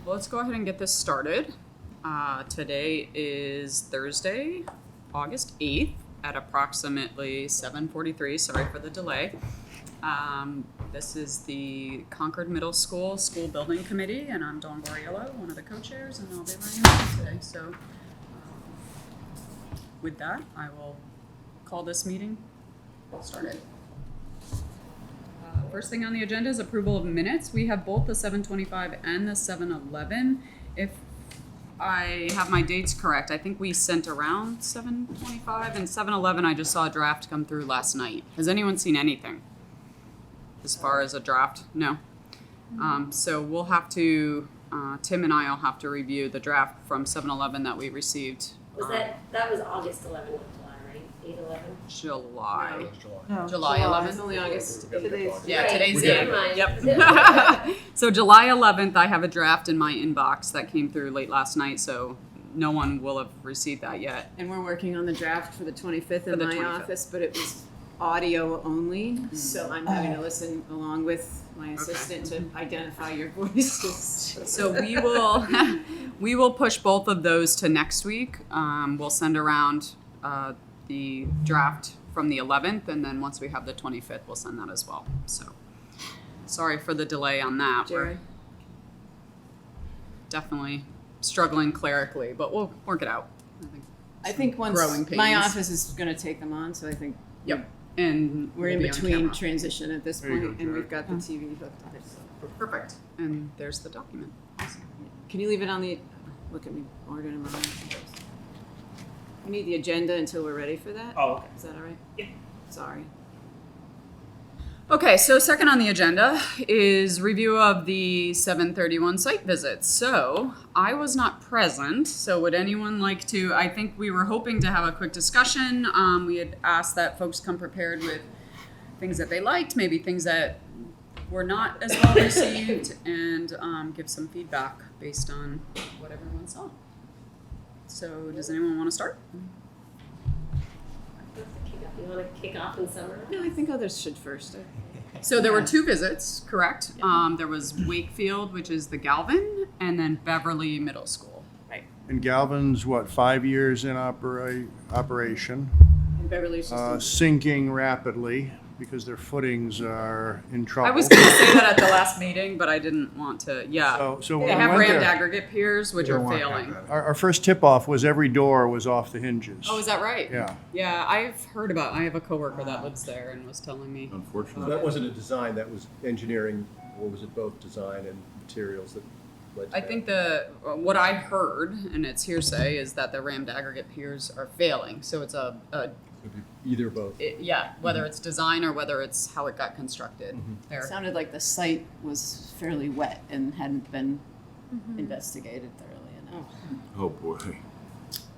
Well, let's go ahead and get this started. Today is Thursday, August 8th at approximately 7:43. Sorry for the delay. This is the Concord Middle School School Building Committee, and I'm Dawn Boriello, one of the co-chairs, and I'll be running it today. So with that, I will call this meeting started. First thing on the agenda is approval of minutes. We have both the 7:25 and the 7:11. If I have my dates correct, I think we sent around 7:25 and 7:11. I just saw a draft come through last night. Has anyone seen anything as far as a draft? No. So we'll have to, Tim and I will have to review the draft from 7:11 that we received. Was that was August 11th, not July, right? 8/11? July. No, July 11th? It's only August. Today's. Yeah, Right, today's never it. mind. Yep. So July 11th, I have a draft in my inbox that came through late last night, so no one will have received that yet. And we're working on the draft for the 25th in the my 25th. office, but it was audio only, so I'm having to listen along with my assistant to identify your voices. So we will push both of those to next week. We'll send around the draft from the 11th, and then once we have the 25th, we'll send that as well. So sorry for the delay on that. Jerry? We're definitely struggling clerically, but we'll work it out. I think once Growing pains. my office is going to take them on, so I think Yep. And we're in we'll be on between camera. transition at this There you point, go, and Jerry. we've got the TV hooked up. So. Perfect. And there's the document. Can you leave it on the? Look at me, ordering them around. We need the agenda until we're ready for that. Oh, okay. Is that all right? Yeah. Sorry. Okay, so second on the agenda is review of the 731 site visits. So I was not present, so would anyone like to, I think we were hoping to have a quick discussion. We had asked that folks come prepared with things that they liked, maybe things that were not as well received, and give some feedback based on what everyone saw. So does anyone want to start? You want to kick off in summer? No, I think others should first. So there were two visits, correct? There was Wakefield, which is the Galvin, and then Beverly Middle School. And Galvin's, 5 years in operation, And Beverly's just sinking rapidly because their footings are in trouble. I was going to say that at the last meeting, but I didn't want to. Yeah. So They when have we went rammed there, aggregate piers, which are failing. our first tip-off was every door was off the hinges. Oh, is that right? Yeah. Yeah, I've heard about. I have a coworker that lives there and was telling me. Unfortunately. That wasn't a design, that was engineering, or was it both design and materials that led to I that? think what I heard, and it's hearsay, is that the rammed aggregate piers are failing. So it's Could be either or both. whether it's design or whether it's how it got constructed. it sounded like the site was fairly wet and hadn't been investigated thoroughly enough. Oh, boy.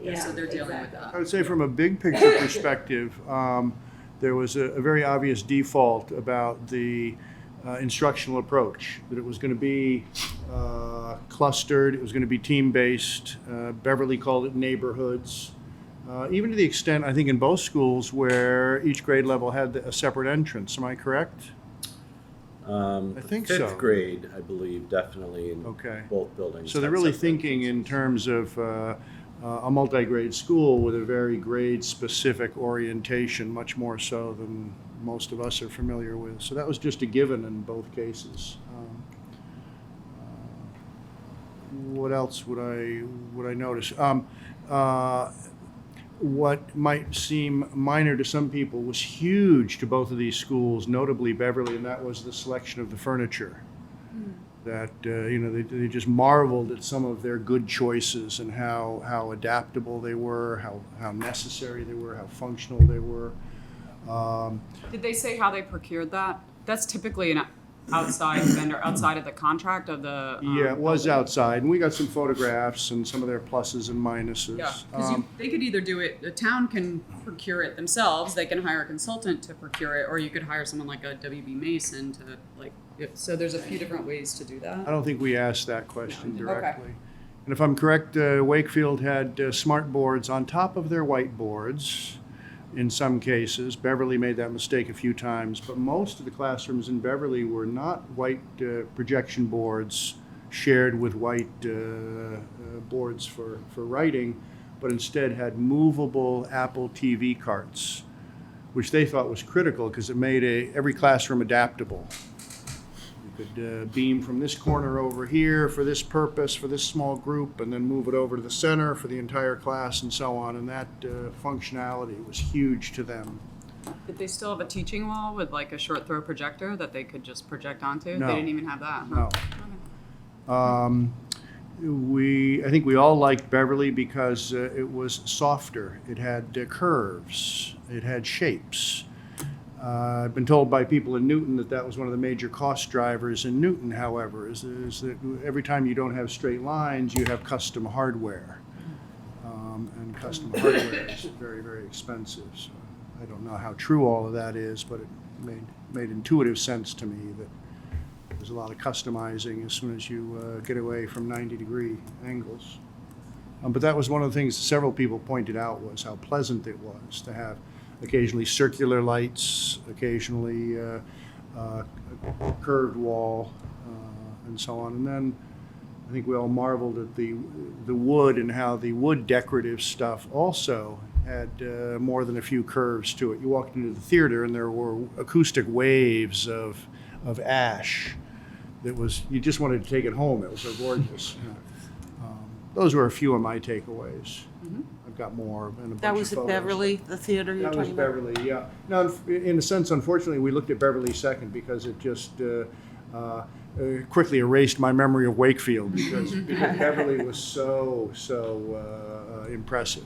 Yeah. So they're dealing with exactly. I would say from a big picture perspective, there was a very obvious default about the instructional approach, that it was going to be clustered, it was going to be team-based. Beverly called it neighborhoods. Even to the extent, I think, in both schools where each grade level had a separate entrance. Am I correct? I think so. Fifth grade, I believe, definitely in Okay. both buildings. So they're had really separate thinking in entrances. terms of a multi-grade school with a very grade-specific orientation, much more so than most of us are familiar with. So that was just a given in both cases. What else would I notice? What might seem minor to some people was huge to both of these schools, notably Beverly, and that was the selection of the furniture. That they just marveled at some of their good choices and how adaptable they were, how necessary they were, how functional they were. Did they say how they procured that? That's typically an outside vendor, outside of the contract of the. Yeah, it was building. outside, and we got some photographs and some of their pluses and minuses. Yeah, because they could either do it, the town can procure it themselves, they can hire a consultant to procure it, or you could hire someone like a WB Mason to so there's a few different ways to do that. I don't think we asked that question No. directly. And if I'm correct, Wakefield had smart boards on top of their whiteboards in some cases. Beverly made that mistake a few times, but most of the classrooms in Beverly were not white projection boards shared with white boards for writing, but instead had movable Apple TV carts, which they thought was critical because it made every classroom adaptable. You could beam from this corner over here for this purpose, for this small group, and then move it over to the center for the entire class and so on. And that functionality was huge to them. Did they still have a teaching wall with like a short throw projector that they could just project onto? No. They didn't even have that. No. Okay. I think we all liked Beverly because it was softer. It had curves. It had shapes. I've been told by people in Newton that was one of the major cost drivers in Newton, however, is that every time you don't have straight lines, you have custom hardware. And custom hardware is very, very expensive. So I don't know how true all of that is, but it made intuitive sense to me that there's a lot of customizing as soon as you get away from 90-degree angles. But that was one of the things several people pointed out was how pleasant it was to have occasionally circular lights, occasionally a curved wall, and so on. And then I think we all marveled at the wood and how the wood decorative stuff also had more than a few curves to it. You walked into the theater and there were acoustic waves of ash. That was, you just wanted to take it home. It was so gorgeous. Those were a few of my takeaways. Mm-hmm. I've got more and a bunch That was of at photos. Beverly, the theater you're That was talking about? Beverly, yeah. Now, in a sense, unfortunately, we looked at Beverly second because it just quickly erased my memory of Wakefield because Beverly was so impressive.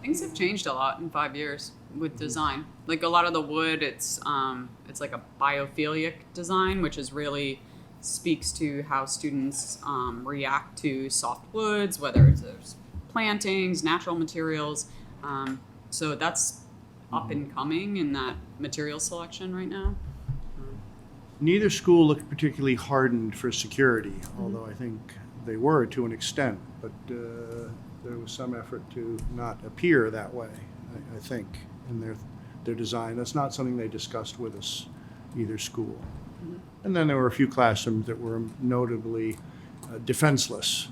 Things have changed a lot in 5 years with design. Like a lot of the wood, it's like a biophilic design, which is really speaks to how students react to soft woods, whether it's plantings, natural materials. So that's up and coming in that material selection right now. Neither school looked particularly hardened for security, although I think they were to an extent, but there was some effort to not appear that way, I think, in their design. That's not something they discussed with us, either school. And then there were a few classrooms that were notably defenseless,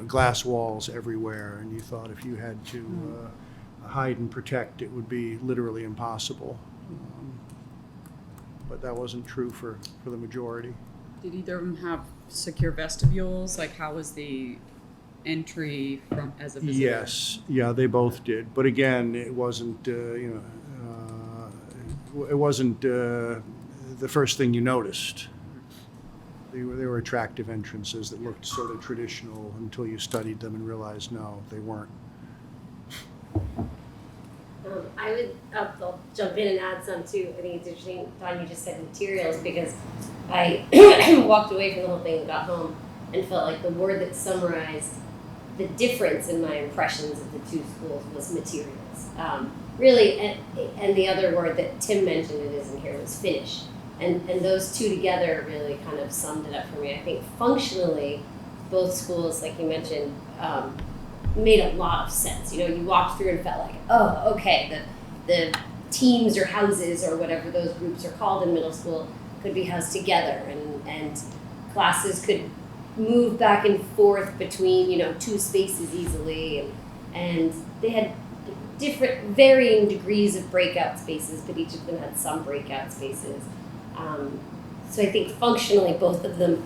glass walls everywhere, and you thought if you had to hide and protect, it would be literally impossible. But that wasn't true for the majority. Did either of them have secure vestibules? Like how was the entry from as a visitor? Yes, yeah, they both did. But again, it wasn't, it wasn't the first thing you noticed. They were attractive entrances that looked sort of traditional until you studied them and realized, no, they weren't. I'll jump in and add some too. I think it's interesting, Don, you just said materials, because I walked away from the whole thing and got home and felt like the word that summarized the difference in my impressions of the two schools was materials. Really, and the other word that Tim mentioned, it isn't here, was finish. And those two together really kind of summed it up for me. I think functionally, both schools, like you mentioned, made a lot of sense. You walked through and felt like, oh, okay, the teams or houses or whatever those groups are called in middle school could be housed together, and classes could move back and forth between, two spaces easily, and they had different, varying degrees of breakout spaces, but each of them had some breakout spaces. So I think functionally both of them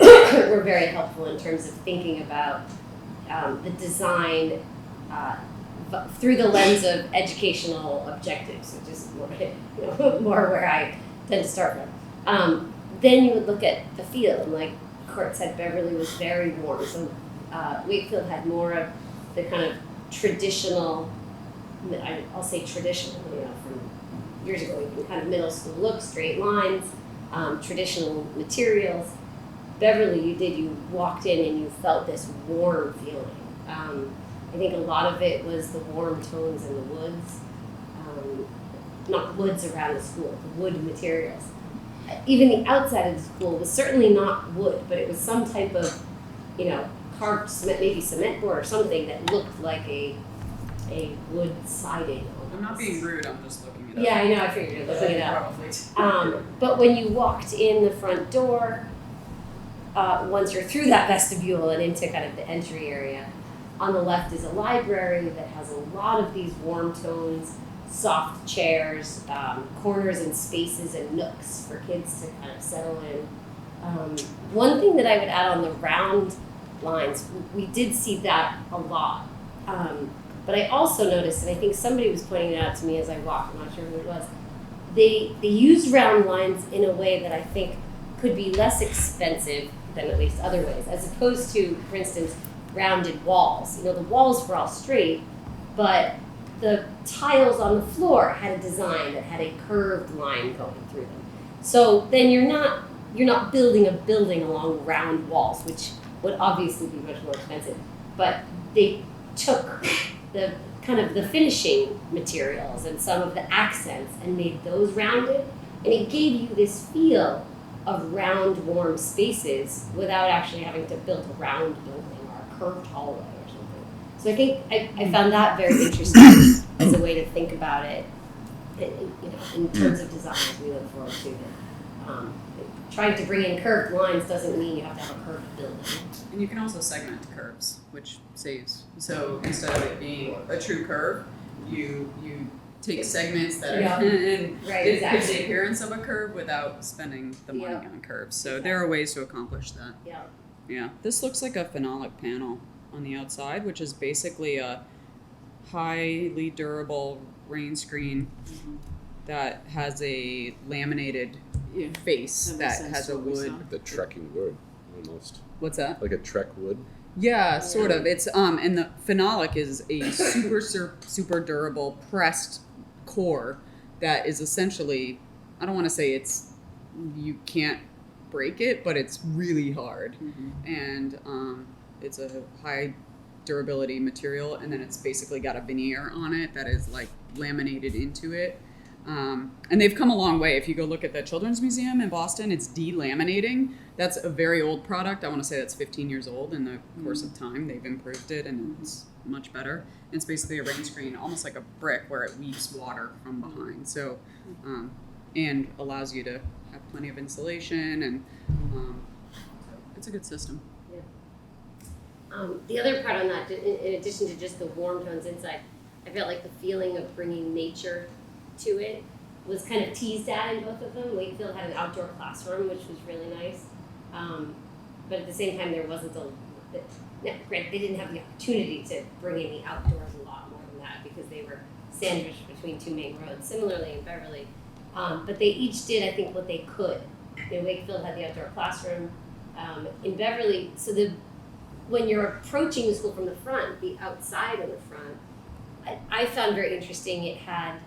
were very helpful in terms of thinking about the design through the lens of educational objectives, which is more where I tend to start from. Then you would look at the field, and like Court said, Beverly was very warm, so Wakefield had more of the kind of traditional, I'll say traditional, from years ago, kind of middle school look, straight lines, traditional materials. Beverly, you walked in and you felt this warm feeling. I think a lot of it was the warm tones in the woods, not woods around the school, the wood materials. Even the outside of the school was certainly not wood, but it was some type of, carved cement, maybe cement board or something that looked like a wood siding. I'm not being rude, I'm just looking it up. Yeah, I know, I figured you're looking it up. Probably. But when you walked in the front door, once you're through that vestibule and into kind of the entry area. On the left is a library that has a lot of these warm tones, soft chairs, corners and spaces and nooks for kids to kind of settle in. One thing that I would add on the round lines, we did see that a lot. But I also noticed, and I think somebody was pointing it out to me as I walked, I'm not sure who it was, they used round lines in a way that I think could be less expensive than at least other ways, as opposed to, for instance, rounded walls. You know, the walls were all straight, but the tiles on the floor had a design that had a curved line going through them. So then you're not building a building along round walls, which would obviously be much more expensive. But they took the kind of the finishing materials and some of the accents and made those rounded, and it gave you this feel of round, warm spaces without actually having to build a round building or a curved hallway or something. So I think I found that very interesting as a way to think about it, in terms of design as we look forward to it. Trying to bring in curved lines doesn't mean you have to have a curved building. And you can also segment curves, which saves. So instead of it being a true curve, you take segments that are and Right, it gives exactly. the appearance of a curve without spending the money Yeah. on curves. So there are ways to accomplish that. Yeah. Yeah. This looks like a phenolic panel on the outside, which is basically a highly durable rain screen that has a laminated Yeah. face That that makes sense has to a what we wood. saw. The trekking wood, almost. What's that? Like a trek wood. Yeah, sort of. It's and the phenolic is a super durable pressed core that is essentially, I don't want to say you can't break it, but it's really hard, and it's a high durability material, and then it's basically got a veneer on it that is like laminated into it. And they've come a long way. If you go look at the Children's Museum in Boston, it's delaminating. That's a very old product. I want to say that's 15 years old. In the course of time, they've improved it, and it's much better. It's basically a rain screen, almost like a brick, where it weaves water from behind. So, and allows you to have plenty of insulation, and it's a good system. The other part on that, in addition to just the warm tones inside, I felt like the feeling of bringing nature to it was kind of teased at in both of them. Wakefield had an outdoor classroom, which was really nice. But at the same time, there wasn't granted, they didn't have the opportunity to bring in the outdoors a lot more than that because they were sandwiched between two main roads. Similarly in Beverly. But they each did, I think, what they could. Wakefield had the outdoor classroom. In Beverly, when you're approaching the school from the front, the outside of the front, I found very interesting. It had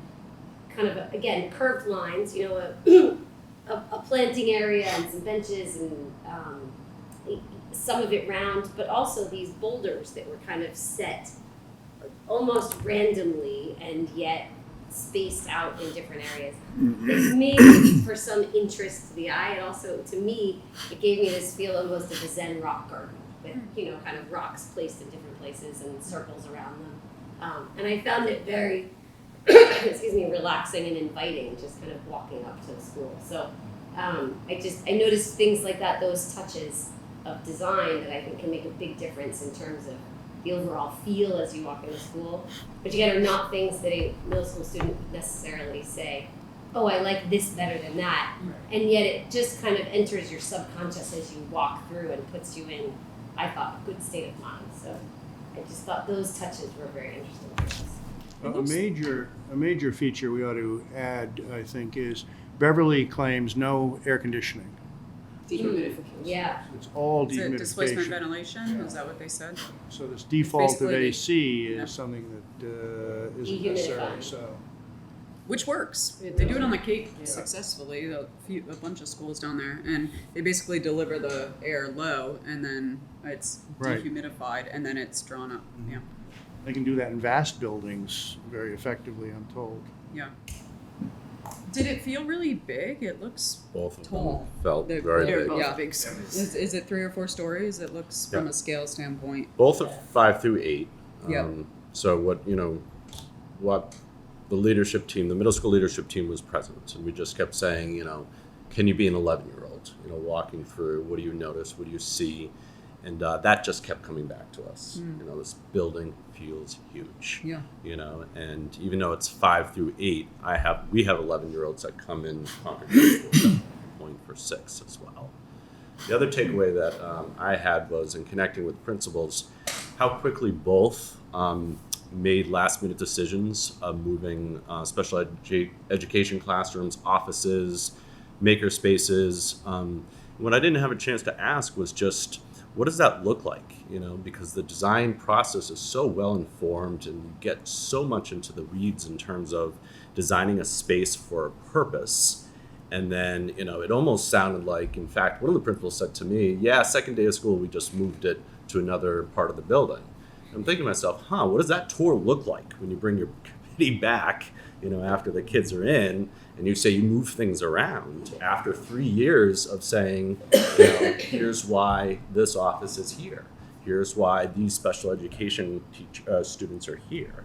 kind of, again, curved lines, a planting area and some benches and some of it round, but also these boulders that were kind of set almost randomly and yet spaced out in different areas. It made for some interest to the eye, and also to me, it gave me this feel almost of a Zen rock garden with, kind of rocks placed in different places and circles around them. And I found it very relaxing and inviting, just kind of walking up to the school. So I noticed things like that, those touches of design that I think can make a big difference in terms of the overall feel as you walk into school. But again, are not things that a middle school student would necessarily say, oh, I like this better than that. And yet it just kind of enters your subconscious as you walk through and puts you in, I thought, a good state of mind. So I just thought those touches were very interesting for us. A major feature we ought to add, I think, is Beverly claims no air conditioning. Dehumidification. Yeah. It's all Is it displacement dehumidification. ventilation? Is that what they said? So this default of Basically, AC yeah. is something that isn't necessary. Dehumidifying. So Which works. It They do does. it on the Cape successfully. A bunch of schools down there, and they basically deliver the air low, and then it's Right. dehumidified, and then it's drawn up. Yeah, they can do that in vast buildings very effectively, I'm told. yeah. Did it feel really big? It looks Both of tall. them felt They're very They're big. both Yeah. big schools. Is it 3 or 4 stories? It looks from Yeah. a scale standpoint. Both are 5 through 8. Yeah. So what the leadership team, the middle school leadership team was present, and we just kept saying, can you be an 11-year-old? felt, walking through. What do you notice? What do you see? And that just kept coming back to us. This building feels huge. Yeah. And even though it's 5 through 8, we have 11-year-olds that come in Concord point for 6 as well. The other takeaway that I had was in connecting with principals, how quickly both made last-minute decisions of moving special education classrooms, offices, maker spaces. What I didn't have a chance to ask was just, what does that look like? Because the design process is so well informed, and you get so much into the weeds in terms of designing a space for a purpose. And then, it almost sounded like, in fact, one of the principals said to me, yeah, second day of school, we just moved it to another part of the building. And I'm thinking to myself, what does that tour look like when you bring your committee back, after the kids are in, and you say you move things around after 3 years of saying, here's why this office is here. Here's why these special education students are here.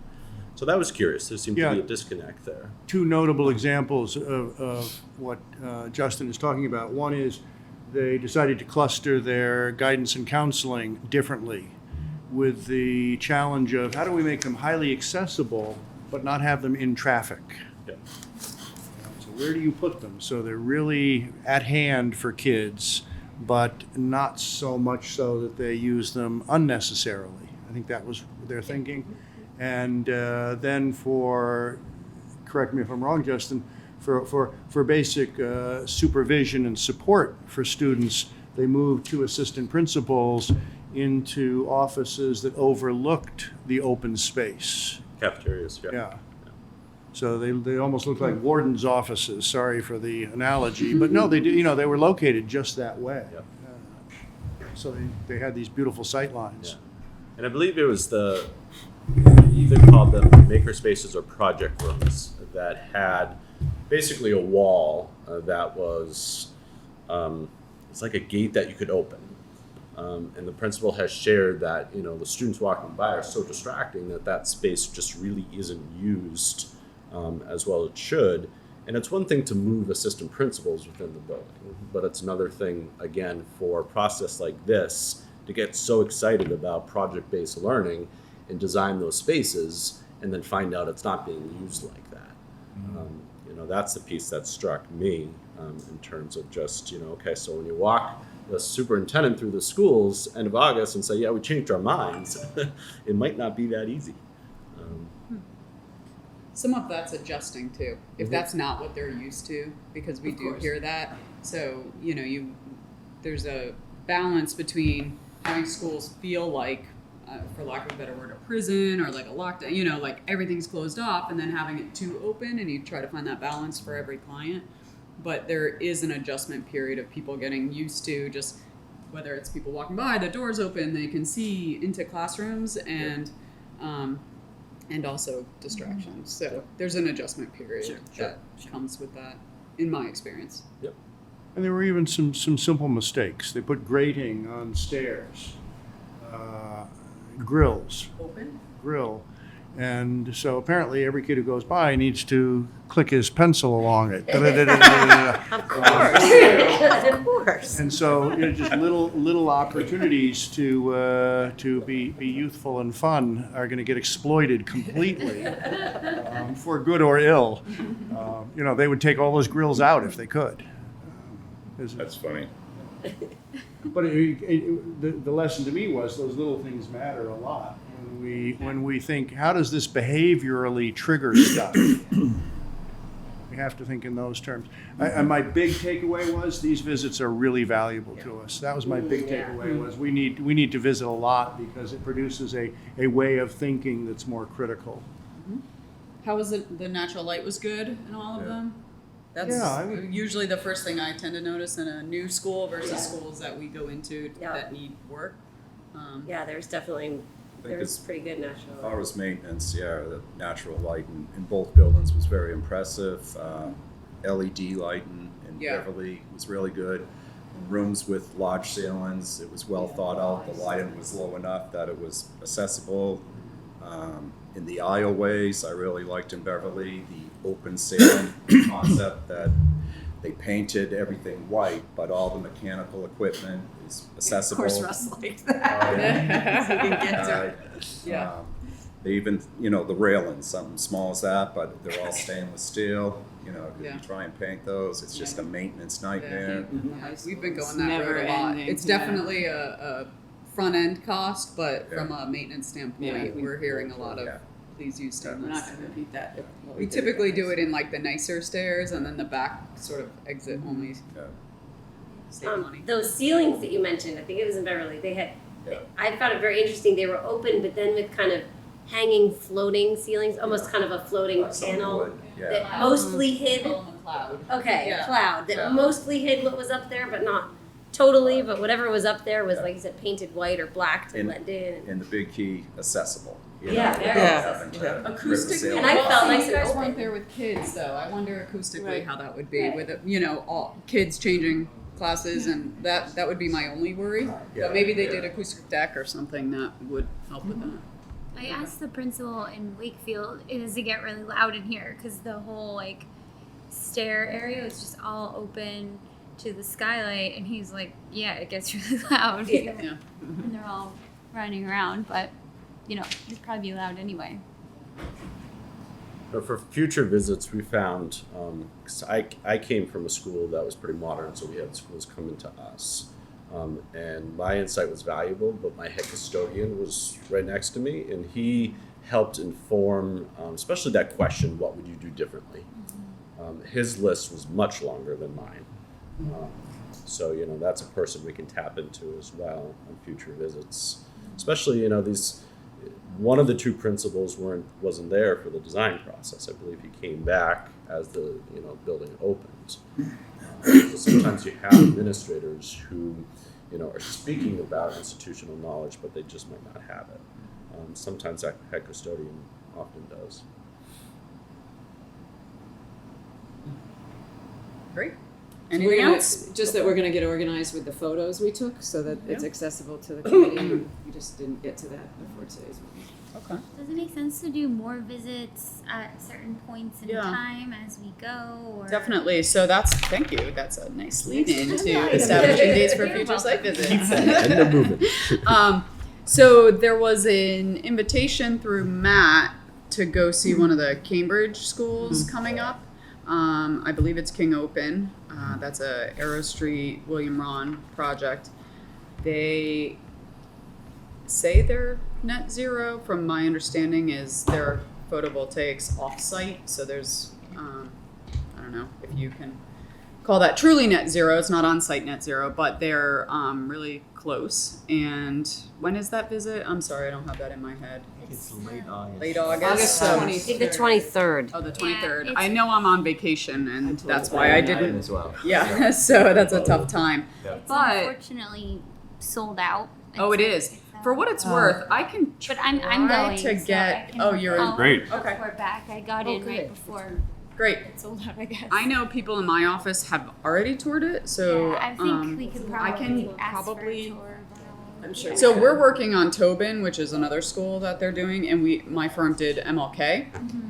So that was curious. There seemed to be a disconnect there. Two notable examples of what Justin is talking about. One is they decided to cluster their guidance and counseling differently, with the challenge of how do we make them highly accessible but not have them in traffic. Yeah. So where do you put them so they're really at hand for kids, but not so much so that they use them unnecessarily? I think that was their thinking. And then correct me if I'm wrong, Justin, for basic supervision and support for students, they moved 2 assistant principals into offices that overlooked the open space. Cafeterias, Yeah. So they almost looked like warden's offices. Sorry for the analogy, but no, they did. They were located just that way. Yep. So they had these beautiful sight lines. Yeah. And I believe it was either called them maker spaces or project rooms that had basically a wall that was it's like a gate that you could open. And the principal has shared that, the students walking by are so distracting that space just really isn't used as well as it should. And it's one thing to move assistant principals within the building, but it's another thing, again, for a process like this to get so excited about project-based learning and design those spaces and then find out it's not being used like that. That's the piece that struck me in terms of just, okay, so when you walk the superintendent through the schools end of August and say, yeah, we changed our minds, it might not be that easy. Some of that's adjusting too, if that's not what they're used to, because we do hear that. So, there's a balance between having schools feel like, for lack of a better word, a prison or like a lockdown, like everything's closed off, and then having it too open, and you try to find that balance for every client. But there is an adjustment period of people getting used to just, whether it's people walking by, the doors open, they can see into classrooms, and also distractions. So there's an adjustment period that comes with that, in my experience. Yep. And there were even some simple mistakes. They put grating on stairs, grill. And so apparently every kid who goes by needs to click his pencil along it. Of course. And so just little opportunities to be youthful and fun are going to get exploited completely, for good or ill. They would take all those grills out if they could. That's funny. But the lesson to me was those little things matter a lot. When we think, how does this behaviorally trigger stuff? We have to think in those terms. And my big takeaway was these visits are really valuable to us. That was my big takeaway, was we need to visit a lot because it produces a way of thinking that's more critical. How was it? The natural light was good in all of them? That's usually the first thing I tend to notice in a new school versus schools that we go into that need work. There's definitely... There was pretty good natural light. As far as maintenance, the natural light in both buildings was very impressive. LED light in Beverly was really good. Rooms with large ceilings, it was well thought out. The lighting was low enough that it was accessible. In the aisleways, I really liked in Beverly the open ceiling concept that They painted everything white, but all the mechanical equipment is Of accessible. course, Russ liked that. Oh, yeah. So you can get to it. Yeah. They even, the railings, something small as that, but they're all stainless steel. If Yeah. you try and paint those, it's just a maintenance nightmare. We've been going It's that never road a lot. ending, It's yeah. definitely a front end cost, but Yeah. from a maintenance standpoint, Yeah, we're hearing a lot of Yeah. please use We're stainless. not gonna repeat that. what We did at typically high do it school. in like the nicer stairs and then the back sort of exit only Yeah. save money. Those ceilings that you mentioned, I think it was in Beverly, they had, Yeah. I found it very interesting, they were open, but then with kind of hanging floating ceilings, almost kind of a floating Like some panel wood, yeah. that mostly hid, Cloud. okay, Yeah. a cloud, that Yeah. mostly hid what was up there, but not totally, but whatever was up there was, like you said, painted white or black to And- blend in. And the big key, accessible. Yeah, very having to rip the Acoustically, ceiling And I off. felt you nice and guys open. weren't there with kids though. I wonder acoustically Right. how that would be Right. with all kids changing classes, and that would be my only worry. Yeah. But maybe they Yeah. did acoustic deck or something that would help with that. I asked the principal in Wakefield, does it get really loud in here? Because the whole stair area was just all open to the skylight, and he's like, yeah, it gets really loud. Yeah. Yeah. And they're all running around, but it'd probably be loud anyway. But for future visits, we found, 'cause I came from a school that was pretty modern, so we had schools coming to us. And my insight was valuable, but my head custodian was right next to me, and he helped inform, especially that question, what would you do differently? His list was much longer than mine. So, that's a person we can tap into as well on future visits. Especially, one of the two principals wasn't there for the design process. I believe he came back as the building opened. So sometimes you have administrators who are speaking about institutional knowledge, but they just might not have it. Sometimes that head custodian often does. Great. We're Anything gonna- else? Just that we're gonna get organized with the photos we took, so that it's Yeah. accessible to the committee. We just didn't get to that before today's meeting. Okay. Does it make sense to do more visits at certain points in Yeah. time as we go? Or Definitely. So thank you. That's a nice lead in You're to welcome. establishing dates for You're future site welcome. visits. And they're moving. So there was an invitation through Matt to go see one of the Cambridge schools coming up. I believe it's King Open. That's a Arrow Street William Ron project. They say they're net zero. From my understanding, is their photovoltaics off-site. So there's, I don't know if you can call that truly net zero. It's not on-site net zero, but they're really close. And when is that visit? I'm sorry, I don't have that in my head. It's late August. Late August. August so- 20th. I think the 23rd. Oh, the Yeah, 23rd. it's- I know I'm on vacation, and told that's you why I Mine didn't. as well. Yeah, so that's a tough time. It's But- unfortunately sold out. Oh, it is. For what it's worth, I can But I'm try going to so get. I can Oh, you're I'll Great. Okay. report back. I got Oh, in right good. before great. it sold out, I guess. I know people in my office have already toured it, so yeah, I think we could I probably can ask probably. for a tour. I'm sure. you So can. we're working on Tobin, which is another school that they're doing, and my firm did MLK.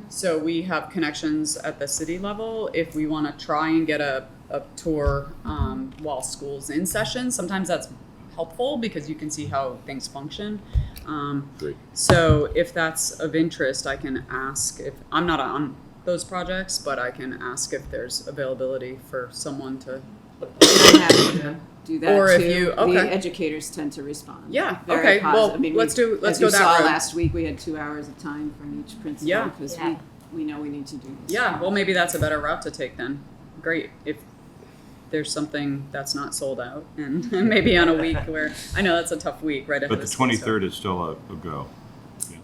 So we have connections at the city level if we want to try and get a tour while school's in session. Sometimes that's helpful because you can see how things function. Great. So if that's of interest, I can ask if I'm not on those projects, but I can ask if there's availability for someone to. I'm happy to do that Or if too. you- The okay. educators tend to respond. Yeah, Very okay, positive. well, I mean, let's go as you that saw route. last week, we had 2 hours of time from each principal Yeah. because Yeah. we know we need to do this. Yeah, well, maybe that's a better route to take then. Great, if there's something that's not sold out, and maybe on a week where, I know that's a tough week, right ahead But of the school start. 23rd is still a go. Yes.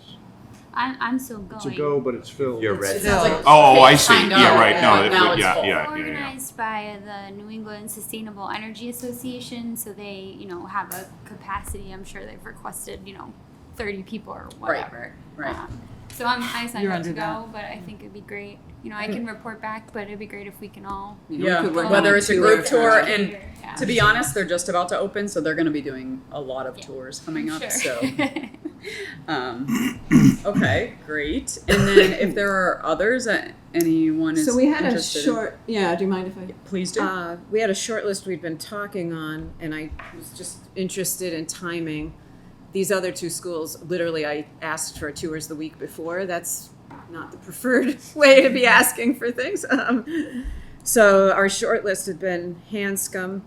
I'm still going. It's a go, but it's filled. You're It sounds like Oh, I it's see. signed Yeah, up, right. No, but it- now it's yeah, full. yeah. Organized by the New England Sustainable Energy Association, so they, have a capacity. I'm sure they've requested, 30 people or whatever. right. So I signed You're up to under go, but I think it'd be great. I can report back, but it'd be great if we can all. You know, we Yeah, could work on whether a it's a tour group tour for- and Yeah. have. To be honest, they're just about to open, so they're going to be doing a lot of Yeah. tours coming up. Sure. So, okay, great. And then if there are others that anyone is So we had a interested in- short, yeah, do you mind if I? please do. We had a short list we'd been talking on, and I was just interested in timing. These other two schools, literally, I asked for tours the week before. That's not the preferred way to be asking for things. So our short list had been Hanscom,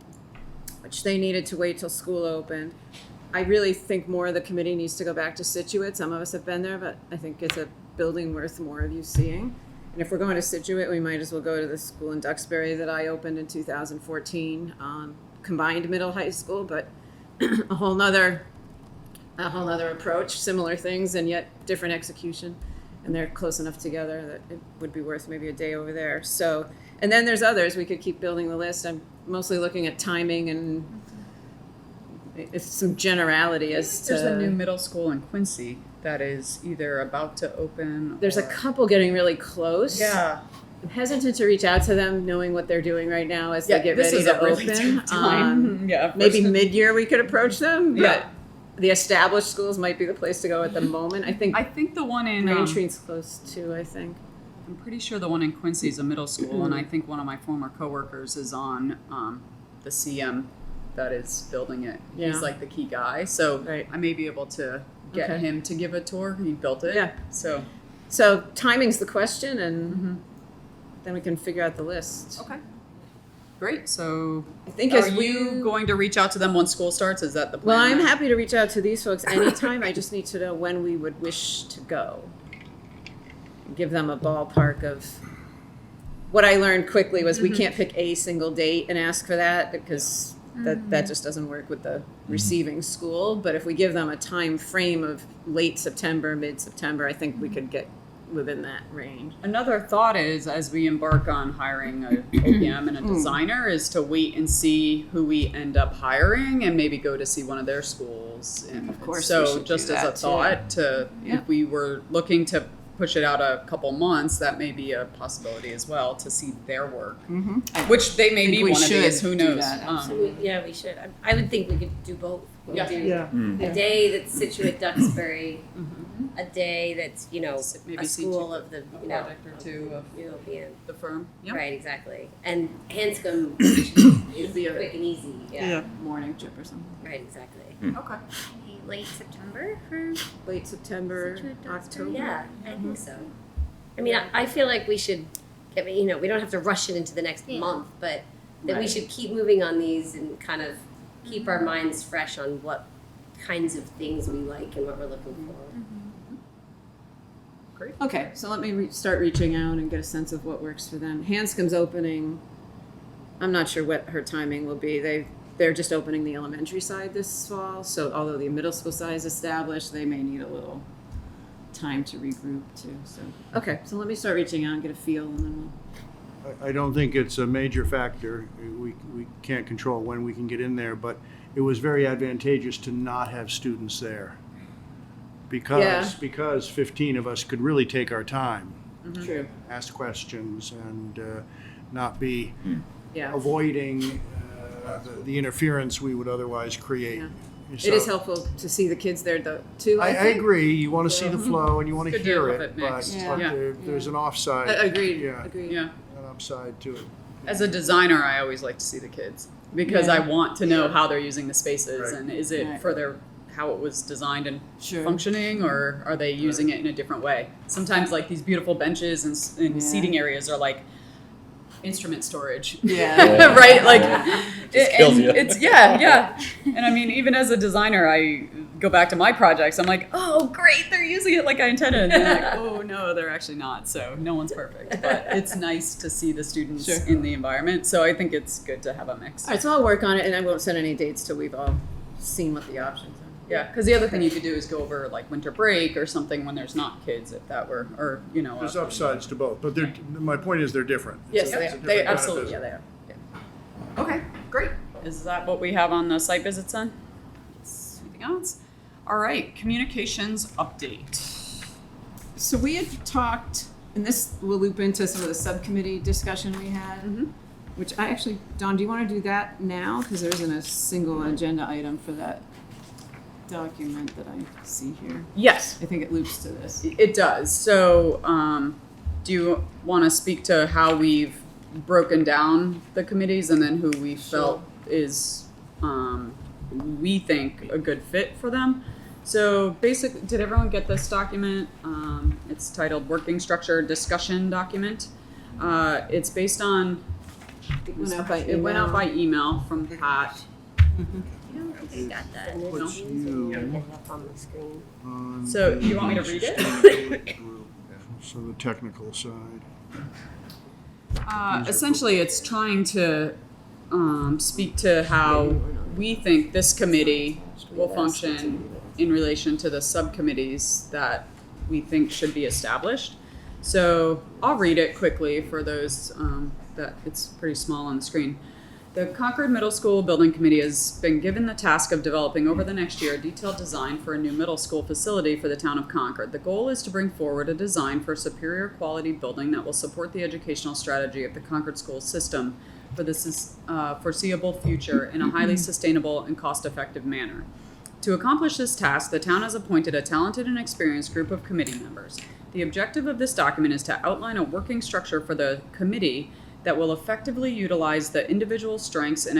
which they needed to wait till school opened. I really think more of the committee needs to go back to Situate. Some of us have been there, but I think it's a building worth more of you seeing. And if we're going to Situate, we might as well go to the school in Duxbury that I opened in 2014, combined middle high school, but a whole nother approach, similar things and yet different execution. And they're close enough together that it would be worth maybe a day over there. So, and then there's others. We could keep building the list. I'm mostly looking at timing and it's some generality as to. There's a new middle school in Quincy that is either about to open. There's a or- couple getting really close. Yeah. I'm hesitant to reach out to them, knowing what they're doing right now as they get this ready is to a really open. tough time. Yeah. Maybe first- mid-year we could approach them, but Yeah. the established schools might be the place to go at the moment. I think I think the one in Braintree's close too, I think. I'm pretty sure the one in Quincy is a middle school, and I think one of my former coworkers is on the CM that is building it. Yeah. He's like the key guy, so Right. I may be able to get Okay. him to give a tour. He built it. Yeah. So So timing's the question, and then we can figure out the list. okay, great. So I think are as you going to reach out to them once school starts? Is that the plan? Well, I'm happy to reach out to these folks anytime. I just need to know when we would wish to go. Give them a ballpark of. What I learned quickly was we can't pick a single date and ask for that because that just doesn't work with the receiving school. But if we give them a time frame of late September, mid-September, I think we could get within that range. Another thought is, as we embark on hiring a OPM and a designer, is to wait and see who we end up hiring and maybe go to see one of their schools. And Of course we so should do just as a that, too. thought, to Yeah. if we were looking to push it out a couple months, that may be a possibility as well to see their work, which they may think be we one of these. should Who do knows? that, So we should. I would think we could do both. We Yeah. do Yeah. a day that's Situate Duxbury, a day that's Maybe a school see of the a project or two of UOPM. the firm. Yep. Right, exactly. And Hanscom is be a- quick and easy. Yeah. Morning trip or something. Right, exactly. Okay. Maybe late September for Late September, Situate, Duxbury. October. Yeah, I think so. I mean, I feel like we should, we don't have to rush it into the next Yeah. month, but that we Right. should keep moving on these and kind of keep our minds fresh on what kinds of things we like and what we're looking for. Great. Okay, so let me start reaching out and get a sense of what works for them. Hanscom's opening. I'm not sure what her timing will be. They're just opening the elementary side this fall, so although the middle school side is established, they may need a little time to regroup too. So okay, so let me start reaching out and get a feel, and then I don't think it's a major factor. We can't control when we can get in there, but it was very advantageous to not have students there. Yeah. Because 15 of us could really take our time, we'll. True. ask questions, and not be Yeah. avoiding the interference we would otherwise create. Yeah. So It is helpful to see the kids there though too. I I think. agree. You want to see the flow and you want to Good to hear have it, it but, mixed. Yeah. Yeah. there's an offside. Agreed. Yeah, Agreed. Yeah. an upside to it. As a designer, I always like to see the kids because Yeah. I want to know how they're using the spaces Right. and is it Right. for their how it was designed and Sure. functioning, or are they using it in a different way? Sometimes like these beautiful benches and Yeah. seating areas are like instrument storage. Yeah. Right? Like Just kills and you. it's yeah. And I mean, even as a designer, I go back to my projects. I'm like, oh, great, they're using it like I intended. And they're like, oh no, they're actually not. So no one's perfect, but it's nice to see the students Sure. in the environment. So I think it's good to have a mix. All right, so I'll work on it, and I won't set any dates till we've all seen what the options are. Yeah, because the other thing you could do is go over like winter break or something when there's not kids, if that were, or There's upsides to both, but my point is they're different. Yes, Yep. they It's are. a They different kind of absolutely, yeah, business. they are. Yeah. Okay, great. Is that what we have on the site visits then? Anything else? All right, communications update. So we had talked, and this will loop into some of the subcommittee discussion we had. which I actually, Don, do you want to do that now? Because there isn't a single agenda item for that document that I see here. Yes, I think it loops to this. it does. So, do you want to speak to how we've broken down the committees and then who we felt is, we think, a good fit for them? So basically, did everyone get this document? It's titled Working Structure Discussion Document. It's based on, It went out by it went out email. by email from Pat. I don't think I got that. And then No. it's you get it up on the screen. On So, do you want me to read it? page- So the technical side. Essentially, it's trying to speak to how we think this committee will function in relation to the subcommittees that we think should be established. So I'll read it quickly for those that it's pretty small on the screen. The Concord Middle School Building Committee has been given the task of developing over the next year a detailed design for a new middle school facility for the town of Concord. The goal is to bring forward a design for a superior quality building that will support the educational strategy of the Concord school system for the foreseeable future in a highly sustainable and cost-effective manner. To accomplish this task, the town has appointed a talented and experienced group of committee members. The objective of this document is to outline a working structure for the committee that will effectively utilize the individual strengths and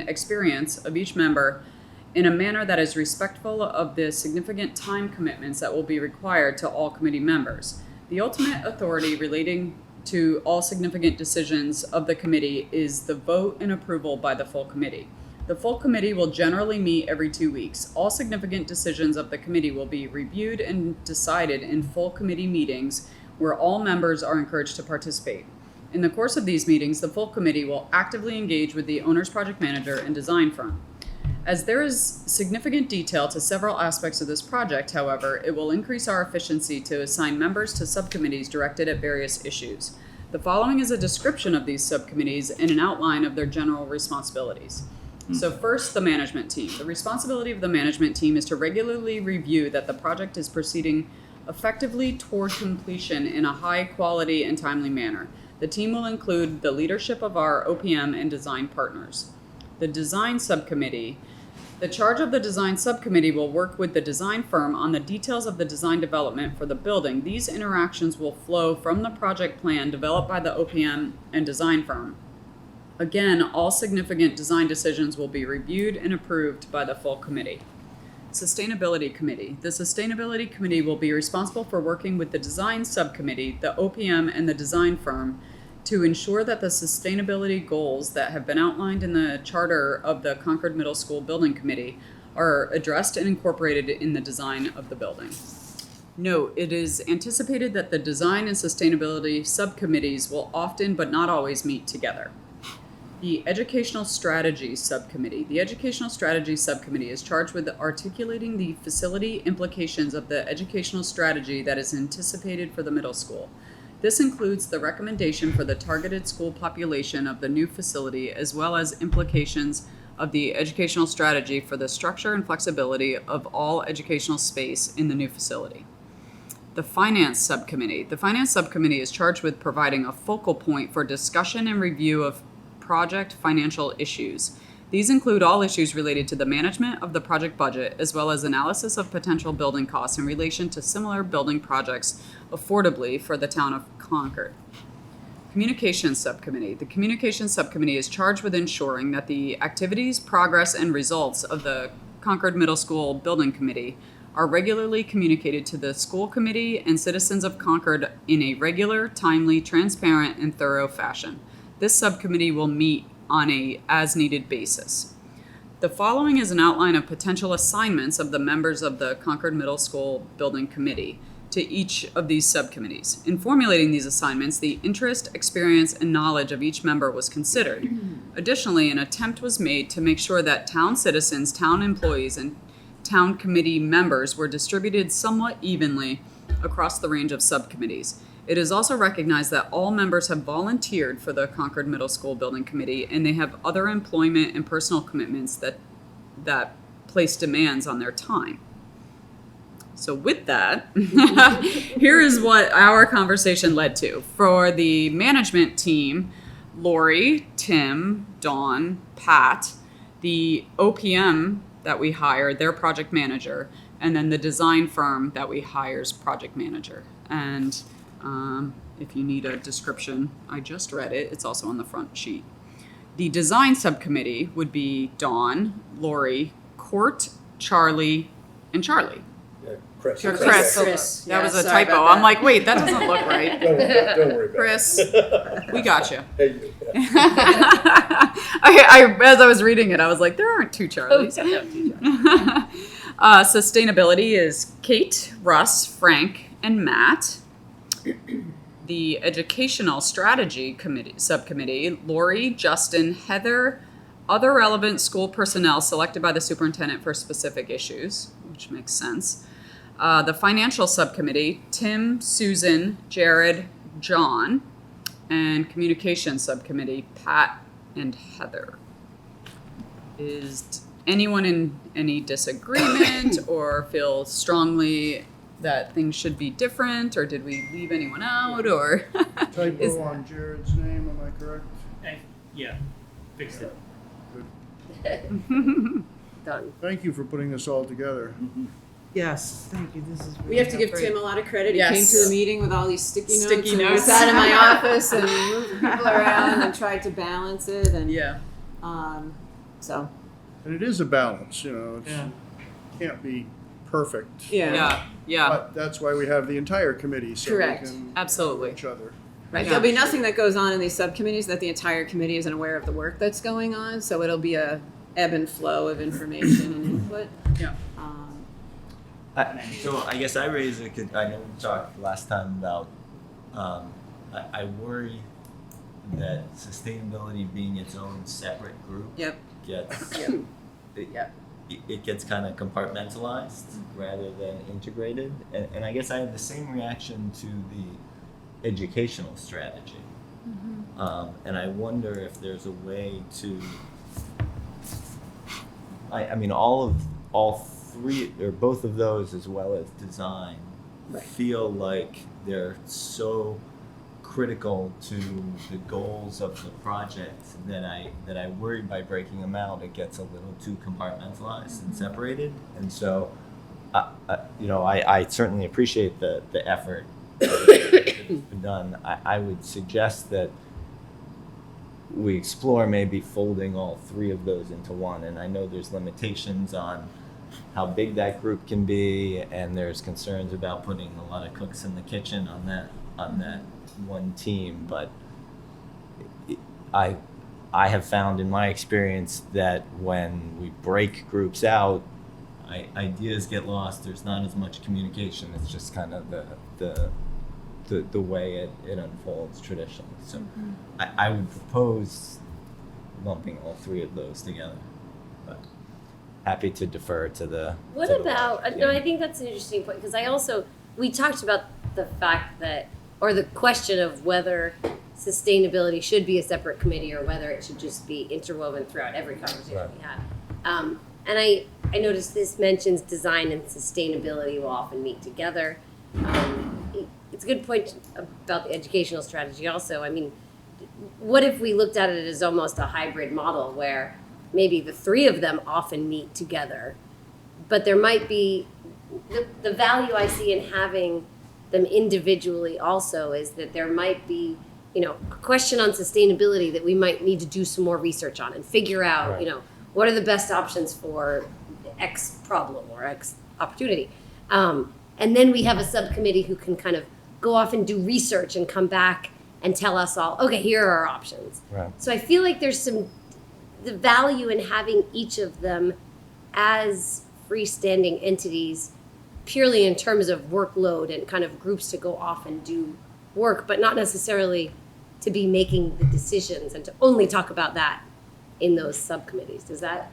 experience of each member in a manner that is respectful of the significant time commitments that will be required to all committee members. The ultimate authority relating to all significant decisions of the committee is the vote and approval by the full committee. The full committee will generally meet every 2 weeks. All significant decisions of the committee will be reviewed and decided in full committee meetings where all members are encouraged to participate. In the course of these meetings, the full committee will actively engage with the owner's project manager and design firm. As there is significant detail to several aspects of this project, however, it will increase our efficiency to assign members to subcommittees directed at various issues. The following is a description of these subcommittees and an outline of their general responsibilities. So first, the management team. The responsibility of the management team is to regularly review that the project is proceeding effectively toward completion in a high quality and timely manner. The team will include the leadership of our OPM and design partners. The design subcommittee. The charge of the design subcommittee will work with the design firm on the details of the design development for the building. These interactions will flow from the project plan developed by the OPM and design firm. Again, all significant design decisions will be reviewed and approved by the full committee. Sustainability Committee. The Sustainability Committee will be responsible for working with the Design Subcommittee, the OPM, and the design firm to ensure that the sustainability goals that have been outlined in the charter of the Concord Middle School Building Committee are addressed and incorporated in the design of the building. Note, it is anticipated that the Design and Sustainability Subcommittees will often but not always meet together. The Educational Strategy Subcommittee. The Educational Strategy Subcommittee is charged with articulating the facility implications of the educational strategy that is anticipated for the middle school. This includes the recommendation for the targeted school population of the new facility, as well as implications of the educational strategy for the structure and flexibility of all educational space in the new facility. The Finance Subcommittee. The Finance Subcommittee is charged with providing a focal point for discussion and review of project financial issues. These include all issues related to the management of the project budget, as well as analysis of potential building costs in relation to similar building projects affordably for the town of Concord. Communications Subcommittee. The Communications Subcommittee is charged with ensuring that the activities, progress, and results of the Concord Middle School Building Committee are regularly communicated to the school committee and citizens of Concord in a regular, timely, transparent, and thorough fashion. This subcommittee will meet on a as-needed basis. The following is an outline of potential assignments of the members of the Concord Middle School Building Committee to each of these subcommittees. In formulating these assignments, the interest, experience, and knowledge of each member was considered. Additionally, an attempt was made to make sure that town citizens, town employees, and town committee members were distributed somewhat evenly across the range of subcommittees. It is also recognized that all members have volunteered for the Concord Middle School Building Committee, and they have other employment and personal commitments that place demands on their time. So with that, here is what our conversation led to. For the management team, Lori, Tim, Dawn, Pat, the OPM that we hire, their project manager, and then the design firm that we hire's project manager. And if you need a description, I just read it. It's also on the front sheet. The design subcommittee would be Dawn, Lori, Court, Charlie, and Charlie. Yeah, Chris. Chris. That was a sorry typo. about that. I'm like, wait, that doesn't look right. Don't worry about Chris, it. we got you. Hey, you. As I was reading it, I was like, there aren't two Charlies. Sustainability is Kate, Russ, Frank, and Matt. The educational strategy subcommittee, Lori, Justin, Heather, other relevant school personnel selected by the superintendent for specific issues, which makes sense. The financial subcommittee, Tim, Susan, Jared, John, and communications subcommittee, Pat and Heather. Is anyone in any disagreement or feel strongly that things should be different, or did we leave anyone out, or? Typo on Jared's name, am I correct? Yeah, fixed it. Done. Thank you for putting this all together. Yes, thank you. This is We have to give Tim a lot of credit. Yes. He came to the meeting with all these sticky notes. Sticky and we notes. sat in my office and moved people around and tried to balance it. And Yeah. so And it is a balance, you know, Yeah. can't be perfect. Yeah. Yeah. But that's why we have the entire committee, so Correct. we can Absolutely. help each other. right, Yeah. there'll be nothing that goes on in these subcommittees that the entire committee isn't aware of the work that's going on. So it'll be a ebb and flow of information and input. Yeah. So I guess I raised it, 'cause I know we talked last time about, I worry that sustainability being its own separate group Yep. gets, Yep. Yep. it gets kind of compartmentalized rather than integrated. And I guess I have the same reaction to the educational strategy. And I wonder if there's a way to, I mean, all three, or both of those as well as design, Right. feel like they're so critical to the goals of the project that I worry by breaking them out it gets a little too compartmentalized and separated. And so, I certainly appreciate the effort that's been done. I would suggest that we explore maybe folding all three of those into one. And I know there's limitations on how big that group can be, and there's concerns about putting a lot of cooks in the kitchen on that one team. But I have found in my experience that when we break groups out, ideas get lost. There's not as much communication. It's just kind of the way it unfolds traditionally. So I would propose lumping all three of those together. But happy to defer to the. What to the about, board. no, Yeah. I think that's an interesting point, because we talked about the fact that, or the question of whether sustainability should be a separate committee or whether it should just be interwoven throughout every conversation Right. we have. And I noticed this mentions design and sustainability will often meet together. It's a good point about the educational strategy also. I mean, what if we looked at it as almost a hybrid model where maybe the three of them often meet together, but there might be, the value I see in having them individually also is that there might be, a question on sustainability that we might need to do some more research on and figure out, Right. What are the best options for X problem or X opportunity. And then we have a subcommittee who can kind of go off and do research and come back and tell us all, okay, here are our options. Right. So I feel like there's the value in having each of them as freestanding entities purely in terms of workload and kind of groups to go off and do work, but not necessarily to be making the decisions and to only talk about that in those subcommittees. Does that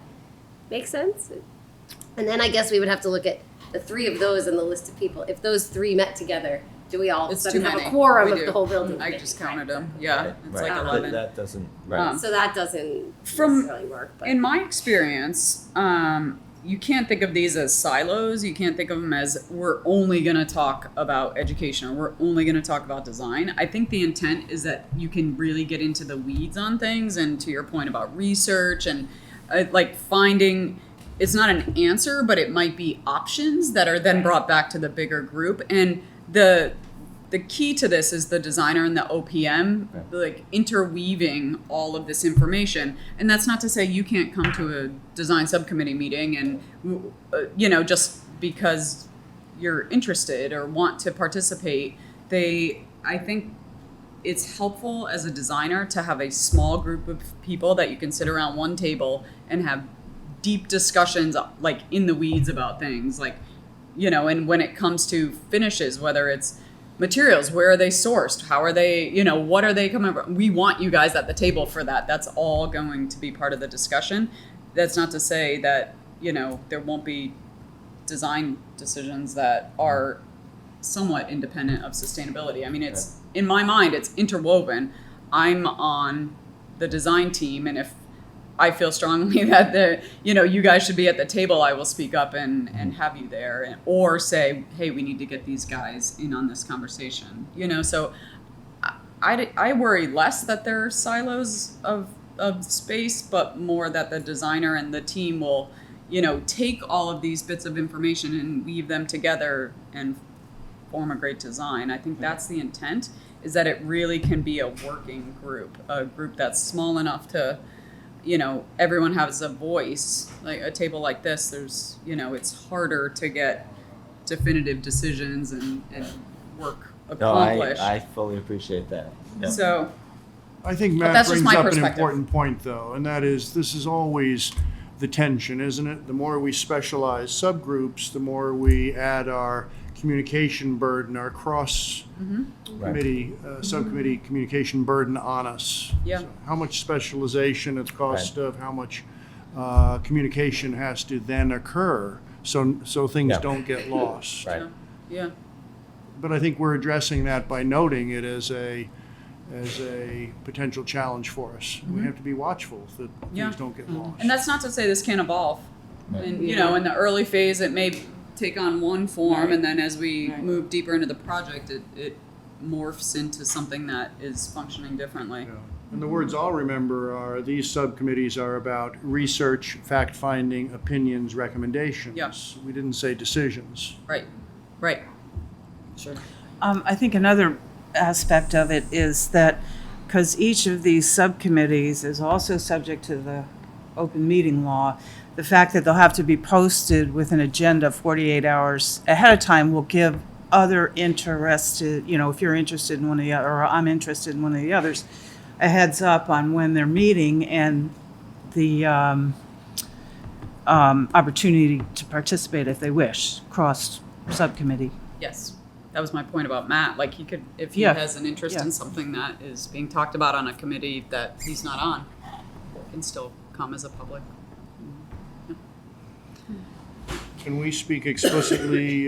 make sense? And then I guess we would have to look at the three of those and the list of people. If those three met together, do we all It's suddenly too have many. a quorum We of do. the whole building? I committee? just counted them. Yeah, it's Right. like Wow. 11. That doesn't. Right. So that doesn't From- necessarily work. But In my experience, you can't think of these as silos. You can't think of them as we're only going to talk about education or we're only going to talk about design. I think the intent is that you can really get into the weeds on things, and to your point about research and like finding, it's not an answer, but it might be options that are then brought back to the bigger group. And the key to this is the designer and the OPM, like interweaving all of this information. And that's not to say you can't come to a design subcommittee meeting and, just because you're interested or want to participate. I think it's helpful as a designer to have a small group of people that you can sit around one table and have deep discussions, like in the weeds about things, like, and when it comes to finishes, whether it's materials, where are they sourced? How are they, what are they coming from? We want you guys at the table for that. That's all going to be part of the discussion. That's not to say that, there won't be design decisions that are somewhat independent of sustainability. I mean, it's, in my mind, it's interwoven. I'm on the design team, and if I feel strongly that you guys should be at the table, I will speak up and have you there, or say, hey, we need to get these guys in on this conversation. So I worry less that there are silos of space, but more that the designer and the team will, take all of these bits of information and weave them together and form a great design. I think that's the intent, is that it really can be a working group, a group that's small enough to, everyone has a voice. Like a table like this, there's, it's harder to get definitive decisions and work accomplished. No, I fully appreciate that. Yep. So I think But Matt that's just brings my up an perspective. important point, though, and that is, this is always the tension, isn't it? The more we specialize subgroups, the more we add our communication burden, our cross-committee, subcommittee communication burden on us. Yeah. So how much specialization at the cost of how much communication has to then occur, so things Yeah. don't get lost. Right. yeah. But I think we're addressing that by noting it as a potential challenge for us. We have to be watchful that Yeah. things don't get lost. And that's not to say this can't evolve. Right. And, in the early phase, it may take on one form, Right. and then as we Right. move deeper into the project, it morphs into something that is functioning differently. Yeah. And the words I'll remember are, these subcommittees are about research, fact-finding, opinions, recommendations. Yeah. We didn't say decisions. Right. Sure. I think another aspect of it is that, because each of these subcommittees is also subject to the open meeting law, the fact that they'll have to be posted with an agenda 48 hours ahead of time will give other interested, if you're interested in one of the other, or I'm interested in one of the others, a heads up on when they're meeting and the opportunity to participate if they wish, cross subcommittee. Yes. That was my point about Matt. Like, he could, if he Yeah. has an interest Yeah. in something that is being talked about on a committee that he's not on, can still come as a public. Can we speak explicitly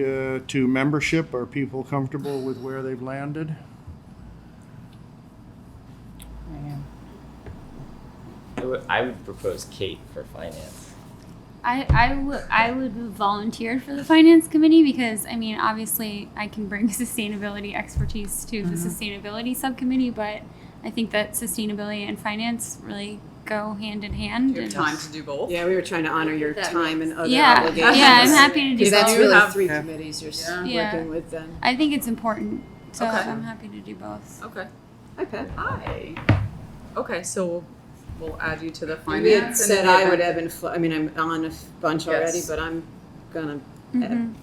to membership? Are people comfortable with where they've landed? I would propose Kate for finance. I would volunteer for the finance committee because obviously I can bring sustainability expertise to the sustainability subcommittee, but I think that sustainability and finance really go hand in hand. Do you have and- time to do both? Yeah, we were trying to honor your That time and other Yeah, obligations. yeah, I'm happy to do Because that's both. really have- 3 Yeah. committees you're Yeah. working with then. I think it's important, so Okay. I'm happy to do both. Okay. Okay. Hi. Okay, so we'll add you to the We finance. had and said the I would event. ebb and flow. I mean, I'm on a bunch already, Yes. but I'm gonna, Mhm.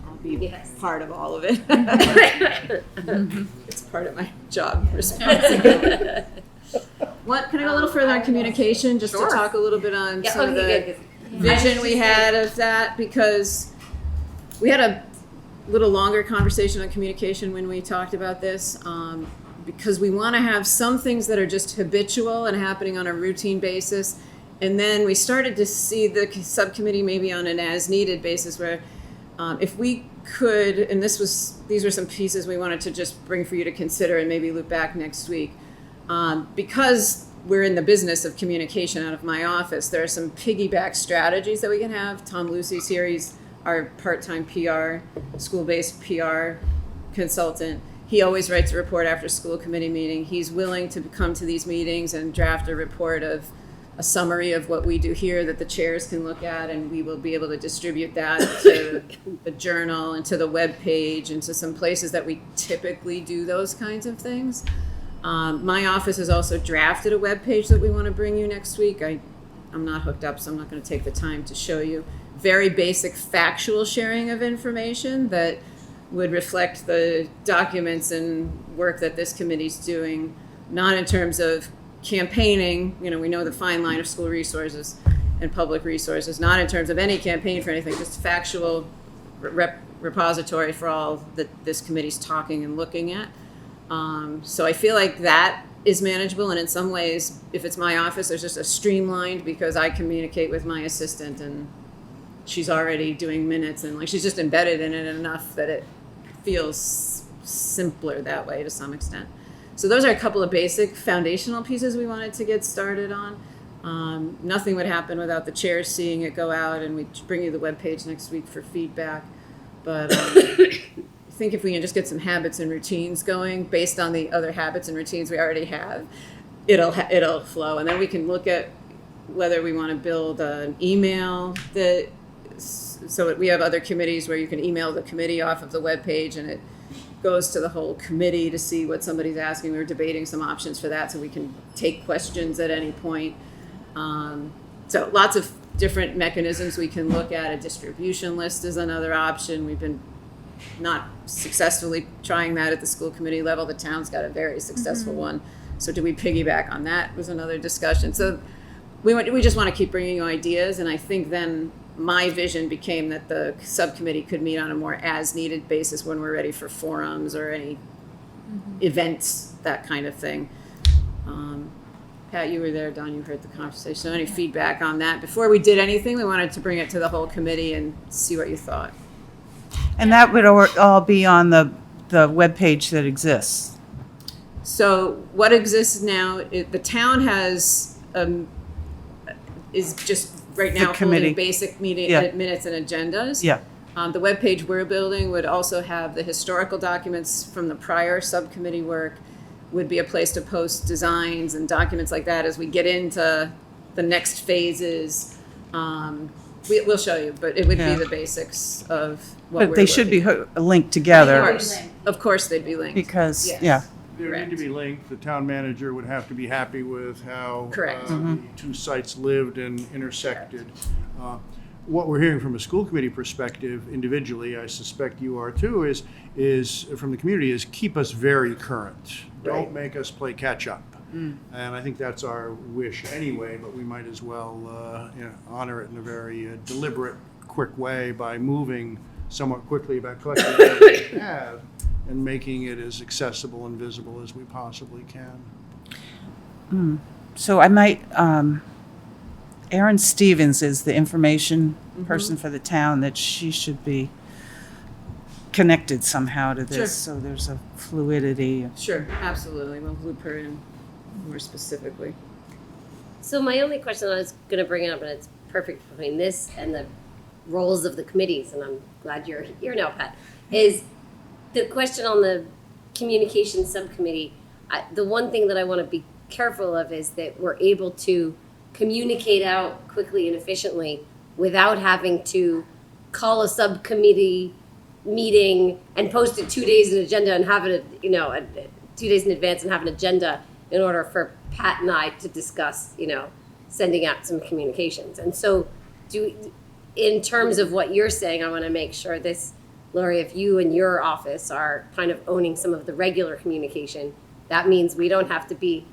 I'll be Yes. part of all of it. It's part of my job responsibility. What, can I go a little further on communication, just to Sure. talk a little bit on Yeah, some of the okay, good. 'Cause vision we had of that? Because we had a little longer conversation on communication when we talked about this, because we want to have some things that are just habitual and happening on a routine basis. And then we started to see the subcommittee maybe on an as-needed basis where if we could, and these were some pieces we wanted to just bring for you to consider and maybe loop back next week. Because we're in the business of communication out of my office. There are some piggyback strategies that we can have. Tom Lucy's here. He's our part-time PR, school-based PR consultant. He always writes a report after school committee meeting. He's willing to come to these meetings and draft a report of a summary of what we do here that the chairs can look at, and we will be able to distribute that to the journal and to the web page and to some places that we typically do those kinds of things. My office has also drafted a web page that we want to bring you next week. I'm not hooked up, so I'm not going to take the time to show you. Very basic factual sharing of information that would reflect the documents and work that this committee's doing, not in terms of campaigning. You know, we know the fine line of school resources and public resources, not in terms of any campaign for anything, just factual repository for all that this committee's talking and looking at. So I feel like that is manageable, and in some ways, if it's my office, there's just a streamlined, because I communicate with my assistant and she's already doing minutes, and like she's just embedded in it enough that it feels simpler that way to some extent. So those are a couple of basic foundational pieces we wanted to get started on. Nothing would happen without the chairs seeing it go out, and we bring you the webpage next week for feedback. But I think if we can just get some habits and routines going based on the other habits and routines we already have, it'll flow. And then we can look at whether we want to build an email that, so that we have other committees where you can email the committee off of the webpage and it goes to the whole committee to see what somebody's asking. We were debating some options for that so we can take questions at any point. So lots of different mechanisms we can look at. A distribution list is another option. We've been not successfully trying that at the school committee level. The town's got a very successful one. So do we piggyback on that was another discussion. So we just want to keep bringing you ideas, and I think then my vision became that the subcommittee could meet on a more as-needed basis when we're ready for forums or any events, that kind of thing. Pat, you were there. Don, you heard the conversation. So any feedback on that? Before we did anything, we wanted to bring it to the whole committee and see what you thought. And that would all be on the webpage that exists. So what exists now, the town has, is just right now committee. holding basic meeting minutes and agendas. Yeah. The webpage we're building would also have the historical documents from the prior subcommittee work, would be a place to post designs and documents like that as we get into the next phases. We'll show you, but it would be the basics of what But we're they should be looking linked together. Of course they'd be linked. Because, Yes. They Correct. need to be linked. The town manager would have to be happy with how Correct. the two sites lived and intersected. What we're hearing from a school committee perspective individually, I suspect you are too, is from the community, is keep us very current. Right. Don't make us play catch up. And I think that's our wish anyway, but we might as well honor it in a very deliberate, quick way by moving somewhat quickly about collecting what we have and making it as accessible and visible as we possibly can. So I might, Erin Stevens is the information person for the town, that she should be connected somehow to this. Sure. So there's a fluidity. Sure, absolutely. We'll loop her in more specifically. So my only question I was going to bring up, and it's perfect between this and the roles of the committees, and I'm glad you're here now, Pat, is the question on the communication subcommittee. The one thing that I want to be careful of is that we're able to communicate out quickly and efficiently without having to call a subcommittee meeting and post it 2 days in agenda and have it, 2 days in advance and have an agenda in order for Pat and I to discuss, sending out some communications. And so in terms of what you're saying, I want to make sure this, Lori, if you and your office are kind of owning some of the regular communication, that means we don't have to be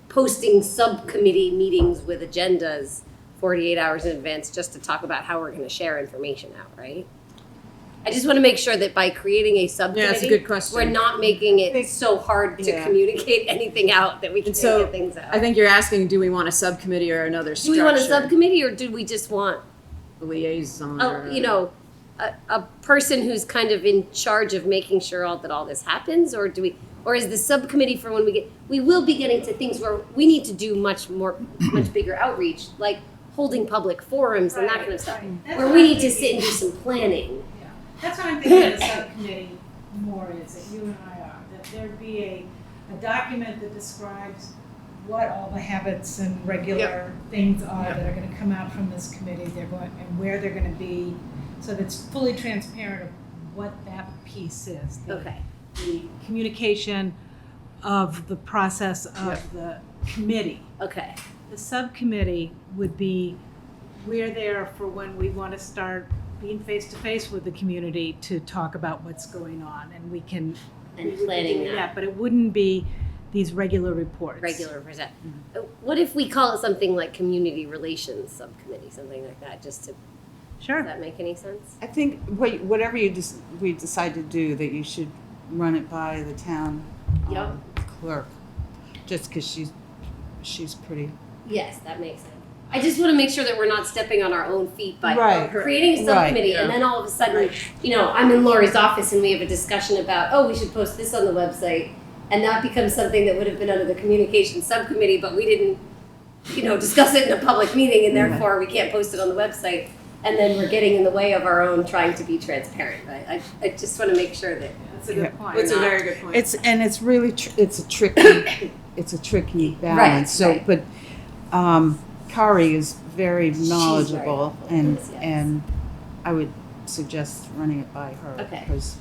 posting subcommittee meetings with agendas 48 hours in advance just to talk about how we're going to share information out, right? I just want to make sure that by creating a subcommittee, Yeah, that's a good question. we're not making it so hard to Yeah. communicate anything out that we can So, get things out. I think you're asking, do we want a subcommittee or another Do structure? we want a subcommittee, or do we just want A liaison or? a person who's kind of in charge of making sure that all this happens, or do we Or is the subcommittee for when we will be getting to things where we need to do much bigger outreach, like holding public forums and that kind of stuff, where we need to sit and do some planning. Yeah. That's what I'm thinking the subcommittee more is, that you and I are, that there'd be a document that describes what all the habits and regular things are that are gonna come out from this committee, and where they're gonna be, so that it's fully transparent of what that piece is. Okay. The communication of the process of the committee. Okay. The subcommittee would be, we're there for when we want to start being face-to-face with the community to talk about what's going on, and we can. And planning that. But it wouldn't be these regular reports. Regular present. What if we call it something like community relations subcommittee, something like that, just to, Sure. does that make any sense? I think whatever we decide to do, that you should run it by the town Yep. clerk, just because she's pretty. Yes, that makes sense. I just want to make sure that we're not stepping on our own feet by Right. creating a subcommittee, and then all of a sudden, I'm in Lori's office and we have a discussion about, we should post this on the website, and that becomes something that would have been under the communications subcommittee, but we didn't, discuss it in a public meeting, and therefore we can't post it on the website, and then we're getting in the way of our own trying to be transparent. I just want to make sure that. That's a good point. It's a very good point. It's really it's a tricky balance. Right. But Kari is very knowledgeable, helpful, and I would suggest running it by her. Okay. Because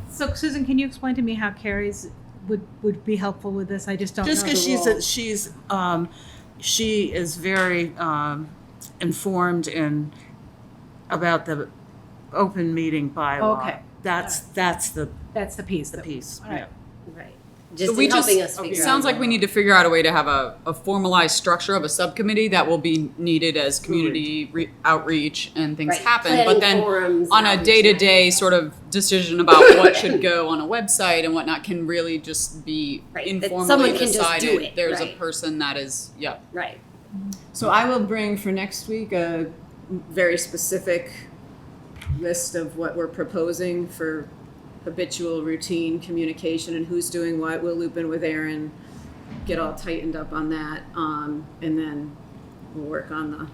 So Susan, can you explain to me how Carrie's would be helpful with this? I just don't just know because the role. she is very informed about the open meeting bylaw. Okay. That's the That's the piece. piece. All right. Yeah. Right. Just we in helping us figure out. sounds like we need to figure out a way to have a formalized structure of a subcommittee that will be needed as community outreach and things Right. happen. Planning But then forums on and a day-to-day sort of decision about what should go on a website and whatnot can really just be Right, that informally someone can just decided. do it, There's a right. person that is, Right. So I will bring for next week a very specific list of what we're proposing for habitual routine communication and who's doing what. We'll loop in with Aaron, get all tightened up on that, and then we'll work on the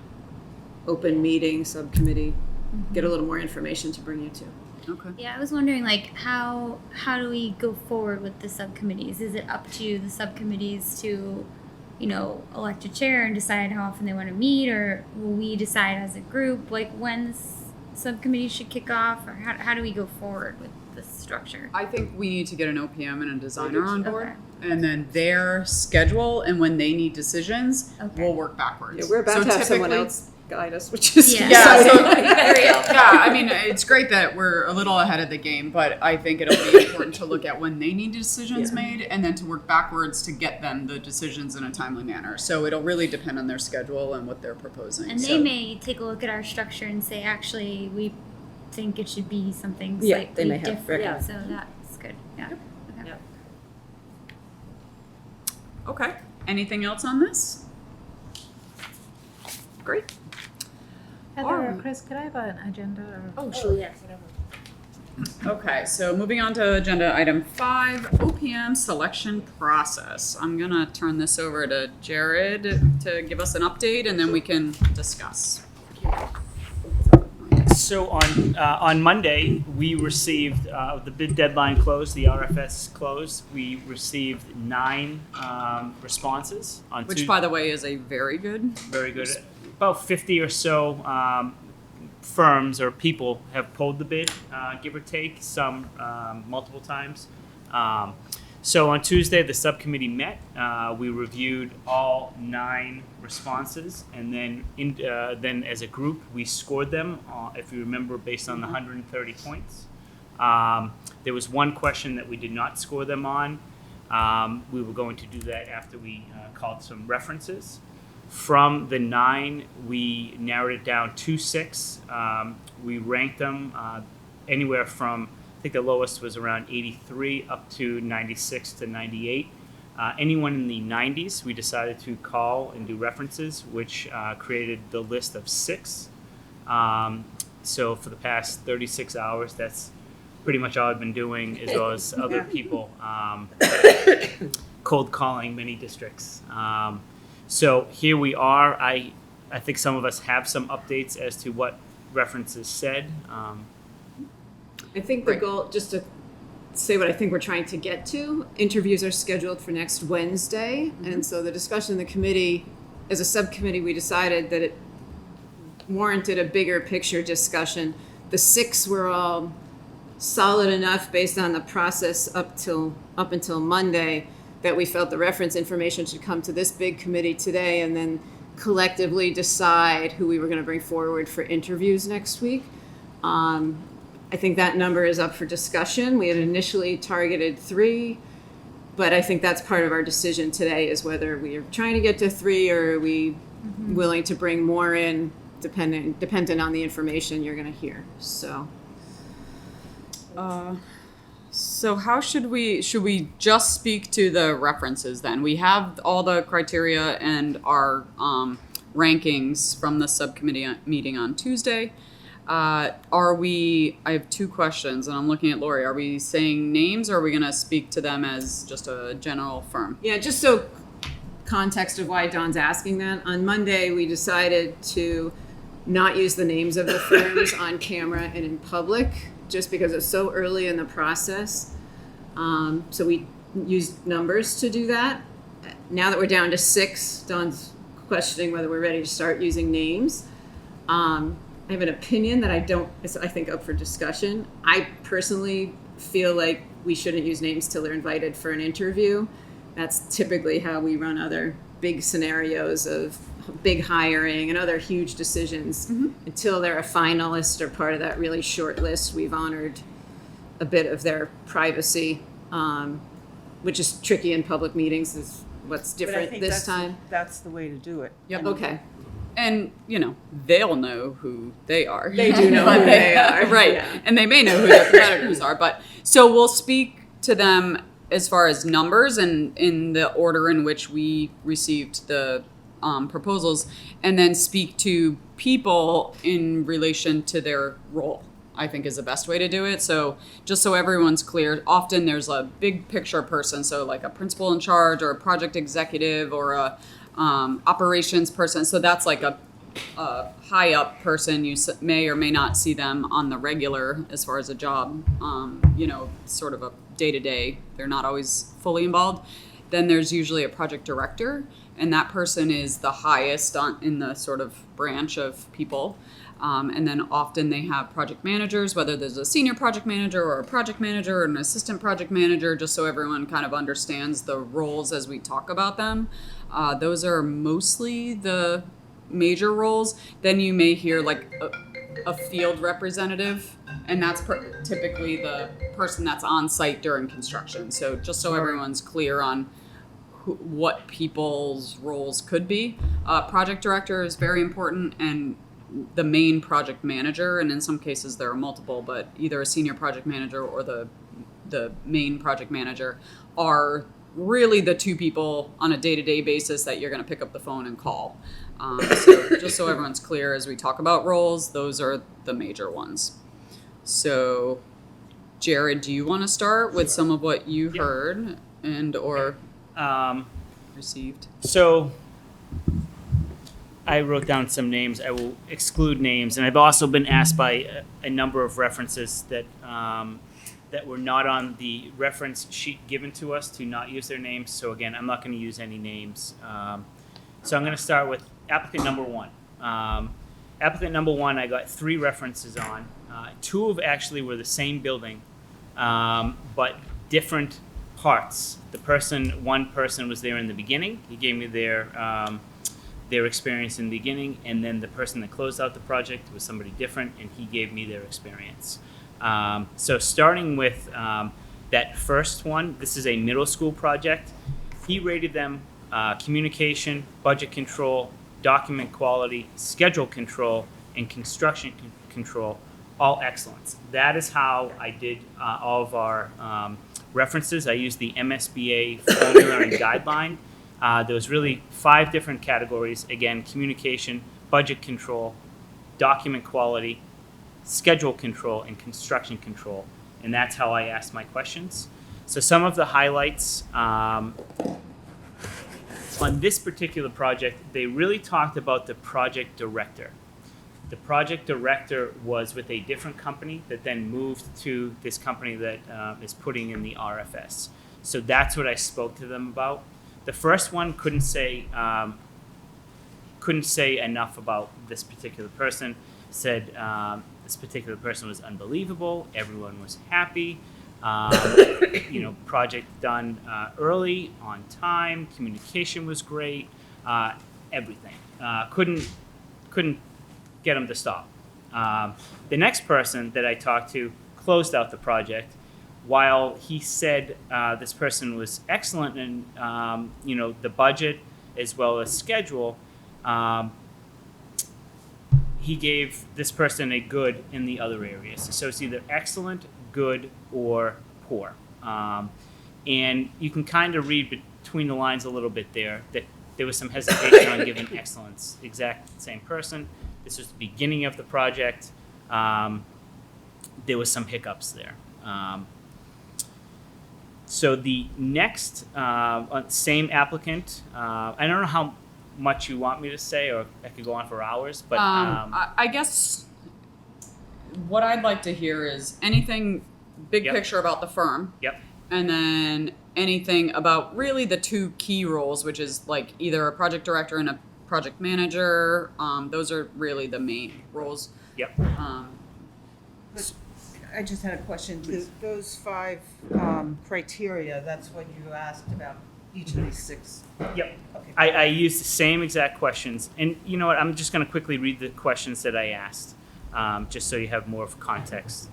open meeting subcommittee, get a little more information to bring you to. okay. Yeah, I was wondering, like, how do we go forward with the subcommittees? Is it up to the subcommittees to, elect a chair and decide how often they want to meet, or will we decide as a group, like, when subcommittees should kick off, or how do we go forward with the structure? I think we need to get an OPM and a designer on board. Okay. And then their schedule and when they need decisions, Okay. we'll work backwards. Yeah, we're about So to have someone typically- else guide us, which is Yeah. Yeah, so, exciting. I mean, it's great that we're a little ahead of the game, but I think it'll be important to look at when they need decisions made and then to work backwards to get them the decisions in a timely manner. So it'll really depend on their schedule and what they're proposing. And So- they may take a look at our structure and say, actually, we think it should be something Yeah, slightly they may have different. recommend- So that's good. Yeah. Okay. Okay. Anything else on this? Great. Heather or Alright. Chris, could I have an agenda? Or Oh, Oh, yes. Okay, so moving on to agenda item 5, OPM selection process. I'm gonna turn this over to Jared to give us an update and then we can discuss. So on Monday, we received, the bid deadline closed, the RFS closed. We received 9 responses on Which, by the way, is a very good. very good. About 50 or so firms or people have pulled the bid, give or take, some multiple times. So on Tuesday, the subcommittee met. We reviewed all 9 responses, and then then as a group, we scored them, if you remember, based on the 130 points. There was one question that we did not score them on. We were going to do that after we called some references. From the 9, we narrowed it down to 6. We ranked them anywhere from, I think the lowest was around 83 up to 96 to 98. Anyone in the 90s, we decided to call and do references, which created the list of 6. So for the past 36 hours, that's pretty much all I've been doing, as well as other people, cold calling many districts. So here we are. I think some of us have some updates as to what references said. I think the goal, just to say what I think we're trying to get to, interviews are scheduled for next Wednesday. And so the discussion in the committee, as a subcommittee, we decided that it warranted a bigger picture discussion. The 6 were all solid enough based on the process up until Monday that we felt the reference information should come to this big committee today and then collectively decide who we were going to bring forward for interviews next week. I think that number is up for discussion. We had initially targeted 3, but I think that's part of our decision today, is whether we are trying to get to 3 or are we willing to bring more in, dependent on the information you're going to hear. So how should we just speak to the references then? We have all the criteria and our rankings from the subcommittee meeting on Tuesday. I have 2 questions, and I'm looking at Lori. Are we saying names, or are we going to speak to them as just a general firm? Yeah, just so context of why Dawn's asking that. On Monday, we decided to not use the names of the firms on camera and in public, just because it's so early in the process. So we used numbers to do that. Now that we're down to 6, Dawn's questioning whether we're ready to start using names. I have an opinion that is I think up for discussion. I personally feel like we shouldn't use names till they're invited for an interview. That's typically how we run other big scenarios of big hiring and other huge decisions. Until they're a finalist or part of that really short list, we've honored a bit of their privacy, which is tricky in public meetings, is what's different this time. That's the way to do it. Yep. Okay. And, they'll know who they are. They do know who they are. Right. Yeah. And they may know who their competitors are. But so we'll speak to them as far as numbers and in the order in which we received the proposals, and then speak to people in relation to their role, I think is the best way to do it. So just so everyone's clear, often there's a big picture person. So like a principal in charge or a project executive or a operations person. So that's like a high up person. You may or may not see them on the regular as far as a job, sort of a day-to-day. They're not always fully involved. Then there's usually a project director, and that person is the highest in the sort of branch of people. And then often they have project managers, whether there's a senior project manager or a project manager or an assistant project manager, just so everyone kind of understands the roles as we talk about them. Those are mostly the major roles. Then you may hear like a field representative, and that's typically the person that's on site during construction. So just so everyone's clear on what people's roles could be. Project director is very important, and the main project manager, and in some cases there are multiple, but either a senior project manager or the main project manager are really the 2 people on a day-to-day basis that you're going to pick up the phone and call. So just so everyone's clear as we talk about roles, those are the major ones. So Jared, do you want to start with some of what you heard and or received? So I wrote down some names. I will exclude names, and I've also been asked by a number of references that that were not on the reference sheet given to us to not use their names. So again, I'm not going to use any names. So I'm going to start with applicant number 1. Applicant number 1, I got 3 references on. 2 of actually were the same building, but different parts. One person was there in the beginning. He gave me their experience in the beginning, and then the person that closed out the project was somebody different, and he gave me their experience. So starting with that first one, this is a middle school project. He rated them communication, budget control, document quality, schedule control, and construction control, all excellence. That is how I did all of our references. I used the MSBA formula and guideline. There was really 5 different categories. Again, communication, budget control, document quality, schedule control, and construction control. And that's how I asked my questions. So some of the highlights on this particular project, they really talked about the project director. The project director was with a different company that then moved to this company that is putting in the RFS. So that's what I spoke to them about. The first one couldn't say enough about this particular person. Said this particular person was unbelievable. Everyone was happy. Project done early, on time. Communication was great. Everything. Couldn't get them to stop. The next person that I talked to closed out the project. While he said this person was excellent in the budget as well as schedule, he gave this person a good in the other areas. So it's either excellent, good, or poor. And you can kind of read between the lines a little bit there that there was some hesitation on giving excellence. Exact same person. This was the beginning of the project. There was some hiccups there. So the next, same applicant, I don't know how much you want me to say, or I could go on for hours, but I guess what I'd like to hear is anything big Yep. picture about the firm. Yep. And then anything about really the two key roles, which is like either a project director and a project manager. Those are really the main roles. Yep. I just had a question. Those 5 criteria, that's what you asked about each of these 6. Yep. Okay. I used the same exact questions. And you know what? I'm just going to quickly read the questions that I asked, just so you have more of context.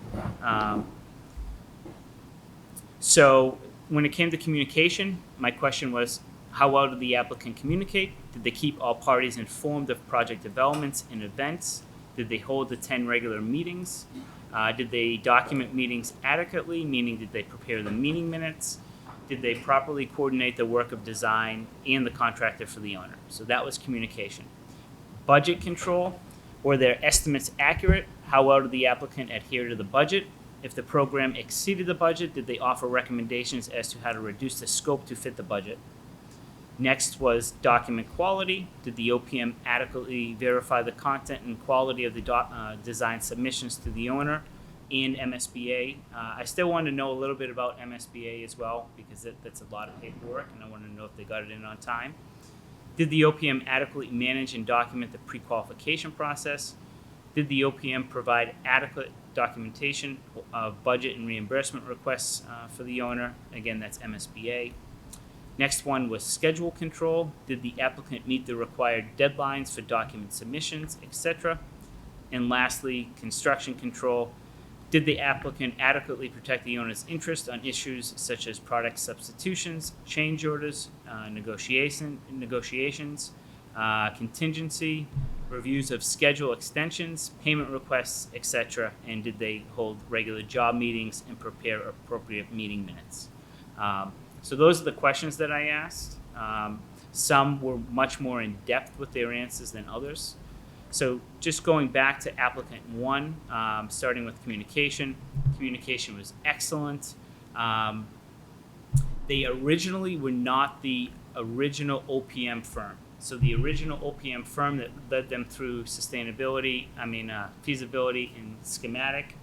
So when it came to communication, my question was, how well did the applicant communicate? Did they keep all parties informed of project developments and events? Did they hold the 10 regular meetings? Did they document meetings adequately, meaning did they prepare the meeting minutes? Did they properly coordinate the work of design and the contractor for the owner? So that was communication. Budget control, were their estimates accurate? How well did the applicant adhere to the budget? If the program exceeded the budget, did they offer recommendations as to how to reduce the scope to fit the budget? Next was document quality. Did the OPM adequately verify the content and quality of the design submissions to the owner and MSBA? I still want to know a little bit about MSBA as well, because that's a lot of paperwork, and I want to know if they got it in on time. Did the OPM adequately manage and document the pre-qualification process? Did the OPM provide adequate documentation of budget and reimbursement requests for the owner? Again, that's MSBA. Next one was schedule control. Did the applicant meet the required deadlines for document submissions, etc.? And lastly, construction control. Did the applicant adequately protect the owner's interest on issues such as product substitutions, change orders, negotiations, contingency, reviews of schedule extensions, payment requests, etc.? And did they hold regular job meetings and prepare appropriate meeting minutes? So those are the questions that I asked. Some were much more in depth with their answers than others. So just going back to applicant 1, starting with communication. Communication was excellent. They originally were not the original OPM firm. So the original OPM firm that led them through feasibility and schematic,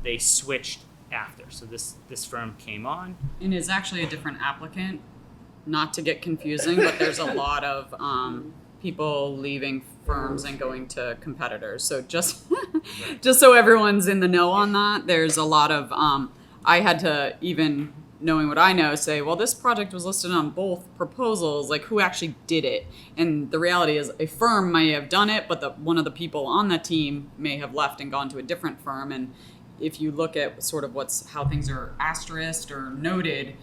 they switched after. So this firm came on. And is actually a different applicant, not to get confusing, but there's a lot of people leaving firms and going to competitors. So just so everyone's in the know on that, there's a lot of, I had to, even knowing what I know, say, well, this project was listed on both proposals, like who actually did it? And the reality is a firm may have done it, but one of the people on the team may have left and gone to a different firm. And if you look at sort of how things are asterisked or noted,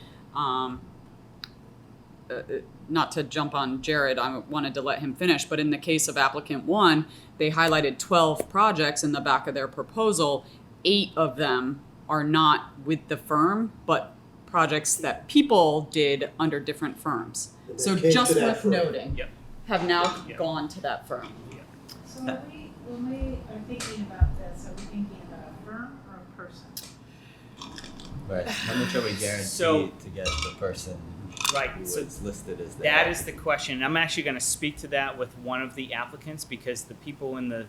not to jump on Jared, I wanted to let him finish, but in the case of applicant 1, they highlighted 12 projects in the back of their proposal. 8 of them are not with the firm, but projects that people did under different firms. So just worth noting, Yep. have now Yep. gone to that firm. So when we are thinking about this, are we thinking about a firm or a person? person? But how much are we guaranteed So- to get the person Right. who So is listed as the that is the question. I'm actually going to speak to that with one of the applicants because the people in the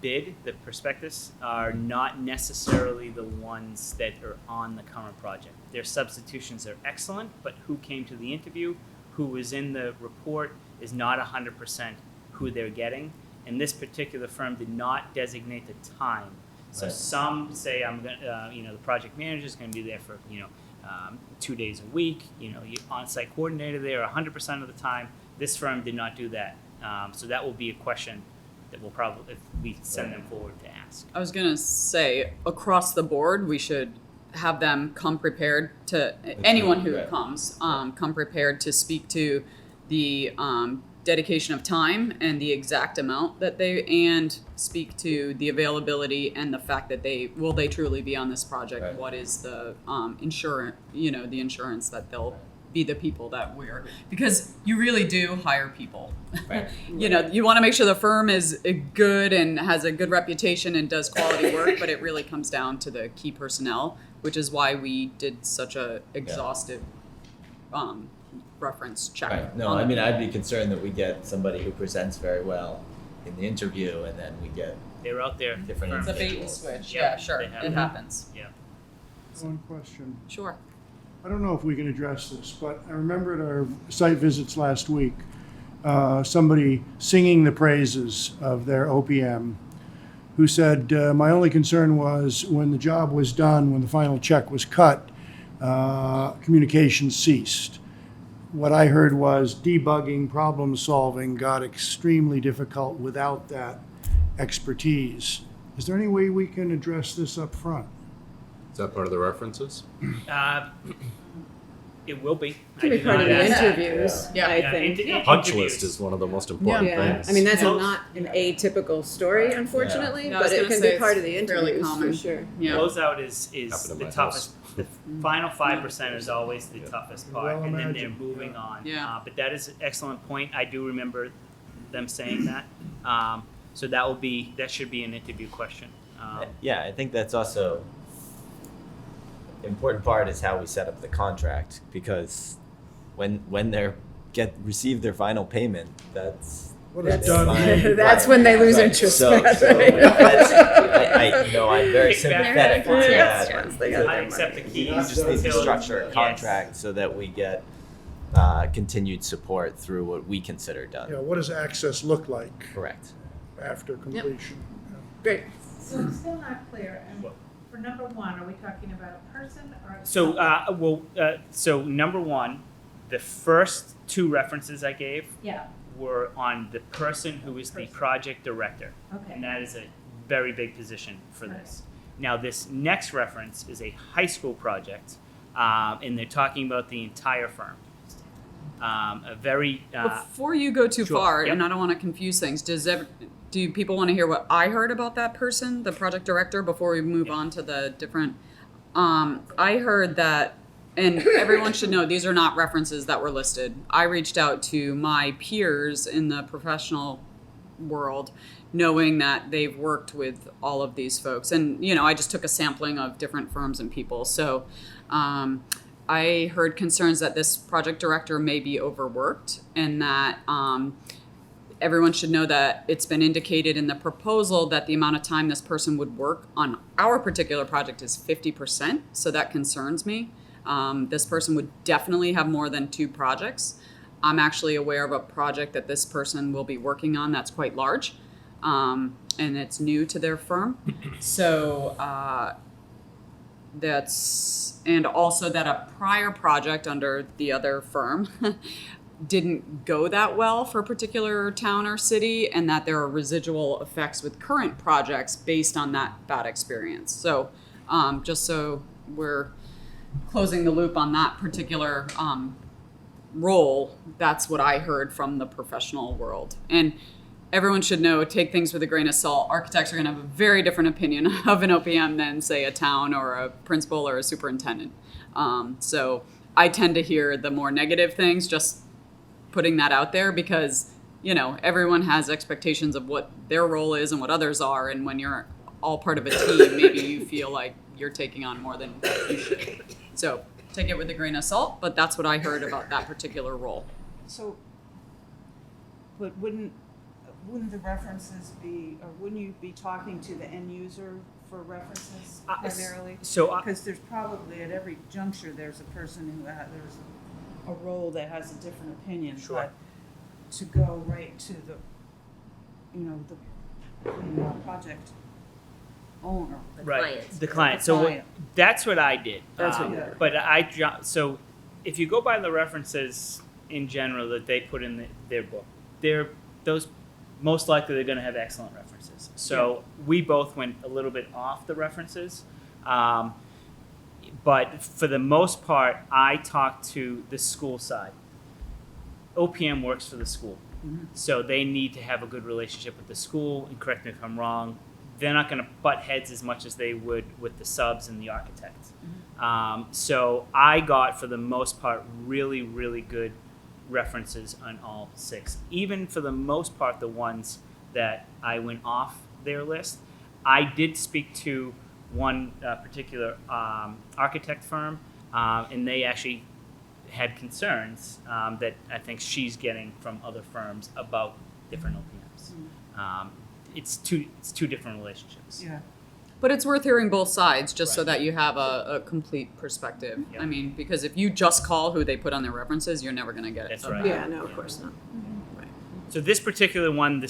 bid, the prospectus, are not necessarily the ones that are on the current project. Their substitutions are excellent, but who came to the interview, who was in the report, is not 100% who they're getting. And this particular firm did not designate the time. So Right. some say I'm going to, the project manager is going to be there for, 2 days a week. You on-site coordinator there 100% of the time. This firm did not do that. So that will be a question that we'll probably, if we send them forward to ask. I was gonna say, across the board, we should have them come prepared to, anyone who right. comes, come prepared to speak to the dedication of time and the exact amount that and speak to the availability and the fact that will they truly be on this project? Right. What is the insurance, the insurance that they'll be the people that because you really do hire people. Right. You want to make sure the firm is good and has a good reputation and does quality work, but it really comes down to the key personnel, which is why we did such a exhaustive reference check. Right. No, on I the mean, people. I'd be concerned that we get somebody who presents very well in the interview, and then we get They're out there. Different It's a bait and individuals. switch. Yep, Yeah, sure. they have It it. happens. Yeah. One question. Sure. I don't know if we can address this, but I remember at our site visits last week, somebody singing the praises of their OPM who said, my only concern was when the job was done, when the final check was cut, communication ceased. What I heard was debugging, problem solving got extremely difficult without that expertise. Is there any way we can address this up front? Is that part of the references? It will be. Can be I part of did the not ask that. interviews, Yeah. I Yeah, think. Punch interviews. list is one of the most important Yeah, things. I mean, that's Close- not an atypical story, unfortunately, Yeah, I was but it gonna can say be part of it's the fairly interviews, common. for sure. Yeah. Closeout is Happened in the my toughest. The final 5% is always the Yeah. toughest part, Well and then they're imagined, moving on. Yeah. But that is an excellent point. I do remember them saying that. So that should be an interview question. Yeah, I think that's also important part is how we set up the contract, because when they receive their final payment, that's What is That's- done? fine. That's Right. when they lose Right. interest, So, Matt, so right? I'm very Kick back sympathetic to their that. Once they got I their accept the money. keys. We just need to until- structure a Yes. contract so that we get continued support through what we consider done. Yeah, what does access look like Correct. after completion? Great. So I'm still not clear, and for number one, are we talking about a person or? So number one, the first two references I gave Yeah, were on the person who is the project director. And okay, that is a very big position for Right. this. Now, this next reference is a high school project, and they're talking about the entire firm. A very, Before you go too Sure. far, Yep. and I don't want to confuse things, do people want to hear what I heard about that person, the project director, before we move on to the different? I heard that, and everyone should know these are not references that were listed. I reached out to my peers in the professional world, knowing that they've worked with all of these folks, and I just took a sampling of different firms and people. So. I heard concerns that this project director may be overworked, and that everyone should know that it's been indicated in the proposal that the amount of time this person would work on our particular project is 50%. So that concerns me. This person would definitely have more than 2 projects. I'm actually aware of a project that this person will be working on that's quite large, and it's new to their firm. So and also that a prior project under the other firm didn't go that well for a particular town or city, and that there are residual effects with current projects based on that bad experience. So just so we're closing the loop on that particular role, that's what I heard from the professional world. And everyone should know, take things with a grain of salt. Architects are going to have a very different opinion of an OPM than, say, a town or a principal or a superintendent. So I tend to hear the more negative things, just putting that out there, because, everyone has expectations of what their role is and what others are. And when you're all part of a team, maybe you feel like you're taking on more than you should. So take it with a grain of salt, but that's what I heard about that particular role. So, but wouldn't the references be, or wouldn't you be talking to the end user for references primarily? Because there's probably, at every juncture, there's a person who there's a role that has a different opinion. Sure. But to go right to the, the project owner. The Right, client. the client. The So client. that's what I did. That's what you did. But so if you go by the references in general that they put in their book, those most likely they're going to have excellent references. So we both went a little bit off the references. But for the most part, I talked to the school side. OPM works for the school. So they need to have a good relationship with the school, and correct me if I'm wrong, they're not going to butt heads as much as they would with the subs and the architects. So I got, for the most part, really, really good references on all 6. Even for the most part, the ones that I went off their list, I did speak to one particular architect firm, and they actually had concerns that I think she's getting from other firms about different OPMs. It's two different relationships. Yeah. But it's worth hearing both sides, just so Right. that you have a complete perspective. Yep. I mean, because if you just call who they put on their references, you're never going to get it. That's right. Yeah, no, of course not. So this particular one,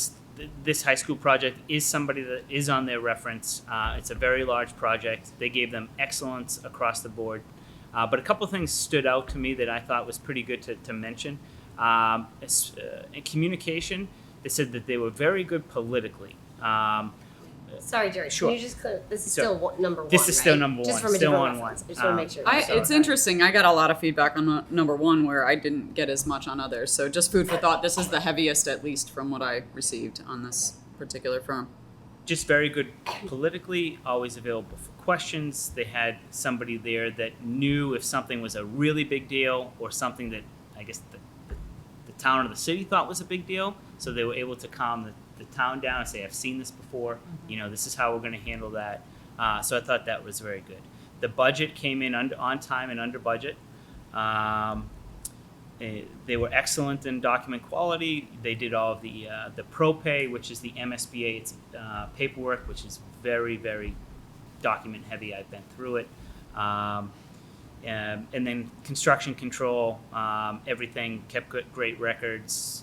this high school project is somebody that is on their reference. It's a very large project. They gave them excellence across the board. But a couple of things stood out to me that I thought was pretty good to mention. In communication, they said that they were very good politically. Sorry, Jerry. Sure. Can you just clear? This is So, still number 1. This is still right? number Just one. from a Still different on one. reference. I just want to make sure. It's interesting. I got a lot of feedback on number 1 where I didn't get as much on others. So just food for thought. This is the heaviest, at least from what I received on this particular firm. Just very good politically, always available for questions. They had somebody there that knew if something was a really big deal or something that I guess the town or the city thought was a big deal. So they were able to calm the town down and say, I've seen this before, this is how we're going to handle that. So I thought that was very good. The budget came in on time and under budget. They were excellent in document quality. They did all of the ProPay, which is the MSBA. It's paperwork, which is very, very document heavy. I've been through it. And then construction control, everything kept great records,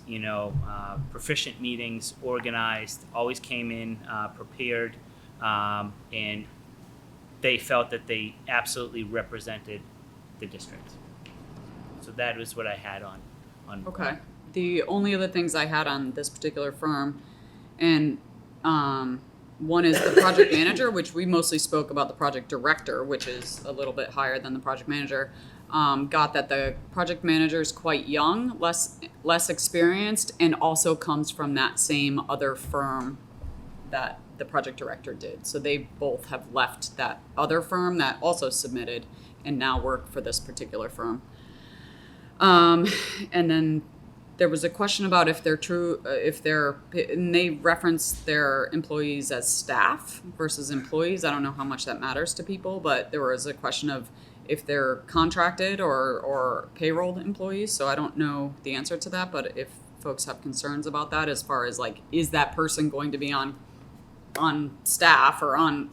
proficient meetings, organized, always came in prepared, and they felt that they absolutely represented the district. So that was what I had on. Okay. The only other things I had on this particular firm, and one is the project manager, which we mostly spoke about the project director, which is a little bit higher than the project manager. Got that the project manager is quite young, less experienced, and also comes from that same other firm that the project director did. So they both have left that other firm that also submitted and now work for this particular firm. And then there was a question about if and they referenced their employees as staff versus employees. I don't know how much that matters to people, but there was a question of if they're contracted or payrolled employees. So I don't know the answer to that, but if folks have concerns about that, as far as like, is that person going to be on staff or on,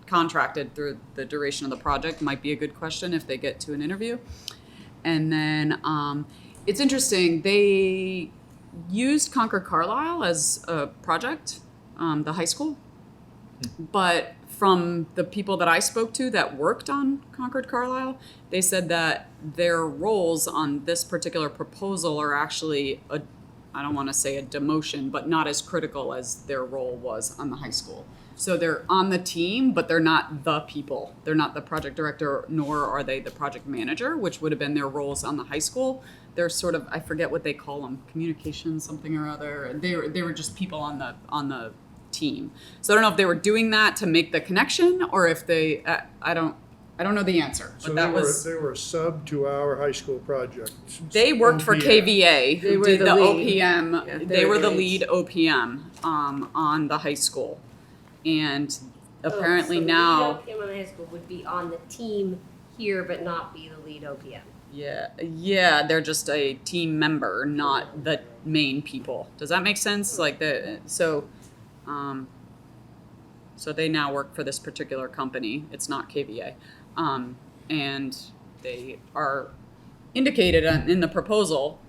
contracted through the duration of the project, might be a good question if they get to an interview. And then it's interesting, they used Concord Carlisle as a project, the high school. But from the people that I spoke to that worked on Concord Carlisle, they said that their roles on this particular proposal are actually, I don't want to say a demotion, but not as critical as their role was on the high school. So they're on the team, but they're not the people. They're not the project director, nor are they the project manager, which would have been their roles on the high school. They're sort of, I forget what they call them, communication something or other. They were just people on the team. So I don't know if they were doing that to make the connection, or if they, I don't know the answer. So But they were a sub to our high school project. they worked for KVA, They who were did the the lead. OPM. Yeah, they they were were the the lead OPM on the high school. And Oh, apparently so the now, lead OPM on the high school would be on the team here, but not be the lead OPM. yeah, they're just a team member, not the main people. Does that make sense? Like so they now work for this particular company. It's not KVA. And they are indicated in the proposal,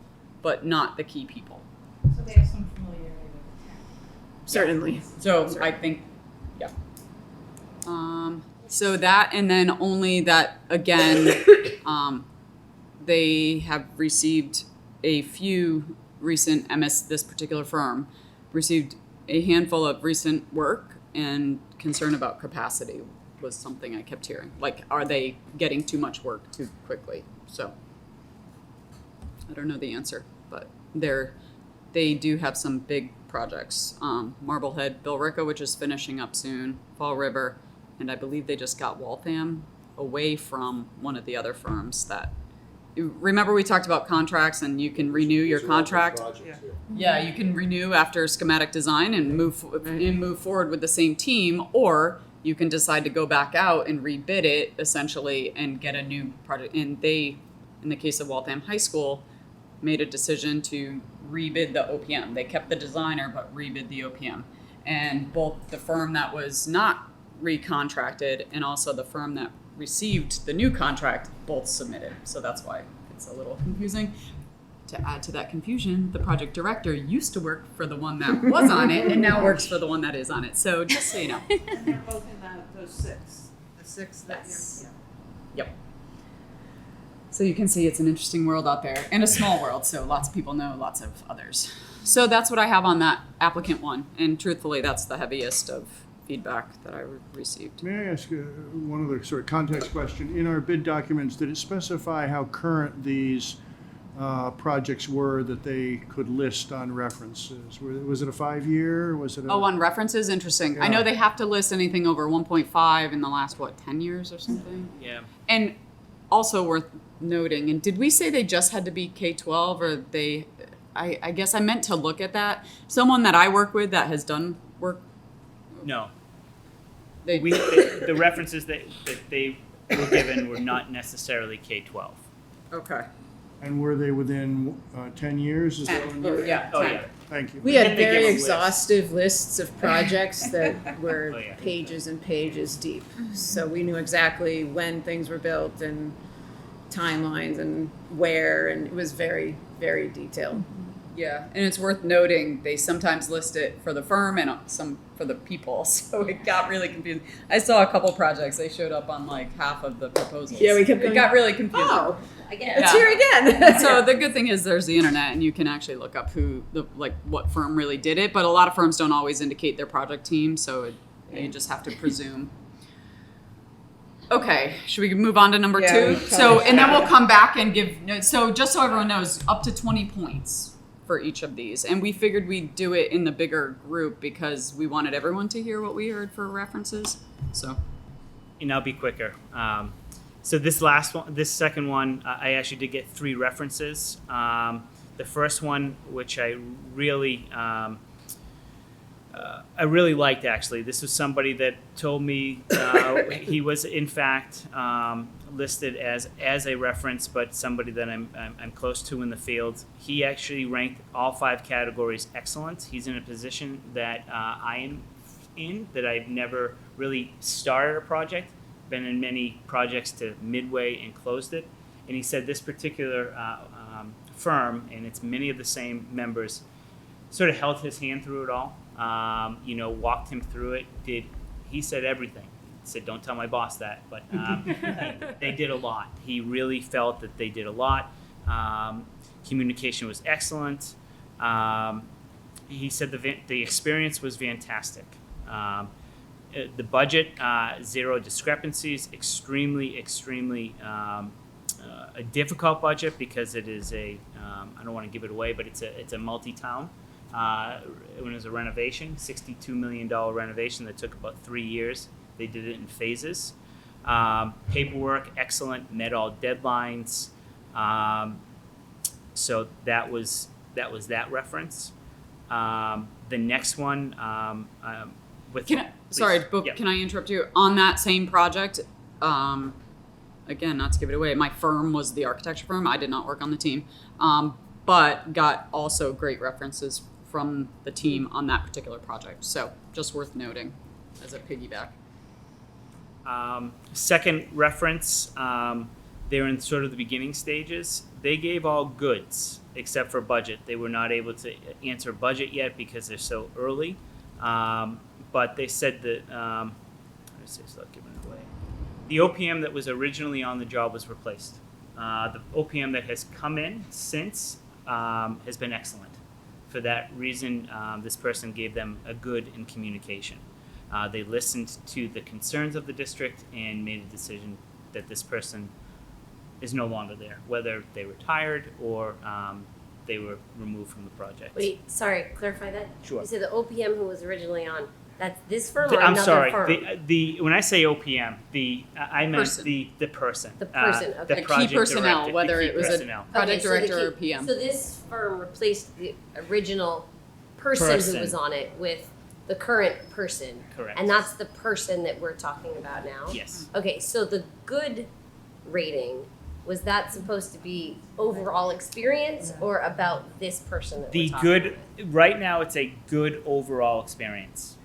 but not the key people. So they have some familiarity with the town. Certainly. So I think, yeah. So that, and then only that, again, they have received a few recent this particular firm received a handful of recent work, and concern about capacity was something I kept hearing. Like, are they getting too much work too quickly? So I don't know the answer, but they do have some big projects. Marblehead, Billerica, which is finishing up soon, Fall River, and I believe they just got Waltham away from one of the other firms that, remember we talked about contracts and you can renew your contract? Yeah, you can renew after schematic design and move forward with the same team, or you can decide to go back out and rebid it essentially and get a new project. And they, in the case of Waltham High School, made a decision to rebid the OPM. They kept the designer but rebid the OPM. And both the firm that was not recontracted and also the firm that received the new contract both submitted. So that's why it's a little confusing. To add to that confusion, the project director used to work for the one that was on it and now works for the one that is on it. So just so you know. And they're both in those six, the six that Yes. you're, Yep. So you can see it's an interesting world out there and a small world. So lots of people know lots of others. So that's what I have on that applicant one. And truthfully, that's the heaviest of feedback that I received. May I ask one other sort of context question? In our bid documents, did it specify how current these projects were that they could list on references? Was it a 5-year? Was it a... Oh, on references? Interesting. I Yeah. know they have to list anything over 1.5 in the last, 10 years or something? Yeah. And also worth noting, and did we say they just had to be K-12 or they, I guess I meant to look at that. Someone that I work with that has done work, No. they, The references that they were given were not necessarily K-12. okay. And were they within 10 years? Is that what Yeah. Oh, yeah. Thank you. We had Then they give very a list. exhaustive lists of projects that were Oh, yeah. pages and pages deep. So we knew exactly when things were built and timelines and where, and it was very, very detailed. Yeah, and it's worth noting, they sometimes list it for the firm and some for the people, so it got really confusing. I saw a couple projects, they showed up on like half of the proposals. Yeah, we kept It going, got really confusing. Oh, I guess. it's here again. So the good thing is there's the internet and you can actually look up what firm really did it, but a lot of firms don't always indicate their project team, so you just have to presume. Okay, should we move on to number Yeah, 2? we So, probably and then we'll come back and give, so just so everyone knows, up to 20 points for each of these. And we figured we'd do it in the bigger group because we wanted everyone to hear what we heard for references. So, And I'll be quicker. So this second one, I actually did get 3 references. The first one, which I really liked actually. This was somebody that told me he was in fact listed as a reference, but somebody that I'm close to in the field. He actually ranked all 5 categories excellent. He's in a position that I am in, that I've never really started a project, been in many projects to midway and closed it. And he said this particular firm, and it's many of the same members, sort of held his hand through it all. Walked him through it. He said everything. He said, "Don't tell my boss that," but they did a lot. He really felt that they did a lot. Communication was excellent. He said the experience was fantastic. The budget, 0 discrepancies. Extremely a difficult budget because it is I don't want to give it away, but it's a multi-town. When it was a renovation, $62 million renovation that took about 3 years. They did it in phases. Paperwork, excellent, met all deadlines. So that was that reference. The next one, with Can I, sorry, please. but Yep. can I interrupt you on that same project? Again, not to give it away, my firm was the architecture firm. I did not work on the team, but got also great references from the team on that particular project. So just worth noting as a piggyback. Second reference, they're in sort of the beginning stages. They gave all goods except for budget. They were not able to answer budget yet because they're so early. But they said that, let me see, so I'll give it away. The OPM that was originally on the job was replaced. The OPM that has come in since has been excellent. For that reason, this person gave them a good in communication. They listened to the concerns of the district and made a decision that this person is no longer there, whether they retired or they were removed from the project. Wait, sorry, clarify that. Sure. You said the OPM who was originally on, that's this firm The- or I'm another sorry. firm? The when I say OPM, I meant Person. the person. The person, okay. The The key project personnel, director, whether the key it was a personnel. project so the director or key- PM. So this firm replaced the original person Person. who was on it with the current person. Correct. And that's the person that we're talking about now? Yes. Okay, so the good rating, was that supposed to be overall experience or about this person that The we're talking good with? right now, it's a good overall experience.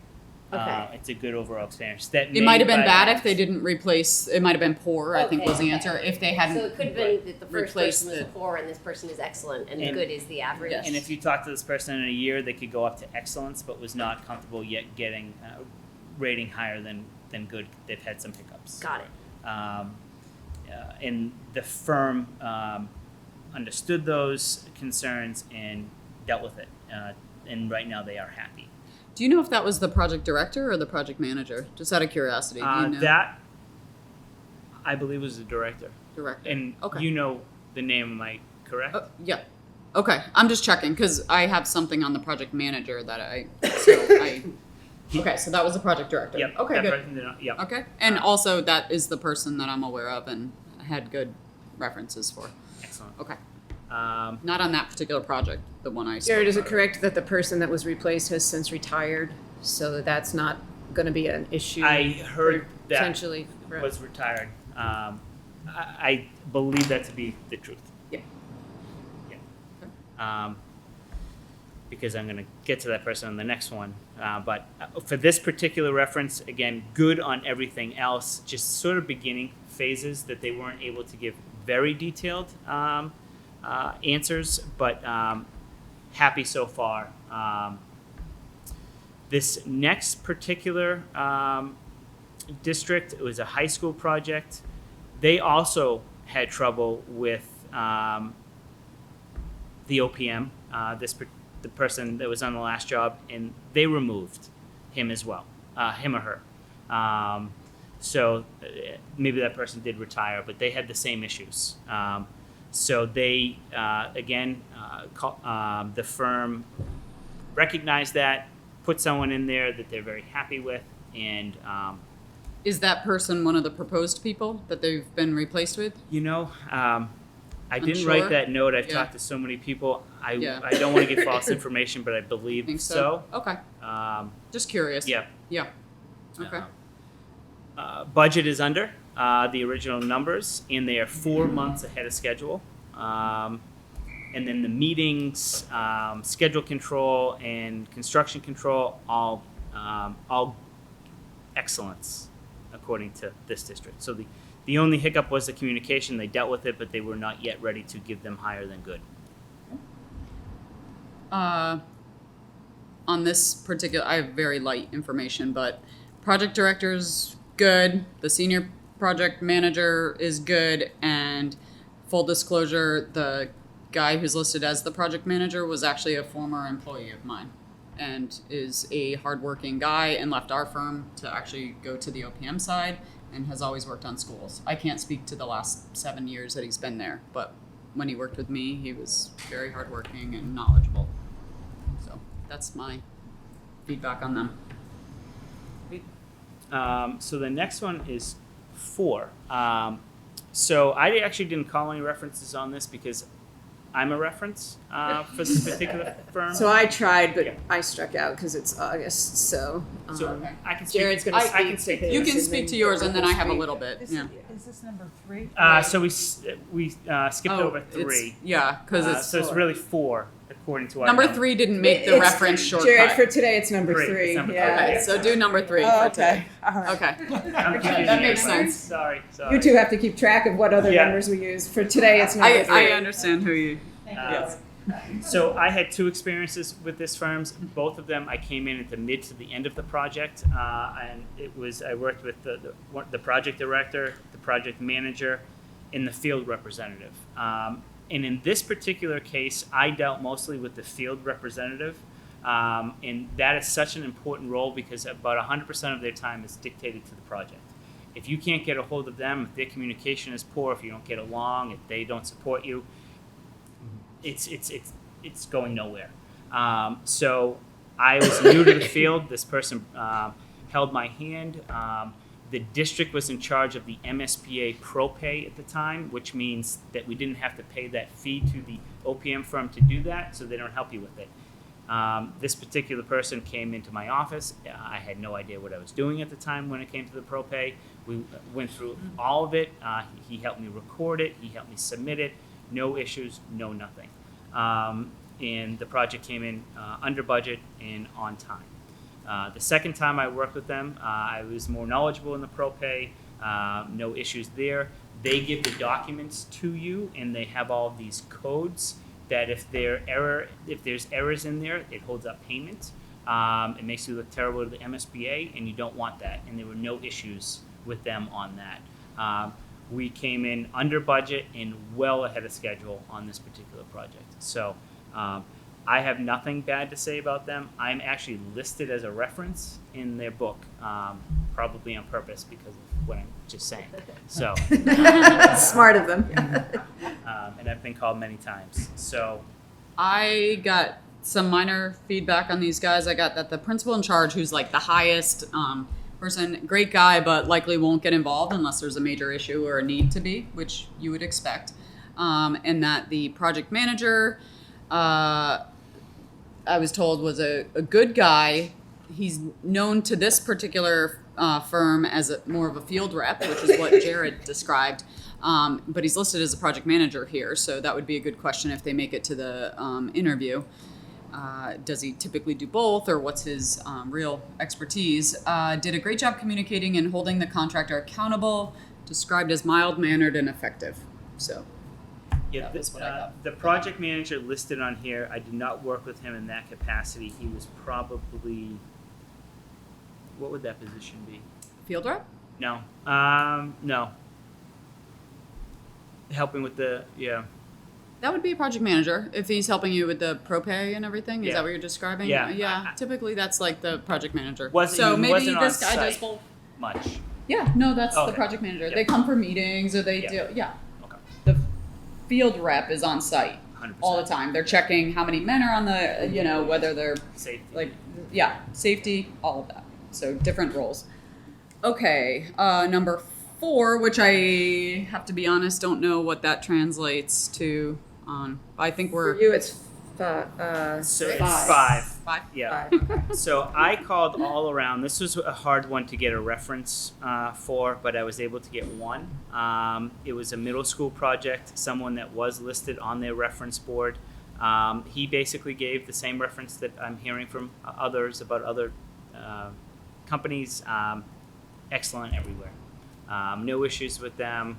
Okay. It's a good overall experience. That It might have been by- bad if they didn't replace. It might have been poor. I think Okay, was the okay. answer if they hadn't. So it could have been that the first replaced person was the- poor and this person is excellent and the And- good is the average? Yes. And if you talk to this person in a year, they could go up to excellence, but was not comfortable yet getting rating higher than good. They've had some hiccups. Got it. And the firm understood those concerns and dealt with it. And right now they are happy. Do you know if that was the project director or the project manager? Just out of curiosity. Do you know? That, I believe, was the director. Director. And Okay. you know the name, am I correct? Yeah. Okay. I'm just checking because I have something on the project manager that Okay, so that was the project director. Yep. Okay, that good. person did not- yep. Okay. And also that is the person that I'm aware of and had good references for. Excellent. Okay. Um, Not on that particular project, the one I Jared, is it spoke correct that the person that was replaced has since retired, so that's not going to be an issue? I heard that potentially for- was retired. I believe that to be the truth. Yeah. Yeah. Because I'm going to get to that person on the next one. But for this particular reference, again, good on everything else, just sort of beginning phases that they weren't able to give very detailed answers, but happy so far. This next particular district, it was a high school project. They also had trouble with the OPM, the person that was on the last job, and they removed him as well, him or her. So maybe that person did retire, but they had the same issues. So they, again, the firm recognized that, put someone in there that they're very happy with, and Is that person one of the proposed people that they've been replaced with? I didn't Unsure? write that note. I've Yeah. talked to so many people. I Yeah. don't want to give false information, but I believe Think so? Okay. Um, Just curious. yeah. Yeah. Okay. Budget is under the original numbers, and they are 4 months ahead of schedule. And then the meetings, schedule control, and construction control, all excellence, according to this district. So the only hiccup was the communication. They dealt with it, but they were not yet ready to give them higher than good. On this particular, I have very light information, but project director's good, the senior project manager is good, and full disclosure, the guy who's listed as the project manager was actually a former employee of mine and is a hardworking guy and left our firm to actually go to the OPM side and has always worked on schools. I can't speak to the last 7 years that he's been there, but when he worked with me, he was very hardworking and knowledgeable. So that's my feedback on them. So the next one is 4. So I actually didn't call any references on this because I'm a reference for this particular firm. So I tried, but Yeah. I struck out because it's August, so. So I can speak. Jared's gonna I speak can to speak. his. You can and speak then to yours, and then I have a speak. little bit. Yeah. Is this number 3? So we skipped over it's- 3. Yeah, because it's So it's really 4 according to our number number. 3 didn't make the It's- reference shortcut. Jared, for today, it's number Three. 3. It's number Yeah. three. Okay, so do number 3 Oh, for okay. today. All right. Okay. I'm confusing That makes everybody. sense. Sorry. You two have to keep track of what other Yeah. numbers we use. For today, it's number 3. I understand who you. Thank you. Yes. So I had 2 experiences with this firms. Both of them, I came in at the mid to the end of the project, and I worked with the project director, the project manager, and the field representative. And in this particular case, I dealt mostly with the field representative, and that is such an important role because about 100% of their time is dictated to the project. If you can't get a hold of them, if their communication is poor, if you don't get along, if they don't support you, it's going nowhere. So I was new to the field. This person held my hand. The district was in charge of the MSBA ProPay at the time, which means that we didn't have to pay that fee to the OPM firm to do that, so they don't help you with it. This particular person came into my office. I had no idea what I was doing at the time when it came to the ProPay. We went through all of it. He helped me record it. He helped me submit it. No issues, no nothing. And the project came in under budget and on time. The second time I worked with them, I was more knowledgeable in the ProPay. No issues there. They give the documents to you, and they have all of these codes that if there's errors in there, it holds up payment. It makes you look terrible to the MSBA, and you don't want that. And there were no issues with them on that. We came in under budget and well ahead of schedule on this particular project. So I have nothing bad to say about them. I'm actually listed as a reference in their book, probably on purpose because of what I'm just saying. So, Smart of them. and I've been called many times. So, I got some minor feedback on these guys. I got that the principal in charge, who's like the highest person, great guy, but likely won't get involved unless there's a major issue or a need to be, which you would expect. And that the project manager, I was told, was a good guy. He's known to this particular firm as more of a field rep, which is what Jared described. But he's listed as a project manager here, so that would be a good question if they make it to the interview. Does he typically do both, or what's his real expertise? Did a great job communicating and holding the contractor accountable, described as mild-mannered and effective. So yeah, that was what I got. the project manager listed on here, I did not work with him in that capacity. He was probably, what would that position be? Field rep? No. No. Helping with the, yeah. That would be a project manager if he's helping you with the ProPay and everything. Is Yeah. that what you're describing? Yeah. Yeah. Typically, that's like the project manager. Wasn't maybe on this guy does site. both. Much. Yeah. No, that's the Okay. project manager. Yeah. They come for meetings or they Yeah. do. Yeah. Okay. The field rep is on site 100%. all the time. They're checking how many men are on the. Whether they're Safety. like safety, all of that. So different roles. Okay. Number 4, which I have to be honest, don't know what that translates to. I think For we're you, it's So it's 5. 5. Yeah. 5. Okay. So I called all around. This was a hard one to get a reference for, but I was able to get one. It was a middle school project, someone that was listed on their reference board. He basically gave the same reference that I'm hearing from others about other companies. Excellent everywhere. No issues with them.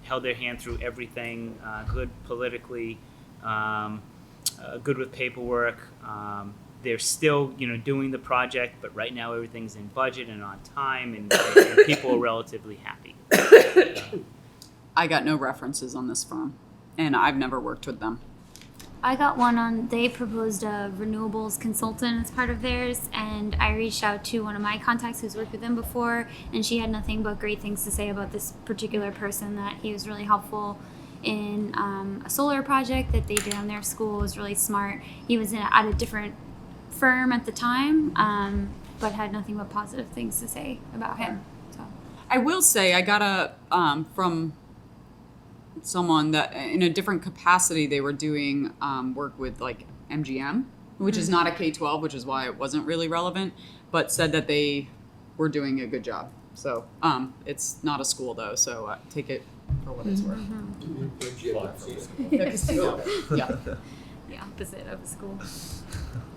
Held their hand through everything. Good politically. Good with paperwork. They're still, doing the project, but right now everything's in budget and on time, and people are relatively happy. I got no references on this firm, and I've never worked with them. I got one on, they proposed a renewables consultant as part of theirs, and I reached out to one of my contacts who's worked with them before, and she had nothing but great things to say about this particular person, that he was really helpful in a solar project that they did on their school. Was really smart. He was at a different firm at the time, but had nothing but positive things to say about him. So I will say I got from someone that in a different capacity they were doing work with like MGM, which is not a K-12, which is why it wasn't really relevant, but said that they were doing a good job. So it's not a school though, so take it for what it's worth. Yeah, The opposite of a school.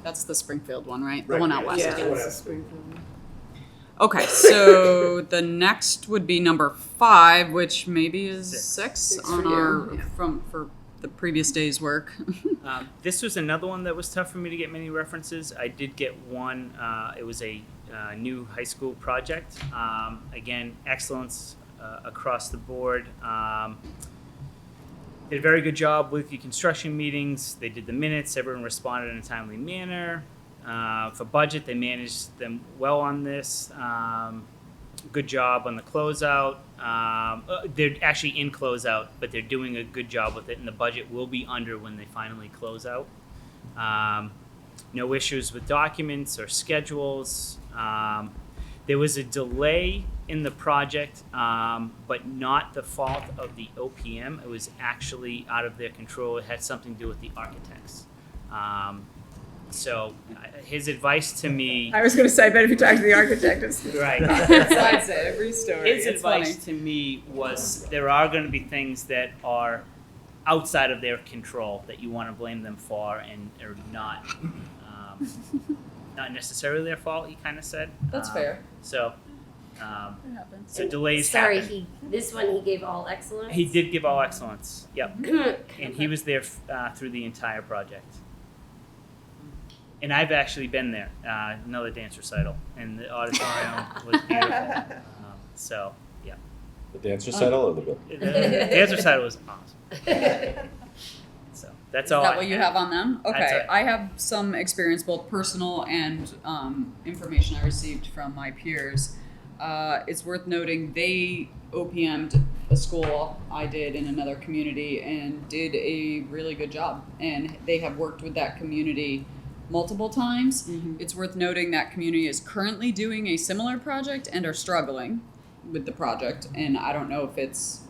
that's the Springfield one, right? The one out west. Yeah, that's a Springfield. Okay, so the next would be number 5, which maybe is 6 on our for the previous day's work. This was another one that was tough for me to get many references. I did get one. It was a new high school project. Again, excellence across the board. Did a very good job with the construction meetings. They did the minutes. Everyone responded in a timely manner. For budget, they managed them well on this. Good job on the closeout. They're actually in closeout, but they're doing a good job with it, and the budget will be under when they finally close out. No issues with documents or schedules. There was a delay in the project, but not the fault of the OPM. It was actually out of their control. It had something to do with the architects. So his advice to me. I was going to say, I bet if you talk to the architect, it's Right. That's every story. His It's advice funny. to me was there are going to be things that are outside of their control that you want to blame them for and are not not necessarily their fault. He kind of said. That's fair. So, It happens. so delays Sorry, happen. this one he gave all excellence. He did give all excellence. Yep, and he was there through the entire project. And I've actually been there, another dance recital, and the auditorium was beautiful. So, yeah. The dance recital or the bill? The dance recital was awesome. So, that's Is all that I what you have. have on them? That's Okay, it. I have some experience, both personal and information I received from my peers. It's worth noting they OPM'd a school I did in another community and did a really good job. And they have worked with that community multiple times. It's worth noting that community is currently doing a similar project and are struggling with the project. And I don't know if it's,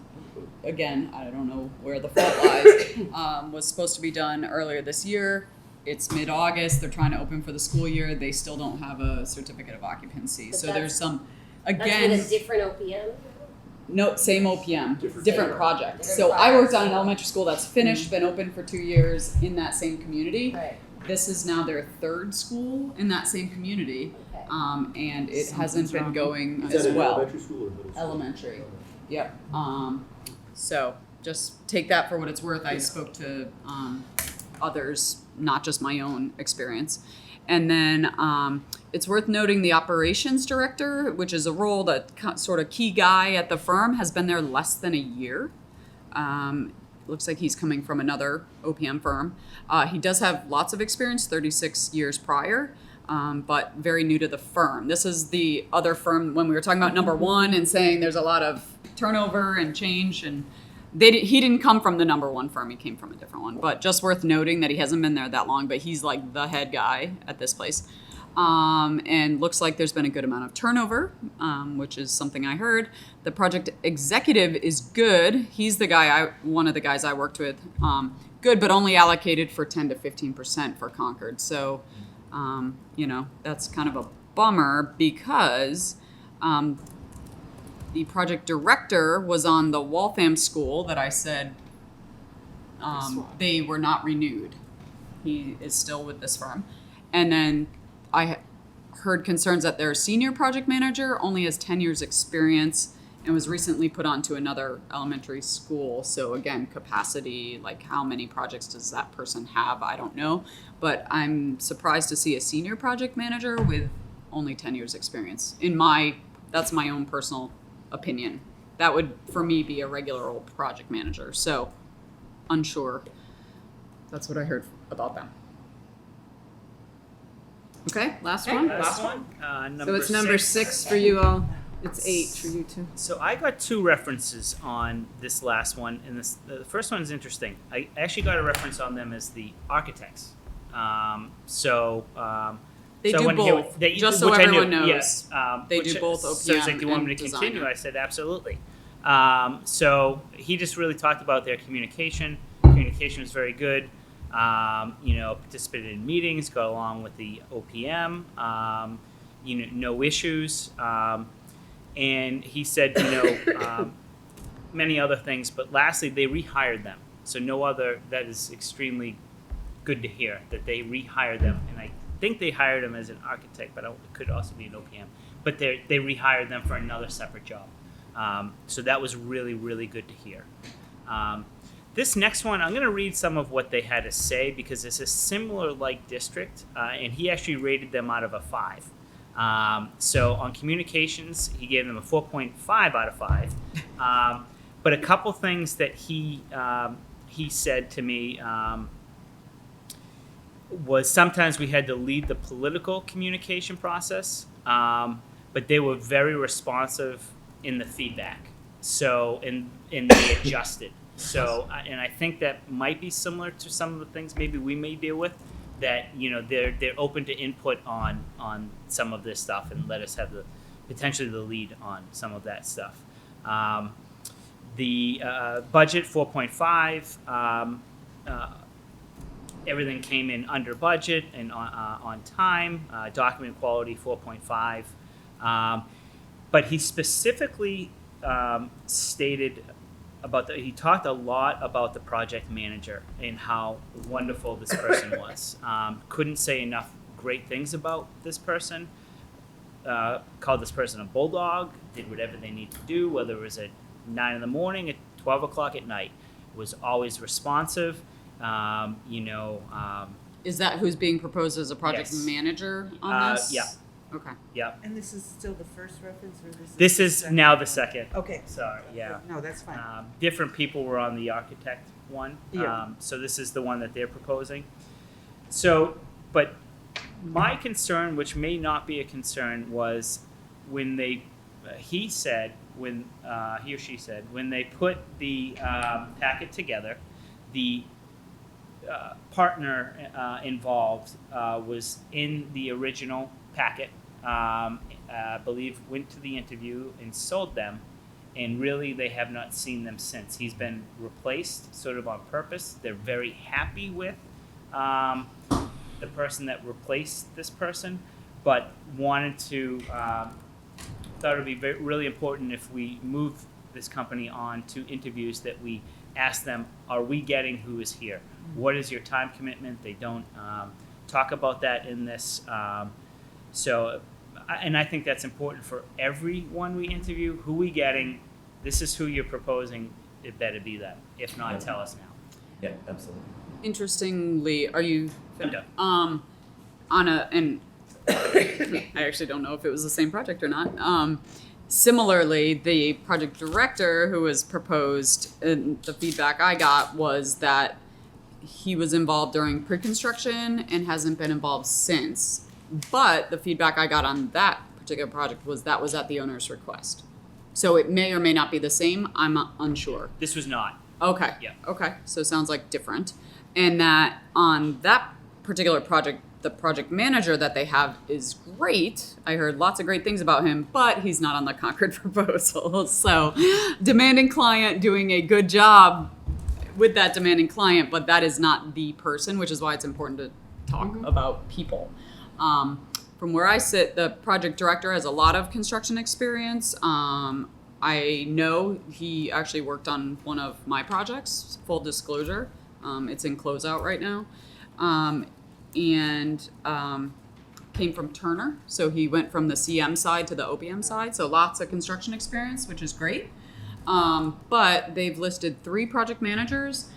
again, I don't know where the fault lies. Was supposed to be done earlier this year. It's mid-August. They're trying to open for the school year. They still don't have a certificate of occupancy. But So that's- there's some, That's again, with a different OPM. no, same OPM, different project. Different So I worked project. on an elementary school that's finished, been open for 2 years in that same community. Right. This is now their 3rd school in that same community, Okay. and it hasn't been wrong. going Is as that in well. elementary school or middle school? Elementary. Yep. So just take that for what it's worth. I spoke to others, not just my own experience. And then it's worth noting the operations director, which is a role that sort of key guy at the firm, has been there less than a year. Looks like he's coming from another OPM firm. He does have lots of experience, 36 years prior, but very new to the firm. This is the other firm when we were talking about number 1 and saying there's a lot of turnover and change, and he didn't come from the number 1 firm. He came from a different one. But just worth noting that he hasn't been there that long, but he's like the head guy at this place. And looks like there's been a good amount of turnover, which is something I heard. The project executive is good. He's the guy one of the guys I worked with. Good, but only allocated for 10 to 15% for Concord. So, that's kind of a bummer because the project director was on the Waltham school that I said they were not renewed. He is still with this firm. And then I heard concerns that their senior project manager only has 10 years experience and was recently put onto another elementary school. So again, capacity, like how many projects does that person have? I don't know. But I'm surprised to see a senior project manager with only 10 years experience. That's my own personal opinion. That would, for me, be a regular old project manager. So unsure. That's what I heard about them. Okay, last one. Last one. So it's number 6 for you all. It's 8 for you two. So I got 2 references on this last one, and the first one is interesting. I actually got a reference on them as the architects. They so do when both, just so which I everyone knew, knows. yes, They do both So it's like, OPM do you want me and to continue? designer. I said, absolutely. So he just really talked about their communication. Communication was very good. Participated in meetings, got along with the OPM. No issues. And he said, many other things. But lastly, they rehired them. So that is extremely good to hear that they rehired them. And I think they hired him as an architect, but it could also be an OPM. But they rehired them for another separate job. So that was really, really good to hear. This next one, I'm going to read some of what they had to say because it's a similar like district, and he actually rated them out of a 5. So on communications, he gave them a 4.5 out of 5. But a couple things that he said to me was sometimes we had to lead the political communication process, but they were very responsive in the feedback. So and they adjusted. So and I think that might be similar to some of the things maybe we may deal with. That they're open to input on some of this stuff and let us have potentially the lead on some of that stuff. The budget 4.5. Everything came in under budget and on time. Document quality 4.5. But he specifically stated he talked a lot about the project manager and how wonderful this person was. Couldn't say enough great things about this person. Called this person a bulldog, did whatever they need to do, whether it was at 9 in the morning, at 12 o'clock at night. Was always responsive. Is that who's being proposed as a project Yes. manager on this? Yeah. Okay. Yeah. And this is still the first reference, or This is now the second. Okay. Sorry, yeah. No, that's fine. Different people were on the architect one. Yeah. So this is the one that they're proposing. So, but my concern, which may not be a concern, was when he or she said, when they put the packet together, the partner involved was in the original packet. I believe went to the interview and sold them, and really they have not seen them since. He's been replaced sort of on purpose. They're very happy with the person that replaced this person, but wanted to thought it would be really important if we move this company on to interviews that we ask them, are we getting who is here? What is your time commitment? They don't talk about that in this. And I think that's important for everyone we interview. Who we getting? This is who you're proposing. It better be them. If not, tell us now. Yeah, absolutely. Interestingly, are you I'm done. and I actually don't know if it was the same project or not. Similarly, the project director who was proposed, and the feedback I got was that he was involved during pre-construction and hasn't been involved since. But the feedback I got on that particular project was that was at the owner's request. So it may or may not be the same. I'm unsure. This was not. Okay. Yeah. Okay. So it sounds like different. And that on that particular project, the project manager that they have is great. I heard lots of great things about him, but he's not on the Concord proposal. So demanding client doing a good job with that demanding client, but that is not the person, which is why it's important to talk about people. From where I sit, the project director has a lot of construction experience. I know he actually worked on one of my projects, full disclosure. It's in closeout right now. And came from Turner. So he went from the CM side to the OPM side. So lots of construction experience, which is great. But they've listed 3 project managers,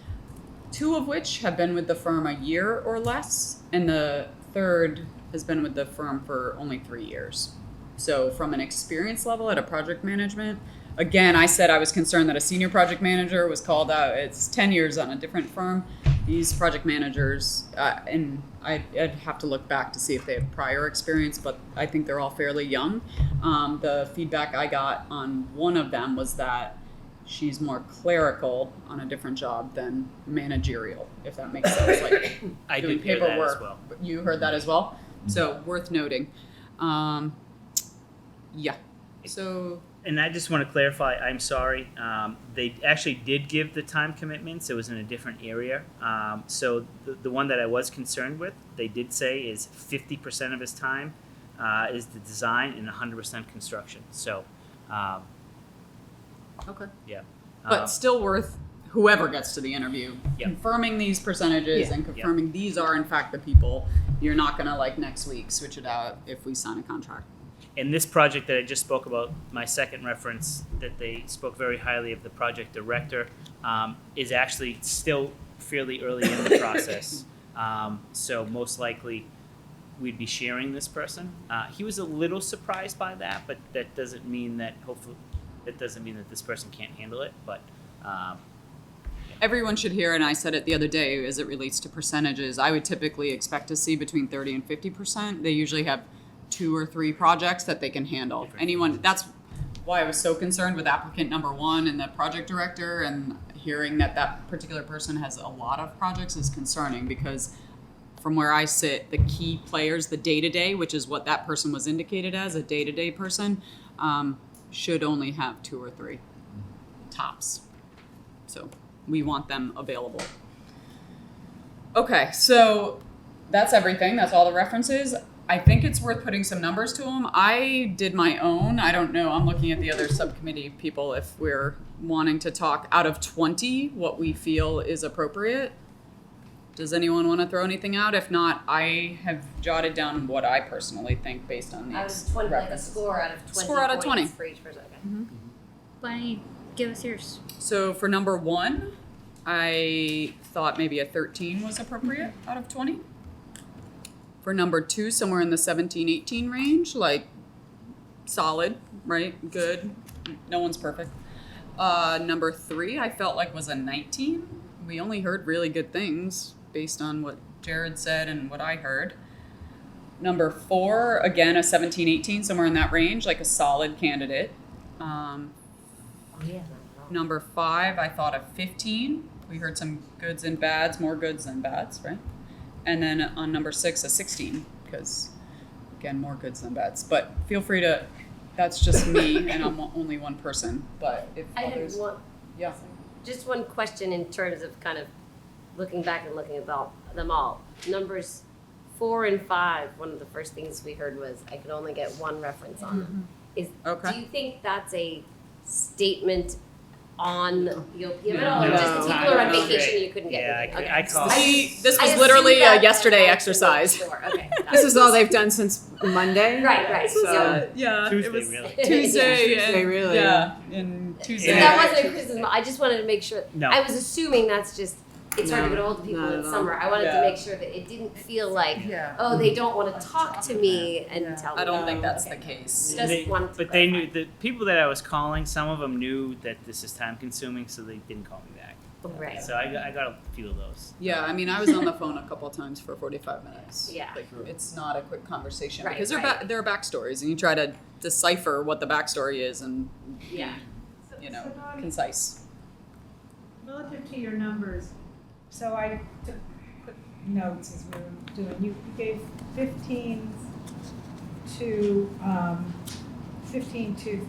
2 of which have been with the firm a year or less. And the third has been with the firm for only 3 years. So from an experience level at a project management, again, I said I was concerned that a senior project manager was called out. It's 10 years on a different firm. These project managers, and I'd have to look back to see if they have prior experience, but I think they're all fairly young. The feedback I got on one of them was that she's more clerical on a different job than managerial, if that makes sense. Like I doing did hear that as paperwork. well. You heard that as well? So worth noting. Yeah. So And I just want to clarify, I'm sorry. They actually did give the time commitments. It was in a different area. So the one that I was concerned with, they did say is 50% of his time is the design and 100% construction. So, Okay. yeah. But still worth whoever gets to the interview Yeah. confirming these percentages Yeah. and confirming these are in fact the people. You're not gonna like next week switch it out if we sign a contract. And this project that I just spoke about, my second reference that they spoke very highly of the project director, is actually still fairly early in the process. So most likely we'd be sharing this person. He was a little surprised by that, but that doesn't mean that this person can't handle it. But Everyone should hear, and I said it the other day as it relates to percentages, I would typically expect to see between 30 and 50%. They usually have 2 or 3 projects that they can handle. Anyone, that's why I was so concerned with applicant number 1 and the project director, and hearing that that particular person has a lot of projects is concerning, because from where I sit, the key players, the day-to-day, which is what that person was indicated as, a day-to-day person, should only have 2 or 3 tops. So we want them available. Okay, so that's everything. That's all the references. I think it's worth putting some numbers to them. I did my own. I don't know. I'm looking at the other subcommittee people if we're wanting to talk out of 20 what we feel is appropriate. Does anyone want to throw anything out? If not, I have jotted down what I personally think based on these I was 20, like a references. score out of 20 Score out of 20. points for each person. Okay. Why don't you give us yours? So for number 1, I thought maybe a 13 was appropriate out of 20. For number 2, somewhere in the 17, 18 range, like solid, right? Good. No one's perfect. Number 3, I felt like was a 19. We only heard really good things based on what Jared said and what I heard. Number 4, again, a 17, 18, somewhere in that range, like a solid candidate. Oh, yeah. Number 5, I thought a 15. We heard some goods and bads, more goods than bads, right? And then on number 6, a 16, because again, more goods than bads. But feel free to, that's just me, and I'm only one person. But if I had others, one, yeah. just one question in terms of kind of looking back and looking at them all. Numbers 4 and 5, one of the first things we heard was I could only get 1 reference on them. Okay. Do you think that's a statement on the OPM at No, all? Or no, just the people who are on no. vacation and you couldn't get Yeah, anything? I Okay. call This I was assumed literally that a yesterday I wasn't exercise. sure. Okay. This is all they've done since Monday? Right. So, Yeah, Tuesday, it was really. Tuesday, Tuesday, and, really. yeah, and Tuesday. So that wasn't a criticism. I just wanted to make sure. No. I was assuming that's just, it's hard to No, get a hold of people not in at all. summer. I wanted Yeah. to make sure that it didn't feel like, oh, they don't want to talk to me and tell me. I don't think Oh, that's okay. the case. Just wanted to But they knew, clarify. the people that I was calling, some of them knew that this is time consuming, so they didn't call me back. Right. So I got a few of those. Yeah, I mean, I was on the phone a couple of times for 45 minutes. Yeah. Like, it's not a quick conversation Right, because right. there are backstories, and you try to decipher what the backstory is and Yeah. you know, So Dawn, concise. relative to your numbers, so I took quick notes as we were doing. You gave 15 to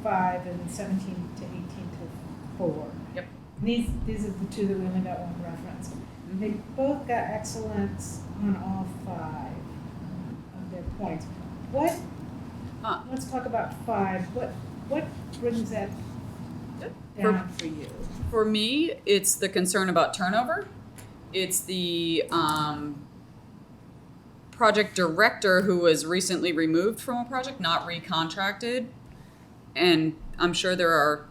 5 and 17 to 18 to 4. Yep. And these are the 2 that we only got 1 reference. They both got excellence on all 5 of their points. What? Huh. Let's talk about 5. What brings that down for you? For me, it's the concern about turnover. It's the project director who was recently removed from a project, not recontracted. And I'm sure there are,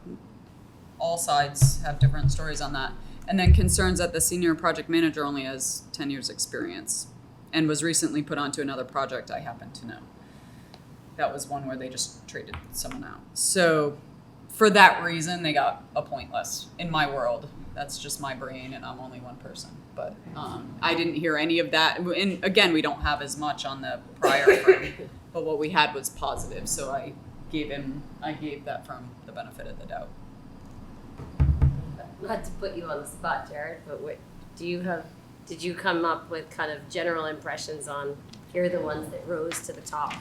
all sides have different stories on that. And then concerns that the senior project manager only has 10 years experience and was recently put onto another project I happen to know. That was one where they just traded someone out. So for that reason, they got a point less in my world. That's just my brain, and I'm only one person. But I didn't hear any of that. And again, we don't have as much on the prior firm, but what we had was positive. So I gave that firm the benefit of the doubt. Not to put you on the spot, Jared, but did you come up with kind of general impressions on here are the ones that rose to the top?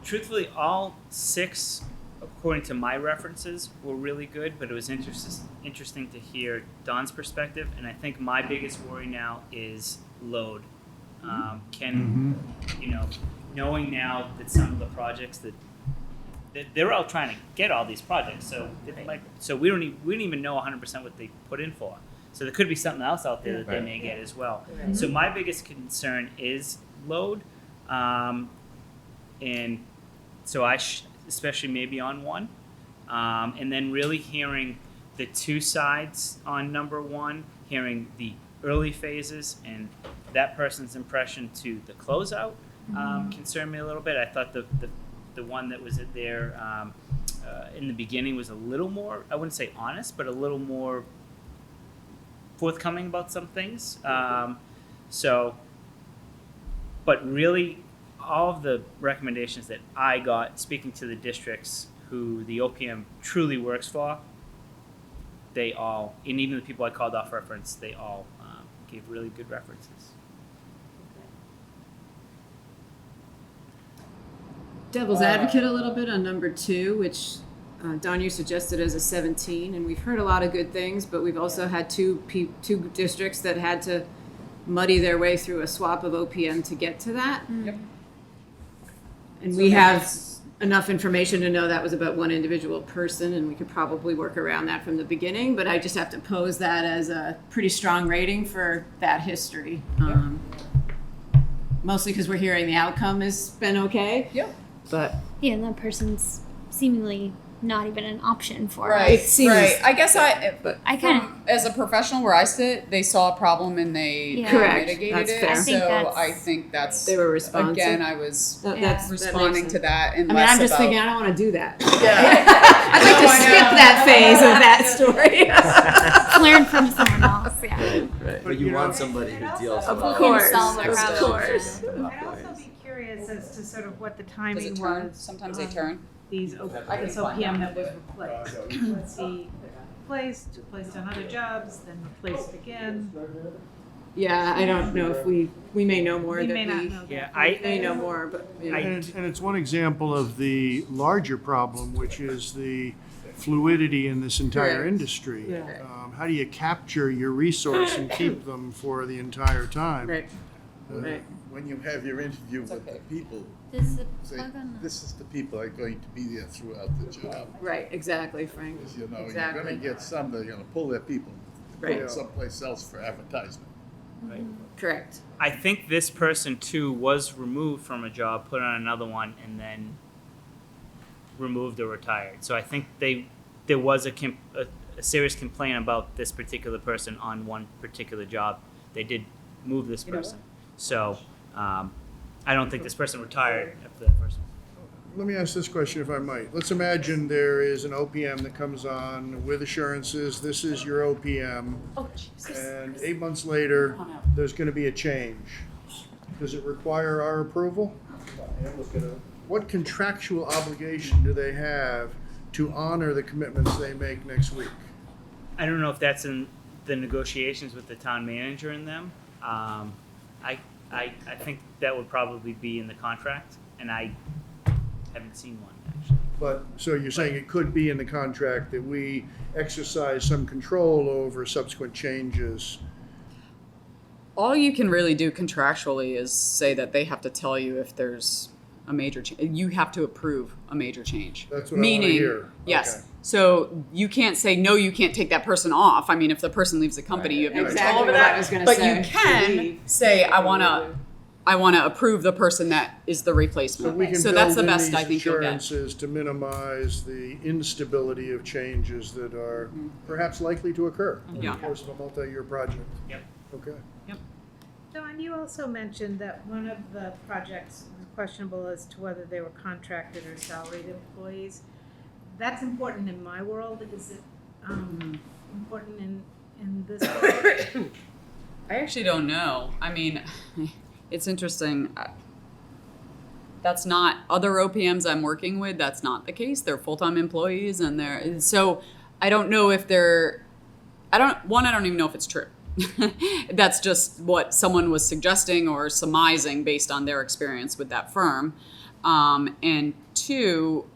Truthfully, all 6 according to my references, were really good, but it was interesting to hear Don's perspective, and I think my biggest worry now is load. Knowing now that some of the projects that they're all trying to get all these projects, so we don't even know 100% what they put in for. So there could be something else out there that they may get as well. So my biggest concern is load, and so especially maybe on one, and then really hearing the two sides on number one, hearing the early phases and that person's impression to the closeout concerned me a little bit. I thought the one that was there in the beginning was a little more, I wouldn't say honest, but a little more forthcoming about some things. But really, all of the recommendations that I got speaking to the districts who the OPM truly works for, they all, and even the people I called off reference, they all gave really good references. Devil's advocate a little bit on number 2, which Don, you suggested as a 17, and we've heard a lot of good things, but we've also had two districts that had to muddy their way through a swap of OPM to get to that. Yep. And we have enough information to know that was about one individual person, and we could probably work around that from the beginning, but I just have to pose that as a pretty strong rating for that history. Mostly because we're hearing the outcome has been okay. Yep. But Yeah, and that person's seemingly not even an option for Right, us. seems- right. I guess but I kind of as a professional where I sit, they saw a problem and they Yeah. Correct. mitigated That's it. fair. I think that's they were responsive. again, I was That responding makes to that and I mean, less I'm just about, thinking, I don't want to do that. Yeah. I'd like to No, I skip know. that phase of that story. learn from someone else. Yeah. But you want somebody who deals Of with course, solve our of problems. course. I'd also be curious as to sort of what the does timing it turn? was. Sometimes they turn. This OPM that was replaced. Was he replaced on other jobs, then replaced again? Yeah, I don't know if we may know more. We that may not we know. Yeah, may know more, but yeah. And it's one example of the larger problem, which is the fluidity in this entire Correct. industry. Yeah. How do you capture your resource and keep them for the entire time? Right. Right. When you have your interview with the people, This is a say, plug on the. this is the people that are going to be there throughout the job. Right, exactly, Frank. Because, you're Exactly. gonna get some that are gonna pull their people, go Right. someplace else for advertisement. Correct. I think this person too was removed from a job, put on another one, and then removed or retired. So I think there was a serious complaint about this particular person on one particular job. They did move this person. So I don't think this person retired after that person. Let me ask this question if I might. Let's imagine there is an OPM that comes on with assurances, this is your OPM, and 8 months later, there's gonna be a change. Does it require our approval? What contractual obligation do they have to honor the commitments they make next week? I don't know if that's in the negotiations with the town manager and them. I think that would probably be in the contract, and I haven't seen one actually. But, so you're saying it could be in the contract that we exercise some control over subsequent changes? All you can really do contractually is say that they have to tell you if there's a major change. You have to approve a major change. That's what I Meaning, wanna hear. yes. Okay. So you can't say, no, you can't take that person off. I mean, if the person leaves the company, you have no Exactly control over what I that. was gonna But say. you can Leave. say, I want to approve the person that is the So replacement. we can So that's build the in best I these think you'll get. assurances to minimize the instability of changes that are perhaps likely to occur in Yeah. the course of a multi-year project. Yep. Okay. Don, you also mentioned that one of the projects was questionable as to whether they were contracted or salaried employees. That's important in my world. Is it important in this world? I actually don't know. I mean, it's interesting. That's not other OPMs I'm working with. That's not the case. They're full-time employees, and so I don't know if they're. I don't even know if it's true. That's just what someone was suggesting or surmising based on their experience with that firm. And two,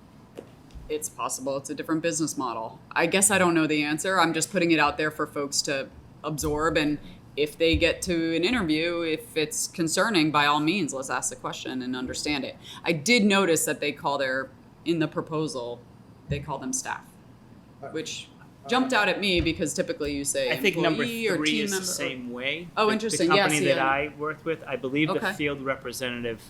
it's possible it's a different business model. I guess I don't know the answer. I'm just putting it out there for folks to absorb, and if they get to an interview, if it's concerning, by all means, let's ask the question and understand it. I did notice that in the proposal, they call them staff, which jumped out at me because typically you say I think number employee or 3 team is the member. same way. Oh, The interesting. company Yes, that yeah. I worked with, I believe the Okay. field representative.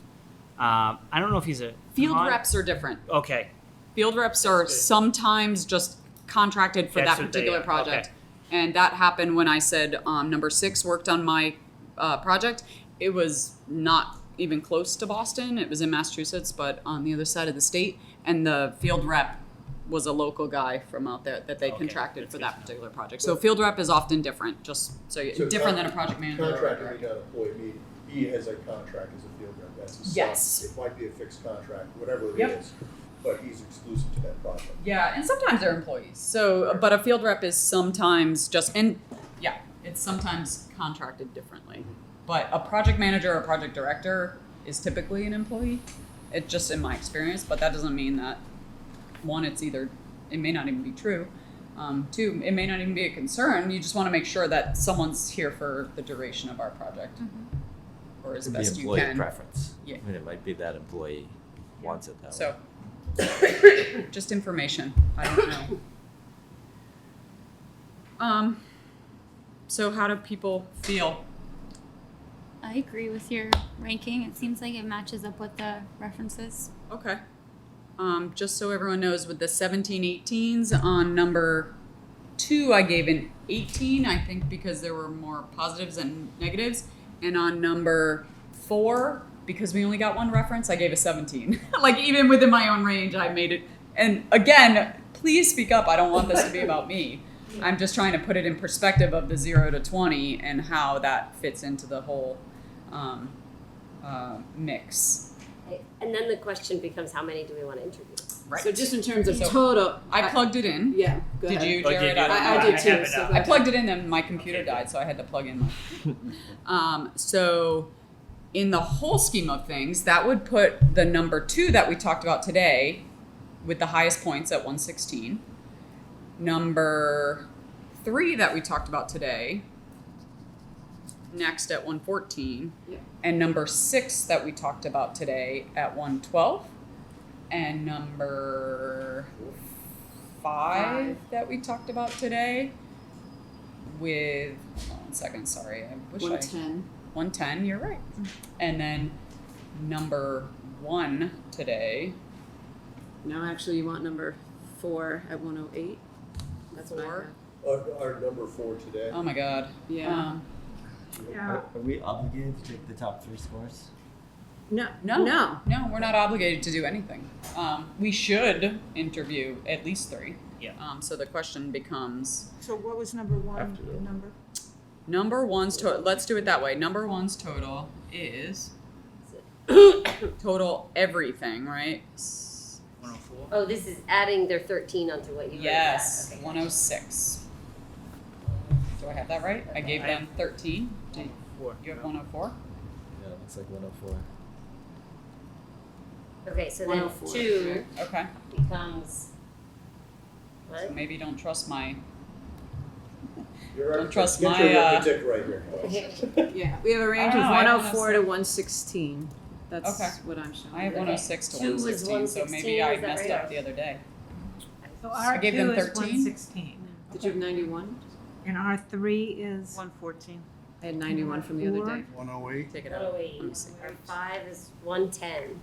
I don't know if he's a Field reps are different. Okay, Field reps are sometimes just contracted for That's that what they particular are, project. okay. And that happened when I said number 6 worked on my project. It was not even close to Boston. It was in Massachusetts, but on the other side of the state. And the field rep was a local guy from out there that they Okay, contracted that's for good that to know. particular project. So field rep is often different, just different than a project manager. or a Contractor, director. not employee, he has a contract as a field rep, that's his Yes. sub. It might be a fixed contract, whatever it Yep. is, but he's exclusive to that project. Yeah, and sometimes they're employees. So, but a field rep is sometimes it's sometimes contracted differently. But a project manager or project director is typically an employee. It's just in my experience, but that doesn't mean that one, it may not even be true. 2, it may not even be a concern. You just want to make sure that someone's here for the duration of our project, or as Could be best you employee can. preference. Yeah. I mean, it might be that employee wants it that way. So, just information. I don't know. So how do people feel? I agree with your ranking. It seems like it matches up with the references. Okay. Just so everyone knows, with the 17-18s on number 2, I gave an 18, I think because there were more positives than negatives. And on number 4, because we only got one reference, I gave a 17. Like, even within my own range, I made it. And again, please speak up. I don't want this to be about me. I'm just trying to put it in perspective of the 0 to 20 and how that fits into the whole mix. And then the question becomes, how many do we want to interview? Right. So just in terms of So, total. I plugged it in. Yeah, go Did ahead. you, Oh, did Jared? you? I did too, have it so up. go I plugged it in, then my computer died, so I had to plug in my. So, in the whole scheme of things, that would put the number 2 that we talked about today with the highest points at 116. Number 3 that we talked about today, next at 114. Yep. And number 6 that we talked about today at 112. And number 5 that we talked about today with, hold on 1 second, sorry, I wish 110. 110, you're right. And then number 1 today. No, actually, you want number 4 at 108. That's what I 4. have. Our number 4 today. Oh my God. Yeah. Are we obligated to take the top 3 scores? No. No, we're not obligated to do anything. We should interview at least 3. Yeah. So the question becomes, So what was number 1, Have to. the number? number 1's total. Let's do it that way. Number 1's total is total everything, right? 104. Oh, this is adding their 13 onto what you Yes, already had. 106. Do I have that right? I gave them 13. Do you have 104? Yeah, it looks like 104. Okay, so then 104. 2 Okay. becomes So what? maybe don't trust my. You're Don't trust get my, your arithmetic right here. Yeah, we have a range I of don't know, I have 104 to 116. That's Okay. what I'm showing. I have Okay. 106 to 2 was 116, so maybe 116, I is that messed right? up the other day. So I gave them R2 is 13. 116, Did you have 91? and R3 is 114. I had 91 from the other day. 108, Take it out. 108. R5 is 110.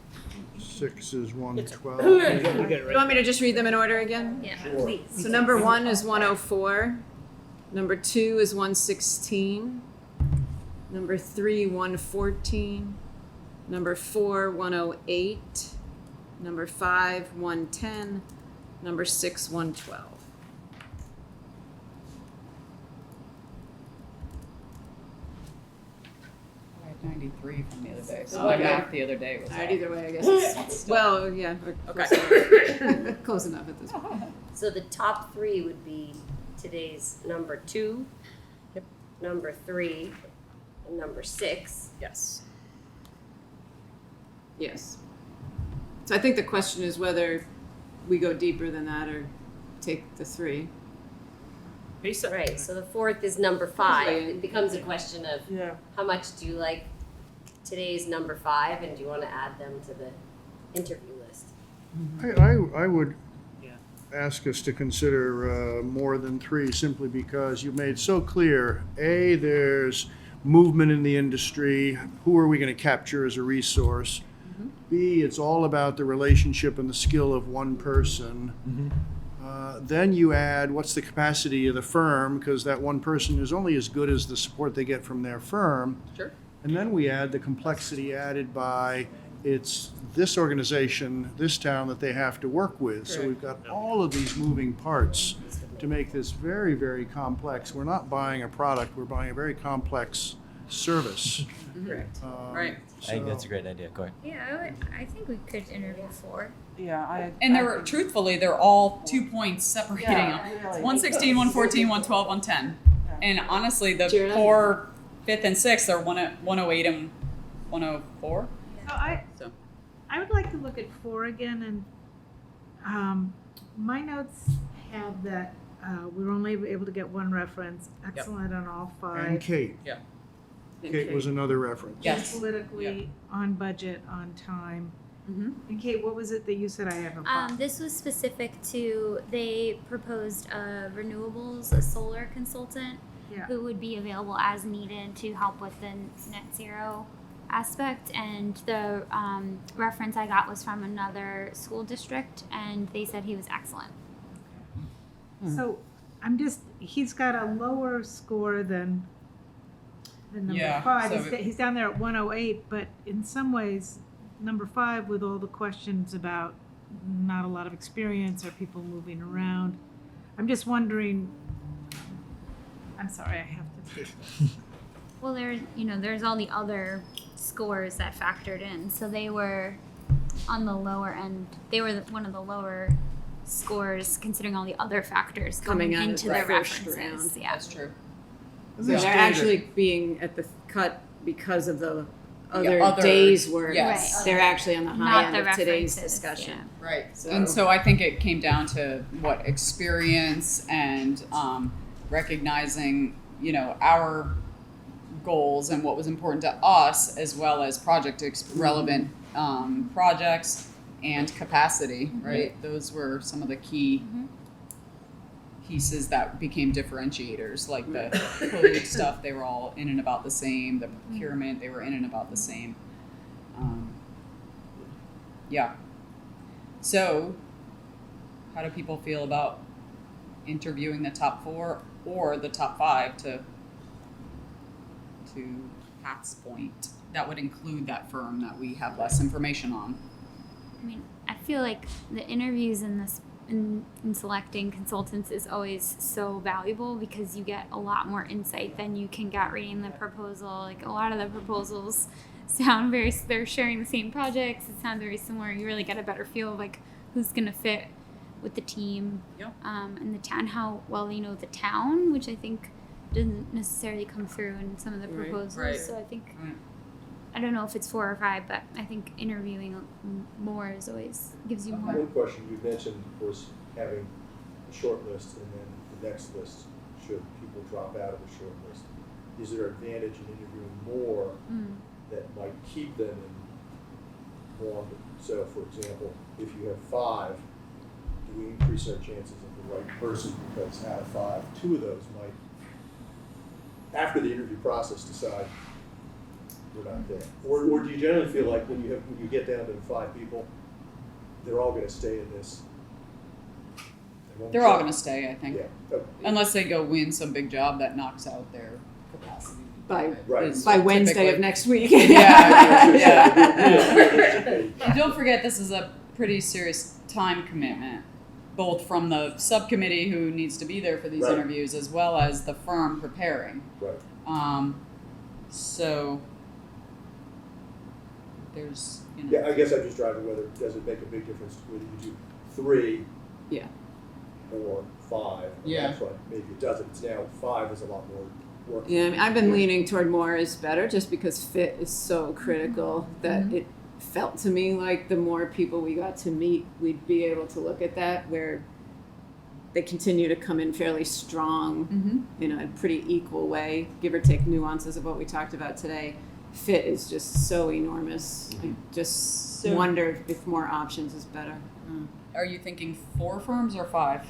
6 is 112. You got it You right. want me to just read them in order again? Yeah, Sure. please. So number 1 is 104. Number 2 is 116. Number 3, 114. Number 4, 108. Number 5, 110. Number 6, 112. I had 93 from the other day, so Oh, my okay. math the other day was All right, off. either way, I guess it's, well, yeah, we're Okay. close enough. Close enough at this point. So the top 3 would be today's number 2, Yep. number 3, and number 6. Yes. Yes. So I think the question is whether we go deeper than that or take the 3. Based on, Right, so the 4th is number 5. Right. It becomes a question of Yeah. how much do you like today's number 5, and do you want to add them to the interview list? I would Yeah. ask us to consider more than 3 simply because you made so clear, A, there's movement in the industry, who are we going to capture as a resource? B, it's all about the relationship and the skill of one person. Then you add what's the capacity of the firm, because that one person is only as good as the support they get from their firm. Sure. And then we add the complexity added by it's this organization, this town that they have to work with. So we've got all of these moving parts to make this very, very complex. We're not buying a product, we're buying a very complex service. Correct. Right. I think that's a great idea. Go ahead. Yeah, I think we could interview 4. Yeah, And truthfully, they're all 2 points separating them. It's 116, 114, 112, 110. And honestly, the Jared? 4, 5th, and 6th are 108 and 104. So So. I would like to look at 4 again, and my notes have that we were only able to get 1 reference, excellent on all 5. And Kate. Yeah. Kate was another reference. Yes. Politically, on budget, on time. Mm-hmm. And Kate, what was it that you said I have a This was specific to, they proposed a solar consultant Yeah. who would be available as needed to help with the net zero aspect. And the reference I got was from another school district, and they said he was excellent. So he's got a lower score than number Yeah, 5. so He's down there at 108, but in some ways, number 5, with all the questions about not a lot of experience or people moving around, I'm just wondering, I'm sorry, I have to take this. Well, there's all the other scores that factored in. So they were on the lower end. They were one of the lower scores considering all the other factors Coming coming out of into the the first references. round. Yeah. That's true. And So this they're data- actually being at the cut because of the other other- days work. yes. Right. They're actually on the high Not end the of today's references, discussion. yeah. Right. So- And so I think it came down to what experience and recognizing, our goals and what was important to us, as well as relevant projects and capacity. Right. Those were some of the key pieces that became differentiators, like the code stuff. They were all in and about the same. The procurement, they were in and about the same. Yeah. So, how do people feel about interviewing the top 4 or the top 5 to Pat's point? That would include that firm that we have less information on. I mean, I feel like the interviews in selecting consultants is always so valuable because you get a lot more insight than you can get reading the proposal. Like a lot of the proposals sound they're sharing the same projects. It sounds very similar. You really get a better feel of like who's gonna fit with the team, and the town, how well they know the town, which I think doesn't necessarily come through in some of the Right. proposals. Right. So I think Right. I don't know if it's 4 or 5, but I think interviewing more is always gives you more. One question you mentioned was having a short list and then the next list, should people drop out of the short list. Is there advantage in interviewing more that might keep them in longer? So for example, if you have 5, do we increase our chances of the right person because out of 5, 2 of those might, after the interview process, decide we're not there? Or do you generally feel like when you get down to 5 people, they're all going to stay in this? They're all going to stay, I think. Yeah. Unless they go win some big job that knocks out their capacity. By Is by Wednesday typically- of next week. And don't forget, this is a pretty serious time commitment, both from the subcommittee who needs to be there for these Right. interviews, as well as the firm preparing. Right. So there's, Yeah, I guess I'm just driving whether, does it make a big difference whether you do 3 Yeah. or 5? Yeah. That's right, maybe it doesn't. It's now 5 is a lot more work. Yeah, I mean, I've been leaning toward more is better just because fit is so critical that it felt to me like the more people we got to meet, we'd be able to look at that where they continue to come in fairly strong in a pretty equal way, give or take nuances of what we talked about today. Fit is just so enormous. I just wonder if more options is better. Are you thinking 4 firms or 5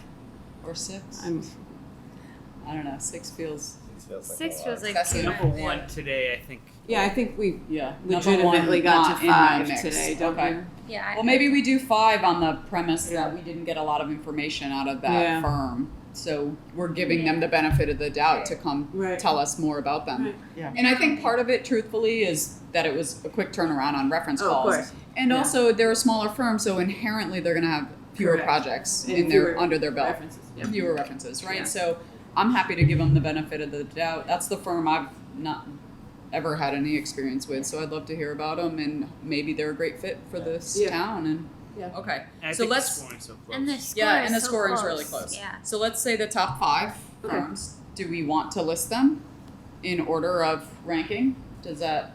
or 6? I don't know. 6 feels. Six feels like That's too enough. much. Number one today, I think. Yeah, I think we Yeah, legitimately got to 5 today, don't okay. we? Yeah. Well, maybe we do 5 on the premise that we didn't get a lot of information out of that firm. So we're giving them the benefit of the doubt to come tell us more about them. Right. Yeah. And I think part of it, truthfully, is that it was a quick turnaround on reference calls. Of course. And also, they're a smaller firm, so inherently they're going to have fewer Correct. projects And in fewer under their belt. references. Yeah. Fewer references, right? Yeah. So I'm happy to give them the benefit of the doubt. That's the firm I've not ever had any experience with, so I'd love to hear about them, and maybe they're a great fit for this town. And okay, And I so think let's the scoring's so close. And the score yeah, is and the so scoring's close. really close. Yeah. So let's say the top 5 firms. Do we want to list them in order of ranking? Does that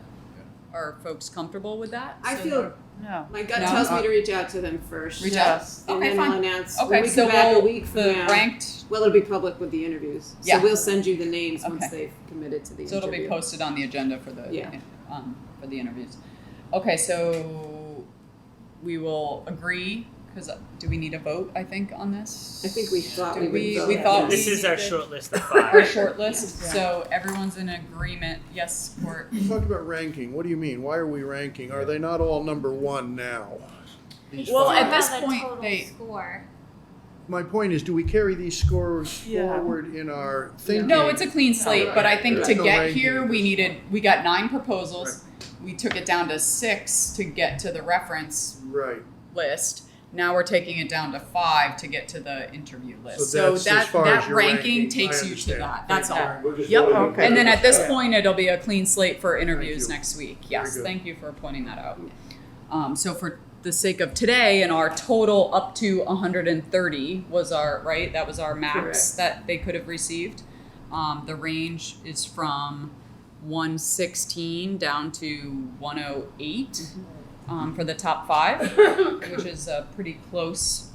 are folks comfortable with that? I So feel No. my gut No? tells me to reach out to them first. Reach Yes. And Okay, then fine. we'll announce when Okay, we so come back a we'll week from the now. ranked. Well, it'll be public with the interviews. Yeah. So we'll send you the names once Okay. they've committed to the So it'll be interview. posted on the agenda for the for the interviews. Okay, so we will agree because do we need a vote? I think on this. I think we thought Do we would we vote. thought This we is our needed short list of our 5. short list. So everyone's in agreement. Yes, Court. You talked about ranking. What do you mean? Why are we ranking? Are they not all number 1 now? These Well, five? at this The point, total they- score. My point is, do we carry these scores forward in our thinking? No, it's a clean slate, but I think There's to no get ranking here, of we this. we got 9 proposals. We took it down to 6 to get to the reference Right. list. Now we're taking it down to 5 to get to the interview list. So that's as far as that your ranking ranking. takes I you to understand. that. That's Thank you. all. We're just Yep. voting on Okay. And then at this Yeah. point, it'll be a clean slate for interviews you. next week. Yes, good. thank you for pointing that out. So for the sake of today, and our total up to 130 was our, right? That was our max Correct. that they could have received. The range is from 116 down to 108 for the top 5, which is a pretty close,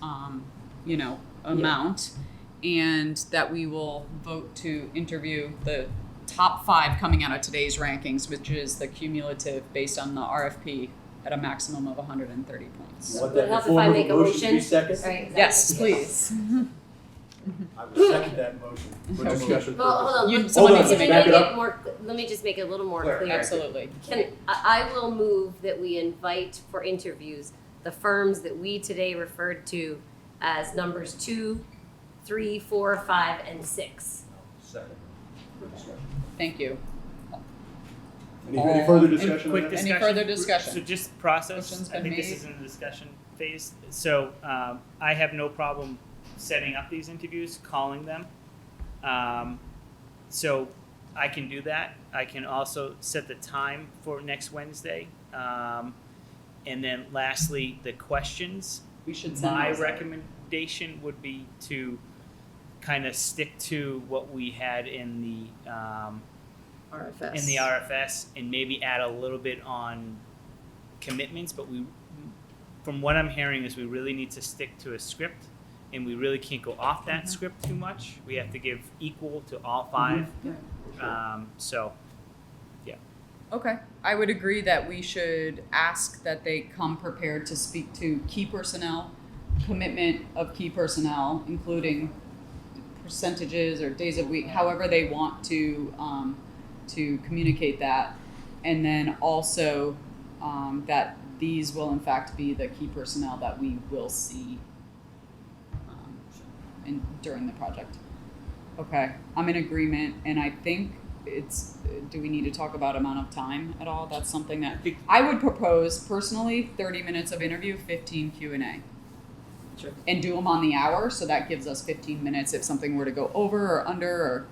amount. And that we will vote to interview the top 5 coming out of today's rankings, which is the cumulative based on the RFP at a maximum of 130 points. Want Would it that help if form I of make a motion to be motion? second? Right, exactly. Yes, please. I will second that motion for discussion Well, hold on. You- let- someone let needs me to just make make it it up. more. Let me just make it a little more Clear. clear. Absolutely. I will move that we invite for interviews the firms that we today referred to as numbers 2, 3, 4, 5, and 6. Second. For discussion. Thank you. Any further And discussion on Quick that? discussion. further discussion? So just process. Motion's I been think this made. is in the discussion phase. So I have no problem setting up these interviews, calling them. So I can do that. I can also set the time for next Wednesday. And then lastly, the questions. We should send My those out. recommendation would be to kind of stick to what we had in the RFS. RFS and maybe add a little bit on commitments, but from what I'm hearing is we really need to stick to a script and we really can't go off that script too much. We have to give equal to all 5. So Okay. I would agree that we should ask that they come prepared to speak to key personnel, commitment of key personnel, including percentages or days of week, however they want to communicate that. And then also that these will in fact be the key personnel that we will see during the project. Okay, I'm in agreement, and I think do we need to talk about amount of time at all? That's something that I would propose personally, 30 minutes of interview, 15 Q&A. Sure. And do them on the hour, so that gives us 15 minutes if something were to go over or under, or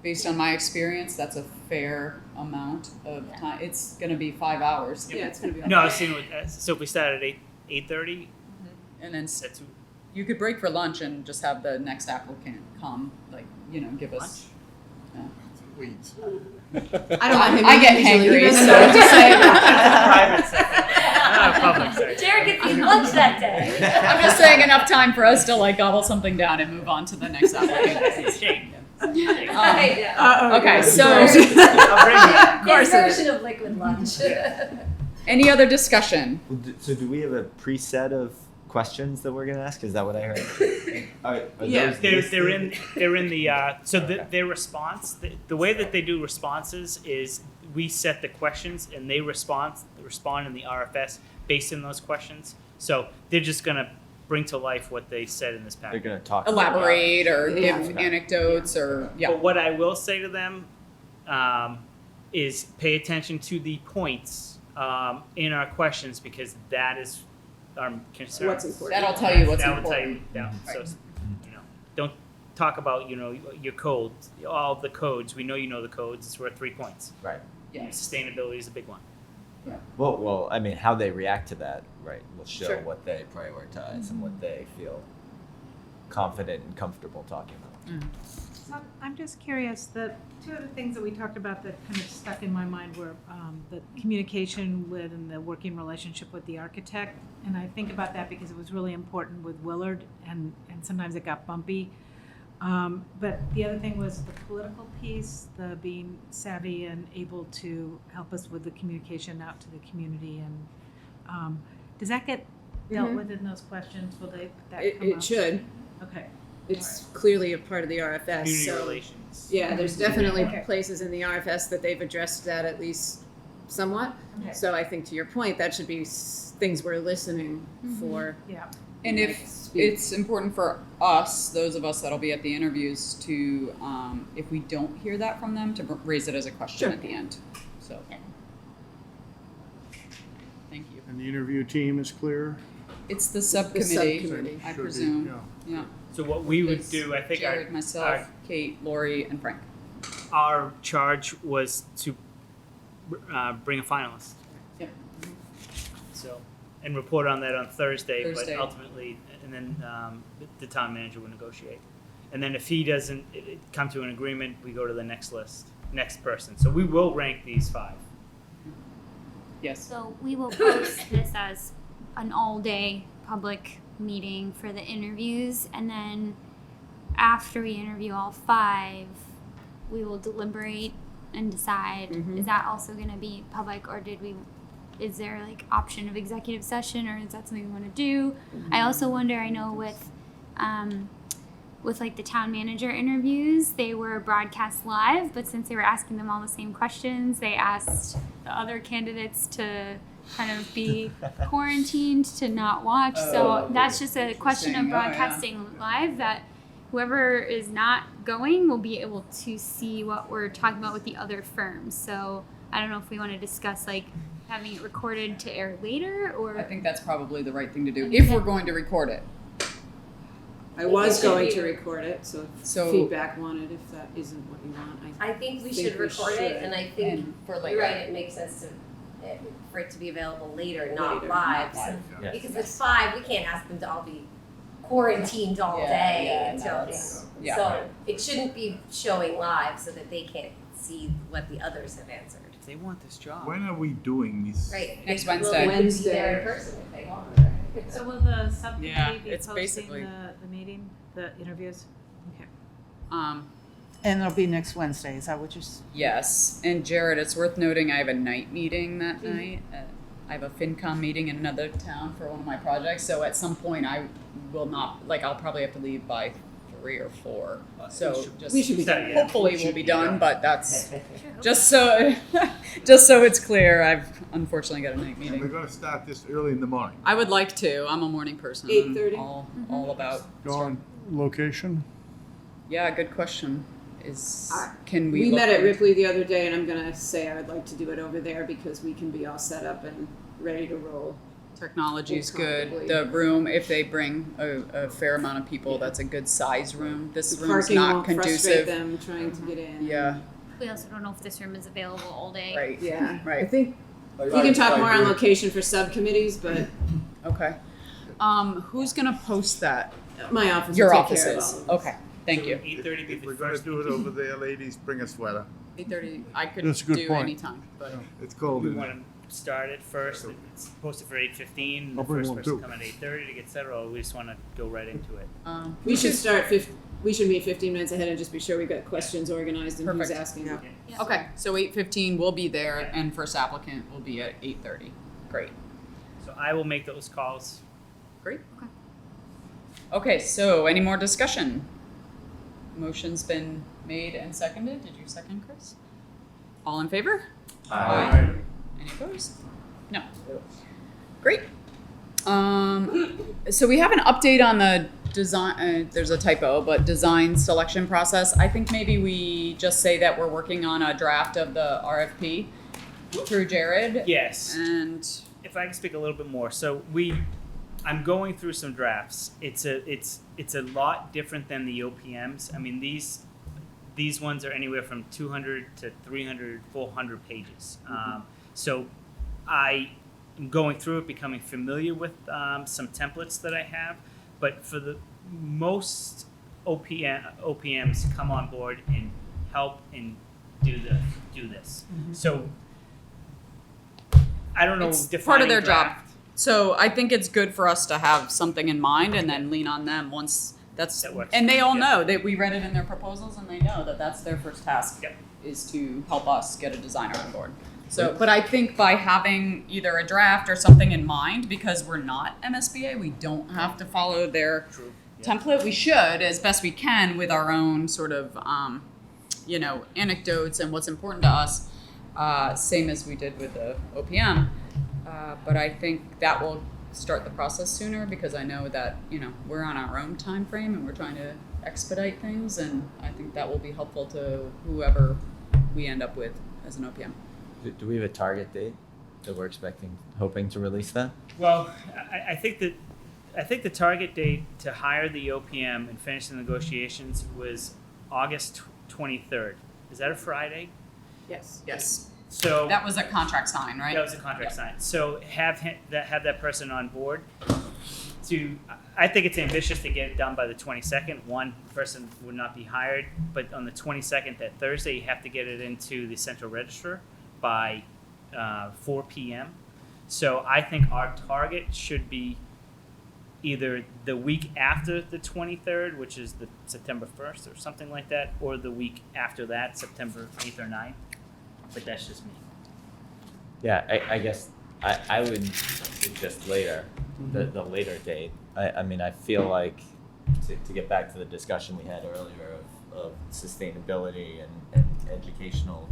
based on my experience, that's a fair amount of time. It's gonna be 5 hours. Yeah, it's gonna be. no, I was thinking so if we start at 8:30, And then that's you could break for lunch and just have the next applicant come, give us. lunch. Weeds. I don't want him. I get usually. He hangry, doesn't so know what to say. Private sector. not a public sector. Jared gets his lunch that day. I'm just saying enough time for us to like gobble something down and move on to the next applicant. Shame. Okay, so I'll bring it. His version of liquid lunch. any other discussion? So do we have a preset of questions that we're gonna ask? Is that what I heard? Are Yeah. those They're listed? in the their response. The way that they do responses is we set the questions and they respond in the RFS based on those questions. So they're just gonna bring to life what they said in this They're packet. gonna talk. Elaborate or Yeah. give anecdotes or But what I will say to them is pay attention to the points in our questions because that is our concern. What's important. That'll tell you what's That will important. tell you. Yeah. So, don't talk about your codes, all the codes. We know you know the codes. It's worth 3 points. Right. Yes. Sustainability is a big one. Well, I mean, how they react to that, right, will show Sure. what they prioritize and what they feel confident and comfortable talking about. So I'm just curious, the two other things that we talked about that kind of stuck in my mind were the communication with and the working relationship with the architect. And I think about that because it was really important with Willard and sometimes it got bumpy. But the other thing was the political piece, the being savvy and able to help us with the communication out to the community. And does that get dealt with in those questions? Will they put that come up? It should. Okay. It's clearly a part of the RFS. Community So relations. yeah, there's definitely Okay. places in the RFS that they've addressed that at least somewhat. Okay. So I think to your point, that should be things we're listening for. Yeah. And if it's important for us, those of us that'll be at the interviews, to if we don't hear that from them, to raise it as a question Sure. at the end. So, thank you. And the interview team is clear? It's the subcommittee, subcommittee. I Should be, presume. yeah. Yeah. So what we would It's do, I think Jared, myself, Kate, Lori, and Frank. our charge was to bring a finalist. Yep. So, and report on that on Thursday, Thursday. but ultimately, and then the town manager will negotiate. And then if he doesn't come to an agreement, we go to the next person. So we will rank these 5. Yes. So we will post this as an all-day public meeting for the interviews, and then after we interview all 5, we will deliberate and decide. Is that also going to be public, or is there like option of executive session, or is that something we want to do? I also wonder, I know with like the town manager interviews, they were broadcast live, but since they were asking them all the same questions, they asked the other candidates to kind of be quarantined to not watch. So that's just a question of Interesting. Oh, yeah. broadcasting live, that whoever is not going will be able to see what we're talking about with the other firms. So I don't know if we want to discuss like having it recorded to air later, or I think that's probably the right thing to do if we're going to record it. I was it should going be- to record it, so if So- feedback wanted, if that isn't what you want, I think we think should we record should. it, and I think And for you're later. right. It makes sense for it to be available later, not Later, live. not live. Yeah. Because with 5, we can't ask them to all be quarantined all day Yeah, until. no, it's- yeah. So it shouldn't be showing live so that they can't see what the others have answered. If they want this job. When are we doing this? Right. Next Will Wednesday. they be there in person if they want, right? So will the Yeah, subcommittee be it's posting basically- the meeting, the interviews? Okay. And it'll be next Wednesday, is that what you're Yes, and Jared, it's worth noting I have a night meeting that night. I have a FinCom meeting in another town for one of my projects, so at some point I will not, I'll probably have to leave by 3 or 4. So we should be done. hopefully we'll be done, but that's just so it's clear. I've unfortunately got a night And we're meeting. gonna start this early in the morning. I would like to. I'm a morning person. 8:30? All about. Dawn, location? Yeah, good question. Can we? We look met at at- Ripley the other day, and I'm gonna say I would like to do it over there because we can be all set up and ready to roll. Technology's Comfortably. good. The room, if they bring a fair amount of people, that's a good size room. This The room's parking not won't frustrate conducive. them trying to get in. Yeah, we also don't know if this room is available all day. right. Yeah. I Right. think we can talk more on location for subcommittees, but Okay. Who's gonna post that? my office Your will take office care of is. all of this. Okay. Thank you. 8:30 be If the we're gonna first do it over there, ladies, bring a sweater. 8:30. I could That's a good do point. anytime, but It's cold We in want there. to started first. It's posted for 8:15. The I'll bring first one person too. come at 8:30 to get settled, or we just want to go right into it. We should start we should meet 15 minutes ahead and just be sure we've got questions organized and who's Perfect. asking. Yeah. Yeah. Okay, so 8:15 we'll be there, and first applicant will be at 8:30. Great. So I will make those calls. Great. Okay. Okay, so any more discussion? Motion's been made and seconded. Did you second, Chris? All in favor? Aye. Any opposed? No. Great. So we have an update on the design, there's a typo, but design selection process. I think maybe we just say that we're working on a draft of the RFP through Jared. Yes. And If I can speak a little bit more, so I'm going through some drafts. It's a lot different than the OPMs. I mean, these ones are anywhere from 200 to 300, 400 pages. So I am going through it, becoming familiar with some templates that I have. But for the most OPMs come on board and help and do this. So I don't know. it's part of defining their draft. job. So I think it's good for us to have something in mind and then lean on them once That works. and they all Yeah. know that we read it in their proposals and they know that that's their first task Yep. is to help us get a designer on board. So, but I think by having either a draft or something in mind, because we're not MSBA, we don't have to follow their True. Yeah. template. We should, as best we can, with our own sort of, anecdotes and what's important to us, same as we did with the OPM. But I think that will start the process sooner because I know that, we're on our own time frame and we're trying to expedite things. And I think that will be helpful to whoever we end up with as an OPM. Do we have a target date that we're hoping to release that? Well, I think the target date to hire the OPM and finish the negotiations was August 23rd. Is that a Friday? Yes. Yes. So That was a contract sign, right? that was a contract signed. So have that person on board. I think it's ambitious to get it done by the 22nd. One person would not be hired, but on the 22nd, that Thursday, you have to get it into the central register by 4 p.m. So I think our target should be either the week after the 23rd, which is the September 1st or something like that, or the week after that, September 8th or 9th. But that's just me. Yeah, I guess I would suggest later, the later date. I mean, I feel like to get back to the discussion we had earlier of sustainability and educational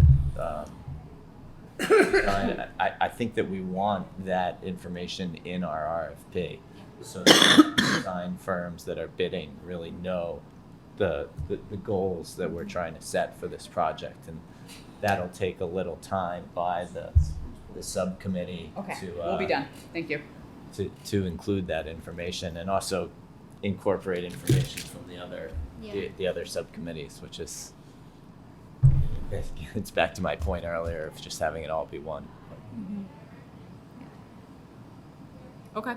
I think that we want that information in our RFP so that design firms that are bidding really know the goals that we're trying to set for this project, and that'll take a little time by the subcommittee Okay, to we'll be done. Thank you. to include that information and also incorporate information from the other subcommittees, which is it's back to my point earlier of just having it all be one. Okay.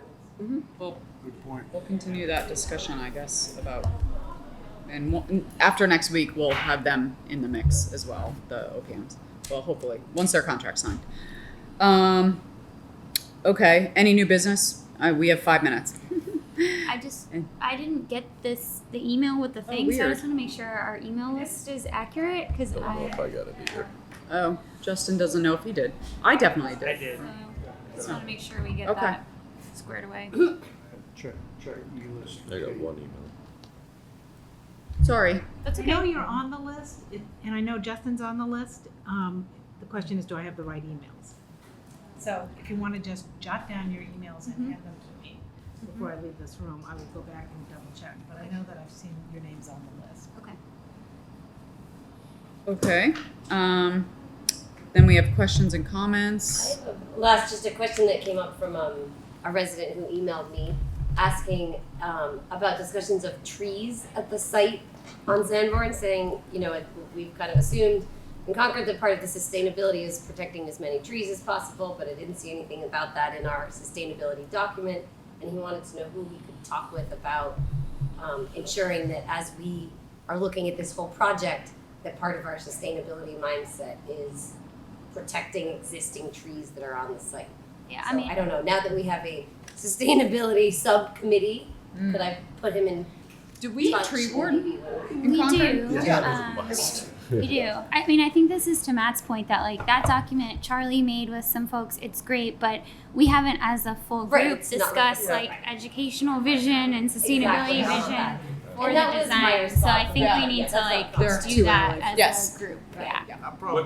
Well, Good point. we'll continue that discussion, I guess, about, and after next week, we'll have them in the mix as well, the OPMs. Well, hopefully, once their contract's signed. Okay, any new business? We have 5 minutes. I didn't get the email with the thing, so I weird. just want to make sure our email list is accurate because I don't know if I got it either. Oh, Justin doesn't know if he did. I definitely did. I did. just want to make sure we get Okay. that squared away. Check e-list. I got one email. Sorry. That's I know you're on the list, and I know Justin's on the list. The question is, do I have the right emails? So if you want to just jot down your emails and hand them to me before I leave this room, I will go back and double check. But I know that I've seen your names on the list. Okay. Okay. Then we have questions and comments. I have just a question that came up from a resident who emailed me asking about discussions of trees at the site on Sanborn, saying, we've kind of assumed in Concord that part of the sustainability is protecting as many trees as possible, but I didn't see anything about that in our sustainability document, and he wanted to know who we could talk with about ensuring that as we are looking at this whole project, that part of our sustainability mindset is protecting existing trees that are on the site. Yeah, So I mean, I don't know, now that we have a sustainability subcommittee, could I put him in Do we touch tree and board maybe we'll- in we Concord? do. We do. I mean, I think this is to Matt's point that like that document Charlie made with some folks, it's great, but we haven't as a full Right, group it's not discussed like- like educational vision and sustainability Exactly. vision for And that the was my design. So I response. think Yeah, we need yeah, to that's like not They're do too that early. as Yes. a group. Right. Yeah.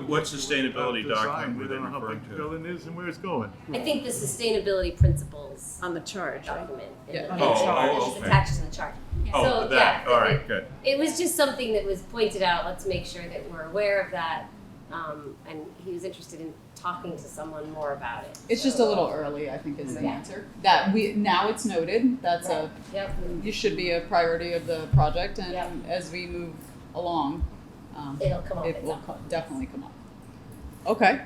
What sustainability document were they We don't know how referring big the to? building is and where it's going. I think the sustainability principles On the charge, right? document. Yeah. in On the the charge, charge. which is attached to the chart. Oh, So, that, yeah, all right, good. It was just something that was pointed out, let's make sure that we're aware of that. And he was interested in talking to someone more about it. It's just a little early, I think, is the answer. That now it's noted. That's Yep. you should be a priority of the project, and Yep. as we move along, It'll come up. it at will some point. definitely come up. Okay.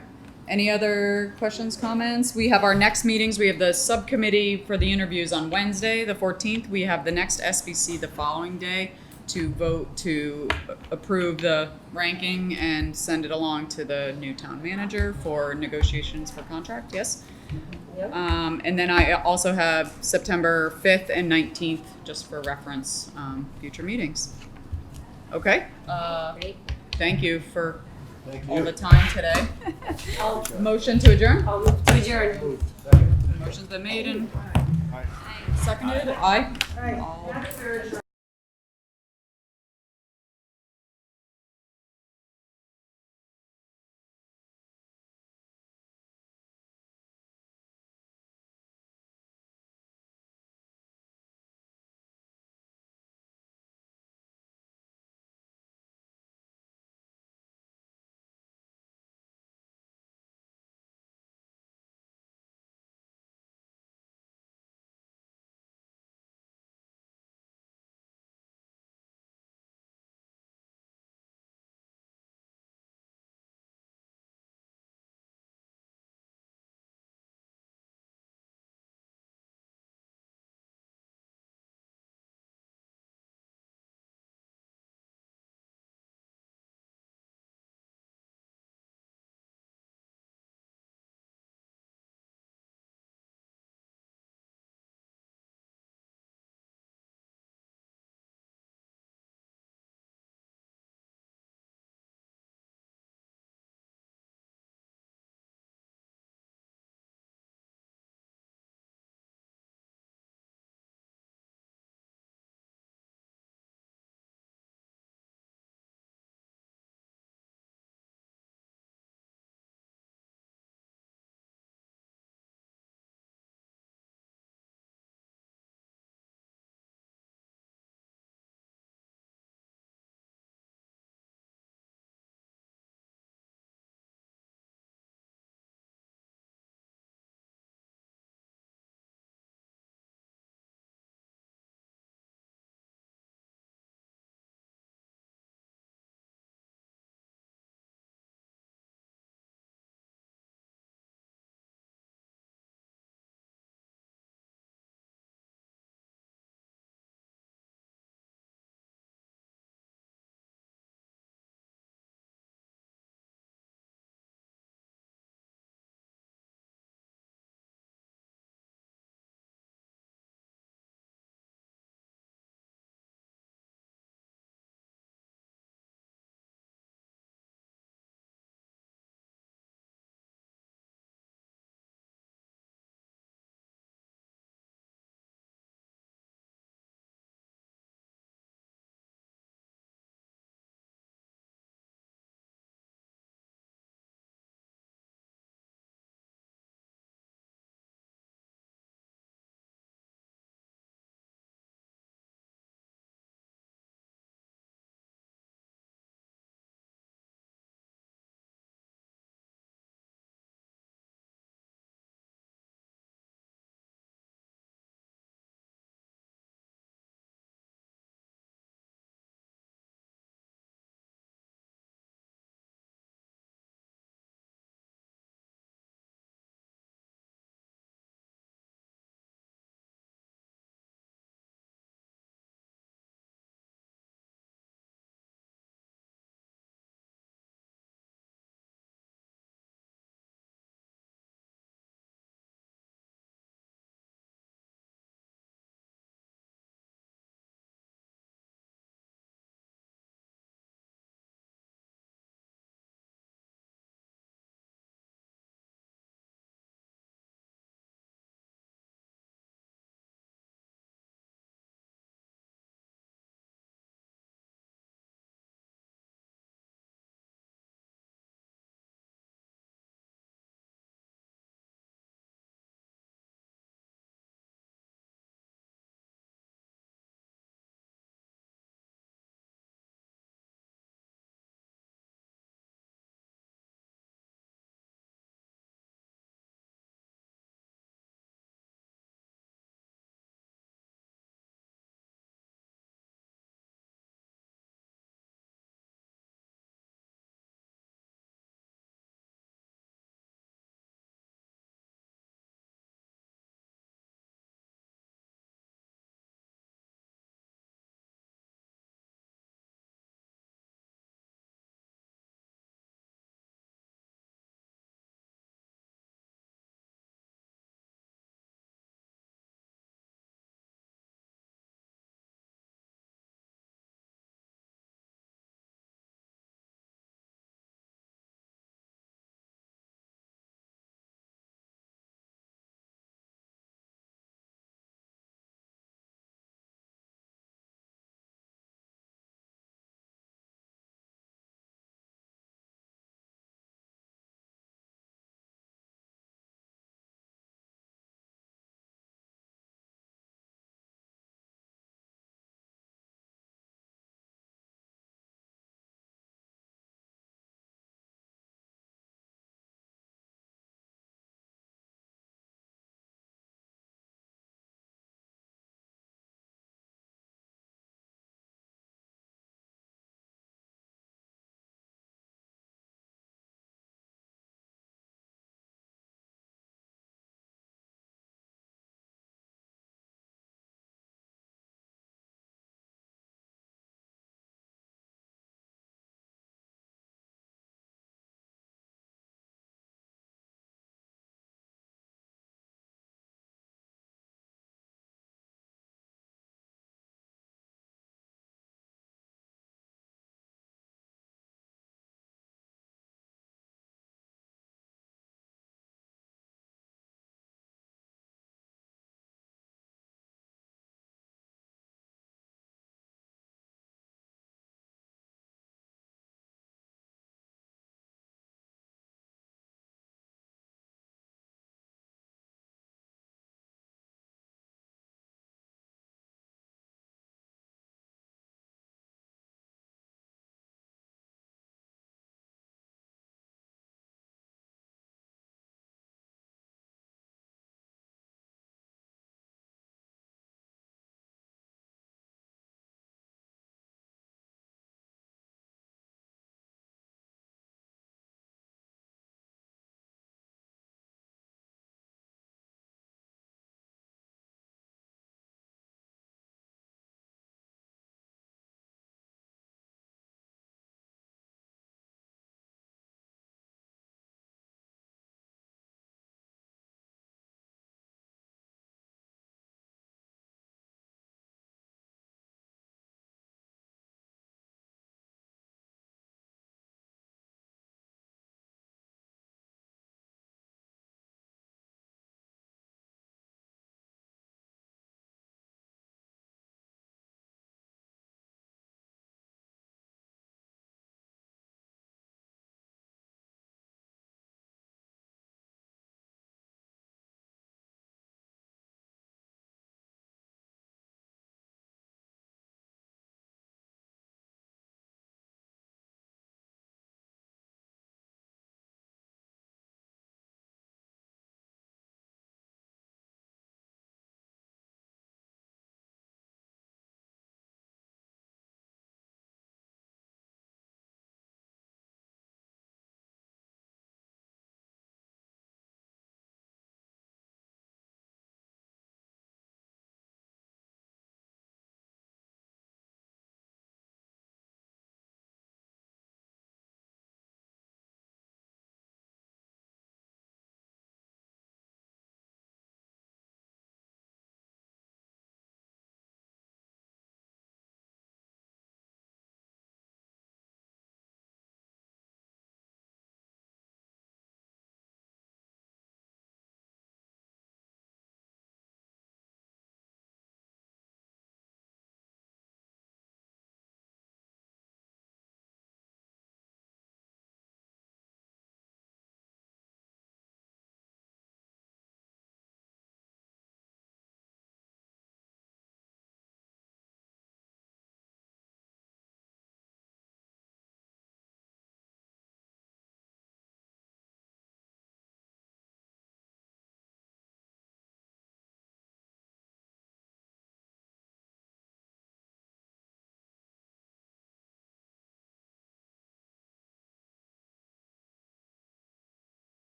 Any other questions, comments? We have our next meetings. We have the subcommittee for the interviews on Wednesday, the 14th. We have the next SBC the following day to vote to approve the ranking and send it along to the new town manager for negotiations for contract. Yes? Yep. And then I also have September 5th and 19th, just for reference, future meetings. Okay? Great. Thank you for Thank all you. the time today. I'll Motion to adjourn? I'll move to adjourn. Motion's been made and seconded. Aye. Right. All That's